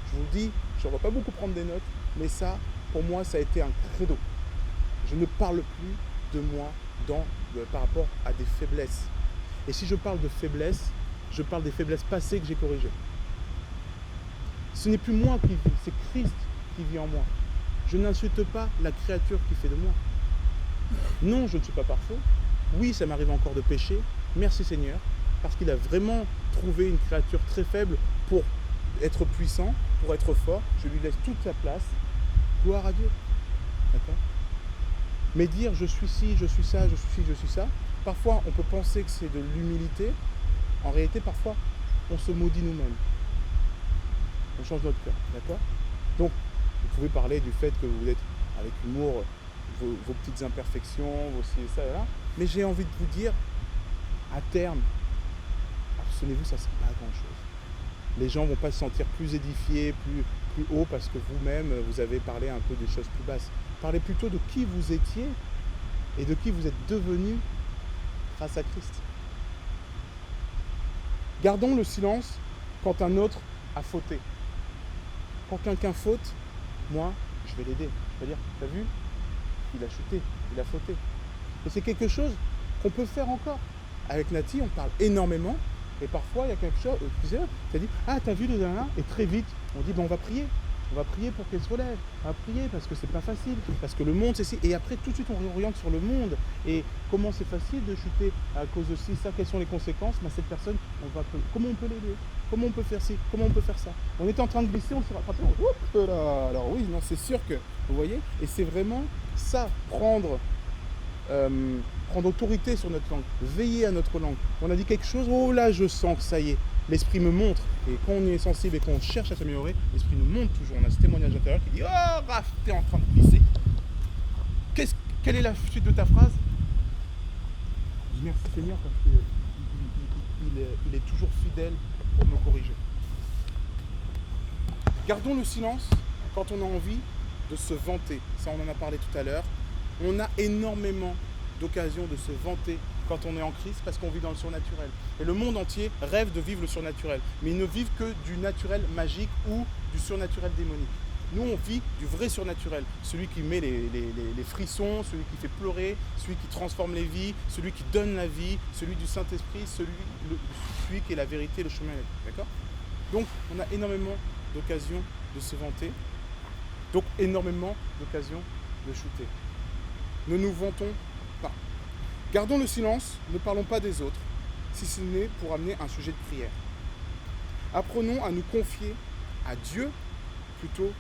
je vous le dis, je ne vais pas beaucoup prendre des notes, mais ça, pour moi, ça a été un credo. Je ne parle plus de moi par rapport à des faiblesses. Et si je parle de faiblesses, je parle des faiblesses passées que j'ai corrigées. Ce n'est plus moi qui vis, c'est Christ qui vit en moi. Je n'insulte pas la créature qui fait de moi. Non, je ne suis pas parfait. Oui, ça m'arrive encore de pécher. Merci Seigneur, parce qu'il a vraiment trouvé une créature très faible pour être puissant, pour être fort. Je lui laisse toute sa place. Gloire à Dieu. D'accord? Mais dire je suis ci, je suis ça, je suis ci, je suis ça, parfois on peut penser que c'est de l'humilité. En réalité, parfois, on se maudit nous-mêmes. On change notre cœur. D'accord? Donc, vous pouvez parler du fait que vous êtes avec humour, vos petites imperfections, vos ci et ça et là. Mais j'ai envie de vous dire, à terme, abstenez-vous, ça ne sert pas à grand-chose. Les gens ne vont pas se sentir plus édifiés, plus haut parce que vous-même, vous avez parlé un peu des choses plus basses. Parlez plutôt de qui vous étiez et de qui vous êtes devenu grâce à Christ. Gardons le silence quand un autre a fauté. Quand quelqu'un faute, moi, je vais l'aider. Je vais dire, t'as vu? Il a chuté, il a fauté. Et c'est quelque chose qu'on peut faire encore. Avec Nati, on parle énormément. Et parfois, il y a quelque chose, tu as dit, ah, t'as vu le dernier? Et très vite, on dit, on va prier. On va prier pour qu'elle se relève. On va prier parce que c'est pas facile. Parce que le monde, c'est ci. Et après, tout de suite, on réoriente sur le monde. Et comment c'est facile de chuter à cause de ci, ça, quelles sont les conséquences? Cette personne, comment on peut l'aider? Comment on peut faire ci? Comment on peut faire ça? On était en train de glisser, on s'est rattrapé. Oups là. Alors oui, non, c'est sûr que, vous voyez, et c'est vraiment ça, prendre autorité sur notre langue, veiller à notre langue. On a dit quelque chose, oh là, je sens que ça y est. L'esprit me montre, et quand on est sensible et qu'on cherche à s'améliorer, l'esprit nous montre toujours. On a ce témoignage intérieur qui dit, oh Raph, t'es en train de glisser. Quelle est la suite de ta phrase? Je dis merci Seigneur parce qu'il est toujours fidèle pour me corriger. Gardons le silence quand on a envie de se vanter. Ça, on en a parlé tout à l'heure. On a énormément d'occasions de se vanter quand on est en Christ parce qu'on vit dans le surnaturel. Et le monde entier rêve de vivre le surnaturel. Mais ils ne vivent que du naturel magique ou du surnaturel démonique. Nous, on vit du vrai surnaturel. Celui qui met les frissons, celui qui fait pleurer, celui qui transforme les vies, celui qui donne la vie, celui du Saint-Esprit, celui qui est la vérité, le chemin. D'accord? Donc, on a énormément d'occasions de se vanter. Donc, énormément d'occasions de chuter. Ne nous vantons pas. Gardons le silence, ne parlons pas des autres, si ce n'est pour amener un sujet de prière. Apprenons à nous confier à Dieu plutôt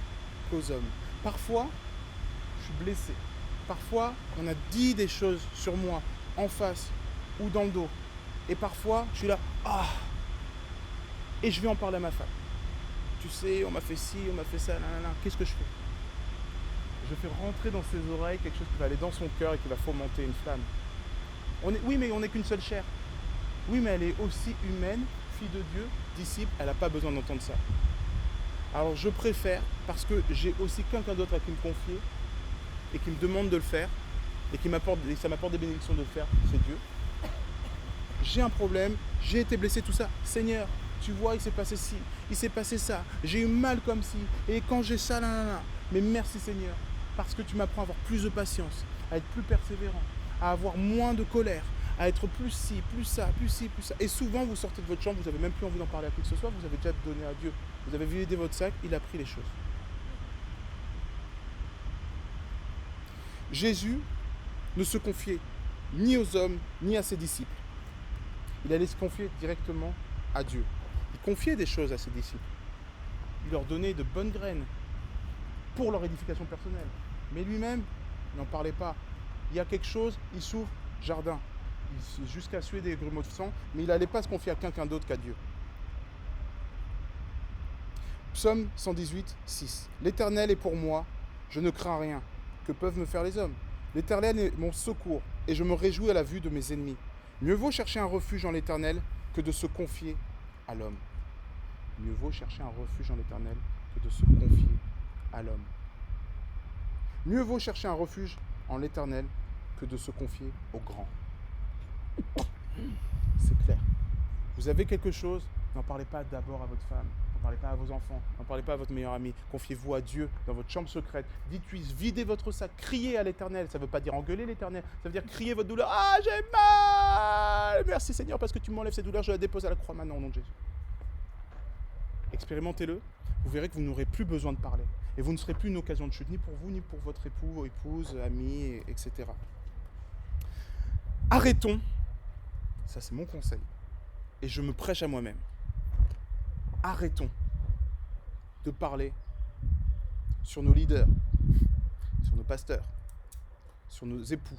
qu'aux hommes. Parfois, je suis blessé. Parfois, on a dit des choses sur moi, en face ou dans le dos. Et parfois, je suis là, et je vais en parler à ma femme. Tu sais, on m'a fait ci, on m'a fait ça, qu'est-ce que je fais? Je fais rentrer dans ses oreilles quelque chose qui va aller dans son cœur et qui va fomenter une flamme. Oui, mais on n'est qu'une seule chair. Oui, mais elle est aussi humaine, fille de Dieu, disciple, elle n'a pas besoin d'entendre ça. Alors je préfère, parce que j'ai aussi quelqu'un d'autre à qui me confier et qui me demande de le faire et ça m'apporte des bénédictions de le faire, c'est Dieu. J'ai un problème, j'ai été blessé, tout ça. Seigneur, tu vois, il s'est passé ci, il s'est passé ça, j'ai eu mal comme ci, et quand j'ai ça, mais merci Seigneur, parce que tu m'apprends à avoir plus de patience, à être plus persévérant, à avoir moins de colère, à être plus ci, plus ça, plus ci, plus ça. Et souvent, vous sortez de votre chambre, vous n'avez même plus envie d'en parler à qui que ce soit, vous avez déjà donné à Dieu. Vous avez vidé votre sac, il a pris les choses. Jésus ne se confiait ni aux hommes, ni à ses disciples. Il allait se confier directement à Dieu. Il confiait des choses à ses disciples. Il leur donnait de bonnes graines pour leur édification personnelle. Mais lui-même, il n'en parlait pas. Il y a quelque chose, il s'ouvre, jardin. Jusqu'à suer des grumeaux de sang, mais il n'allait pas se confier à quelqu'un d'autre qu'à Dieu. Psaume 118, 6. L'Éternel est pour moi, je ne crains rien. Que peuvent me faire les hommes? L'Éternel est mon secours, et je me réjouis à la vue de mes ennemis. Mieux vaut chercher un refuge en l'Éternel que de se confier à l'homme. Mieux vaut chercher un refuge en l'Éternel que de se confier à l'homme. Mieux vaut chercher un refuge en l'Éternel que de se confier au grand. C'est clair. Vous avez quelque chose, n'en parlez pas d'abord à votre femme, n'en parlez pas à vos enfants, n'en parlez pas à votre meilleur ami. Confiez-vous à Dieu dans votre chambre secrète. Dites-lui, videz votre sac, criez à l'Éternel. Ça ne veut pas dire engueuler l'Éternel, ça veut dire crier votre douleur. Ah, j'ai mal! Merci Seigneur parce que tu m'enlèves cette douleur, je la dépose à la croix maintenant au nom de Jésus. Expérimentez-le, vous verrez que vous n'aurez plus besoin de parler. Et vous ne serez plus une occasion de chute, ni pour vous, ni pour votre époux, épouse, ami, etc. Arrêtons, ça c'est mon conseil, et je me prêche à moi-même. Arrêtons de parler sur nos leaders, sur nos pasteurs, sur nos époux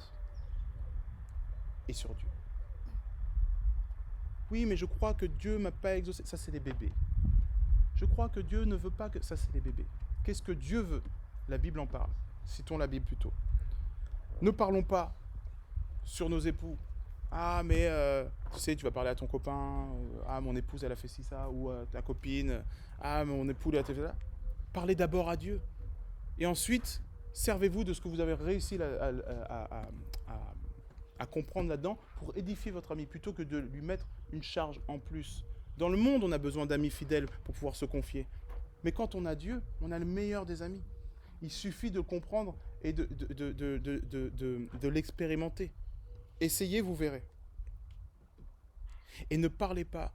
et sur Dieu. Oui, mais je crois que Dieu ne m'a pas exaucé. Ça, c'est les bébés. Je crois que Dieu ne veut pas que... Ça, c'est les bébés. Qu'est-ce que Dieu veut? La Bible en parle. Citons la Bible plutôt. Ne parlons pas sur nos époux. Ah, mais tu sais, tu vas parler à ton copain. Ah, mon épouse, elle a fait ci, ça. Ou ta copine. Ah, mon époux, il a fait ça. Parlez d'abord à Dieu. Et ensuite, servez-vous de ce que vous avez réussi à comprendre là-dedans pour édifier votre ami, plutôt que de lui mettre une charge en plus. Dans le monde, on a besoin d'amis fidèles pour pouvoir se confier. Mais quand on a Dieu, on a le meilleur des amis. Il suffit de comprendre et de l'expérimenter. Essayez, vous verrez. Et ne parlez pas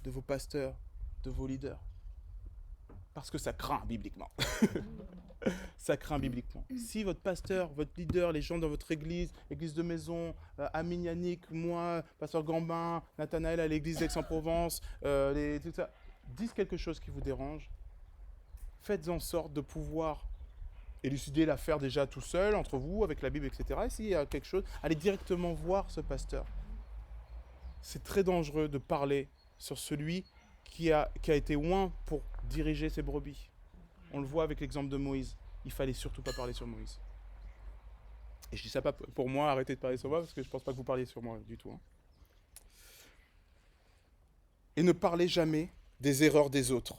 de vos pasteurs, de vos leaders. Parce que ça craint bibliquement. Ça craint bibliquement. Si votre pasteur, votre leader, les gens dans votre église, église de maison, Amine Yannick, moi, pasteur Gambin, Nathanaël à l'église d'Aix-en-Provence, tout ça, disent quelque chose qui vous dérange, faites en sorte de pouvoir élucider l'affaire déjà tout seul, entre vous, avec la Bible, etc. Et s'il y a quelque chose, allez directement voir ce pasteur. C'est très dangereux de parler sur celui qui a été oint pour diriger ses brebis. On le voit avec l'exemple de Moïse. Il fallait surtout pas parler sur Moïse. Et je dis ça pas pour moi, arrêtez de parler sur moi, parce que je pense pas que vous parliez sur moi du tout. Hein. Et ne parlez jamais des erreurs des autres.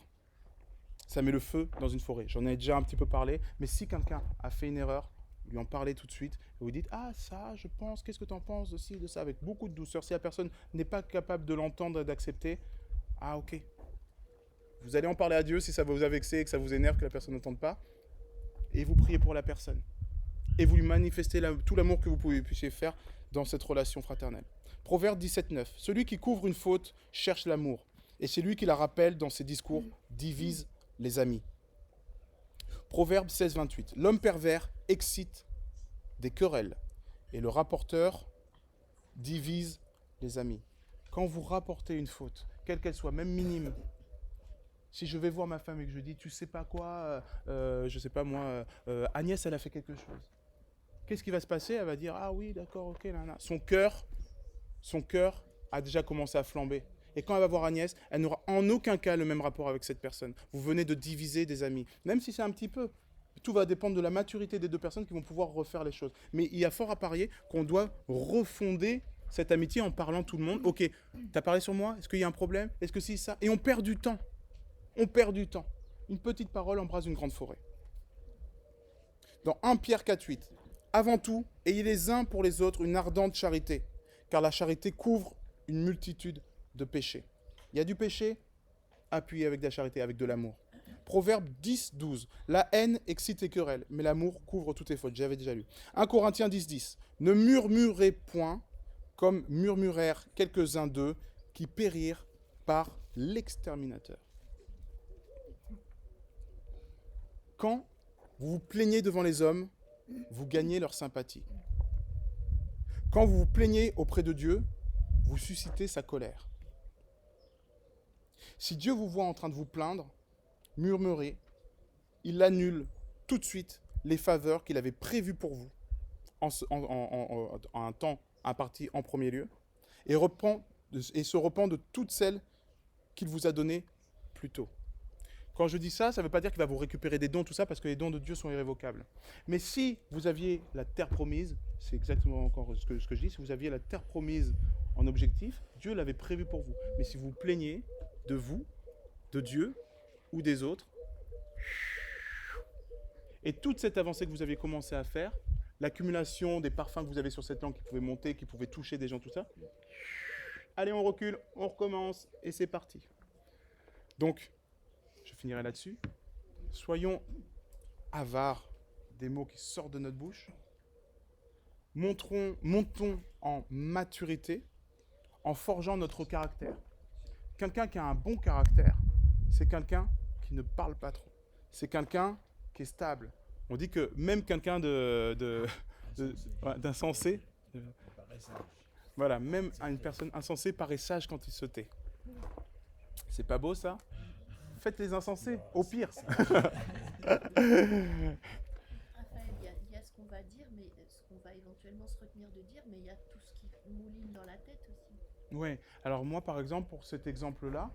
Ça met le feu dans une forêt. J'en ai déjà un petit peu parlé, mais si quelqu'un a fait une erreur, lui en parlez tout de suite, et vous dites « Ah, ça, je pense, qu'est-ce que tu en penses de ci, de ça ?» avec beaucoup de douceur. Si la personne n'est pas capable de l'entendre et d'accepter, « Ah, ok. » Vous allez en parler à Dieu si ça vous a vexé, que ça vous énerve, que la personne n'entende pas, et vous priez pour la personne. Et vous lui manifestez tout l'amour que vous puissiez faire dans cette relation fraternelle. Proverbe 17,9. Celui qui couvre une faute cherche l'amour, et celui qui la rappelle dans ses discours divise les amis. Proverbe 16,28. L'homme pervers excite des querelles, et le rapporteur divise les amis. Quand vous rapportez une faute, quelle qu'elle soit, même minime, si je vais voir ma femme et que je dis, tu sais pas quoi, je sais pas moi, Agnès, elle a fait quelque chose. Qu'est-ce qui va se passer? Elle va dire, ah oui, d'accord, ok, là, là. Son cœur a déjà commencé à flamber. Et quand elle va voir Agnès, elle n'aura en aucun cas le même rapport avec cette personne. Vous venez de diviser des amis, même si c'est un petit peu. Tout va dépendre de la maturité des deux personnes qui vont pouvoir refaire les choses. Mais il y a fort à parier qu'on doit refonder cette amitié en parlant tout le monde. Ok, t'as parlé sur moi? Est-ce qu'il y a un problème? Est-ce que c'est ça? Et on perd du temps. On perd du temps. Une petite parole embrasse une grande forêt. Dans 1 Pierre 4,8. Avant tout, ayez les uns pour les autres une ardente charité, car la charité couvre une multitude de péchés. Il y a du péché, appuyez avec de la charité, avec de l'amour. Proverbe 10,12. La haine excite les querelles, mais l'amour couvre toutes les fautes. J'avais déjà lu. 1 Corinthiens 10,10. Ne murmurez point comme murmurèrent quelques-uns d'eux qui périrent par l'exterminateur. Quand vous vous plaignez devant les hommes, vous gagnez leur sympathie. Quand vous vous plaignez auprès de Dieu, vous suscitez sa colère. Si Dieu vous voit en train de vous plaindre, murmurer, il annule tout de suite les faveurs qu'il avait prévues pour vous en un temps imparti en premier lieu et se repent de toutes celles qu'il vous a données plus tôt. Quand je dis ça, ça ne veut pas dire qu'il va vous récupérer des dons, tout ça, parce que les dons de Dieu sont irrévocables. Mais si vous aviez la terre promise, c'est exactement encore ce que je dis, si vous aviez la terre promise en objectif, Dieu l'avait prévu pour vous. Mais si vous plaignez de vous, de Dieu ou des autres, Et toute cette avancée que vous aviez commencé à faire, l'accumulation des parfums que vous avez sur cette langue qui pouvaient monter, qui pouvaient toucher des gens, tout ça. Allez, on recule, on recommence et c'est parti. Donc, je finirai là-dessus. Soyons avares des mots qui sortent de notre bouche. Montons en maturité en forgeant notre caractère. Quelqu'un qui a un bon caractère, c'est quelqu'un qui ne parle pas trop. C'est quelqu'un qui est stable. On dit que même quelqu'un d'insensé, voilà, même une personne insensée paraît sage quand il se tait. C'est pas beau ça? Faites les insensés, au pire. Raphaël, il y a ce qu'on va dire, mais ce qu'on va éventuellement se retenir de dire, mais il y a tout ce qui mouline dans la tête aussi. Ouais. Alors moi, par exemple, pour cet exemple-là,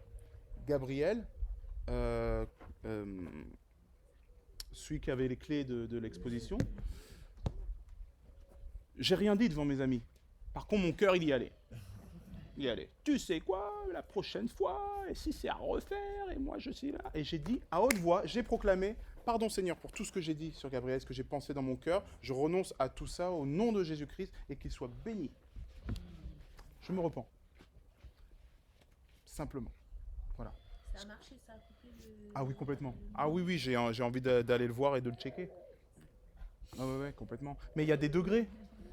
Gabriel, celui qui avait les clés de l'exposition, j'ai rien dit devant mes amis. Par contre, mon cœur, il y allait. Il y allait. Tu sais quoi, la prochaine fois, et si c'est à refaire, et moi je suis là. Et j'ai dit à haute voix, j'ai proclamé, pardon Seigneur pour tout ce que j'ai dit sur Gabriel, ce que j'ai pensé dans mon cœur. Je renonce à tout ça au nom de Jésus-Christ et qu'il soit béni. Je me repens. Simplement. Voilà. Ça a marché, ça a coupé le... Ah oui, complètement. Ah oui, j'ai envie d'aller le voir et de le checker. Ah ouais, complètement. Mais il y a des degrés.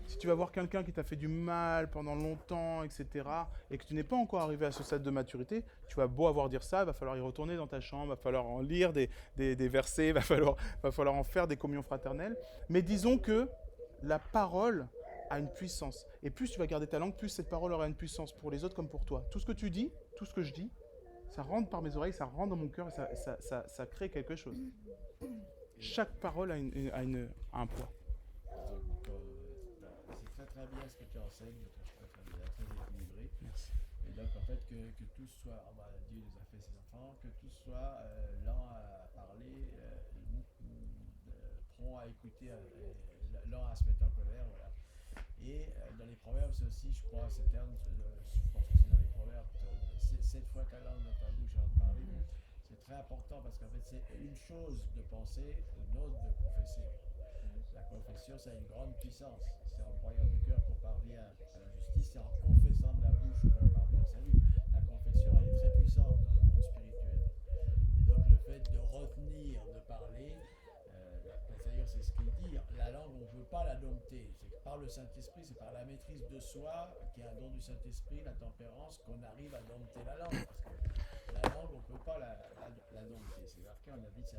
Si tu vas voir quelqu'un qui t'a fait du mal pendant longtemps, etc., et que tu n'es pas encore arrivé à ce stade de maturité, tu vas beau avoir dire ça, il va falloir y retourner dans ta chambre, il va falloir en lire des versets, il va falloir en faire des communions fraternelles. Mais disons que la parole a une puissance. Et plus tu vas garder ta langue, plus cette parole aura une puissance pour les autres comme pour toi. Tout ce que tu dis, tout ce que je dis, ça rentre par mes oreilles, ça rentre dans mon cœur et ça crée quelque chose. Chaque parole a un poids. C'est très bien ce que tu enseignes, très bien, très équilibré. Merci. Et donc en fait que tous soient, Dieu les a fait ses enfants, que tous soient lents à parler, prompts à écouter, lents à se mettre en colère, voilà. Et dans les proverbes, c'est aussi, je crois, ce terme, je pense que c'est dans les proverbes, 7 fois ta langue dans ta bouche avant de parler. C'est très important parce qu'en fait c'est une chose de penser, une autre de confesser. La confession, ça a une grande puissance. C'est en croyant du cœur qu'on parvient à la justice, c'est en confessant de la bouche qu'on parvient au salut. La confession, elle est très puissante dans le monde spirituel. Et donc le fait de retenir, de parler, c'est-à-dire c'est ce qu'il dit, la langue, on ne peut pas la dompter. C'est que par le Saint-Esprit, c'est par la maîtrise de soi, qui est un don du Saint-Esprit, la tempérance, qu'on arrive à dompter la langue. Parce que la langue, on ne peut pas la dompter. C'est marqué, on a dit ça.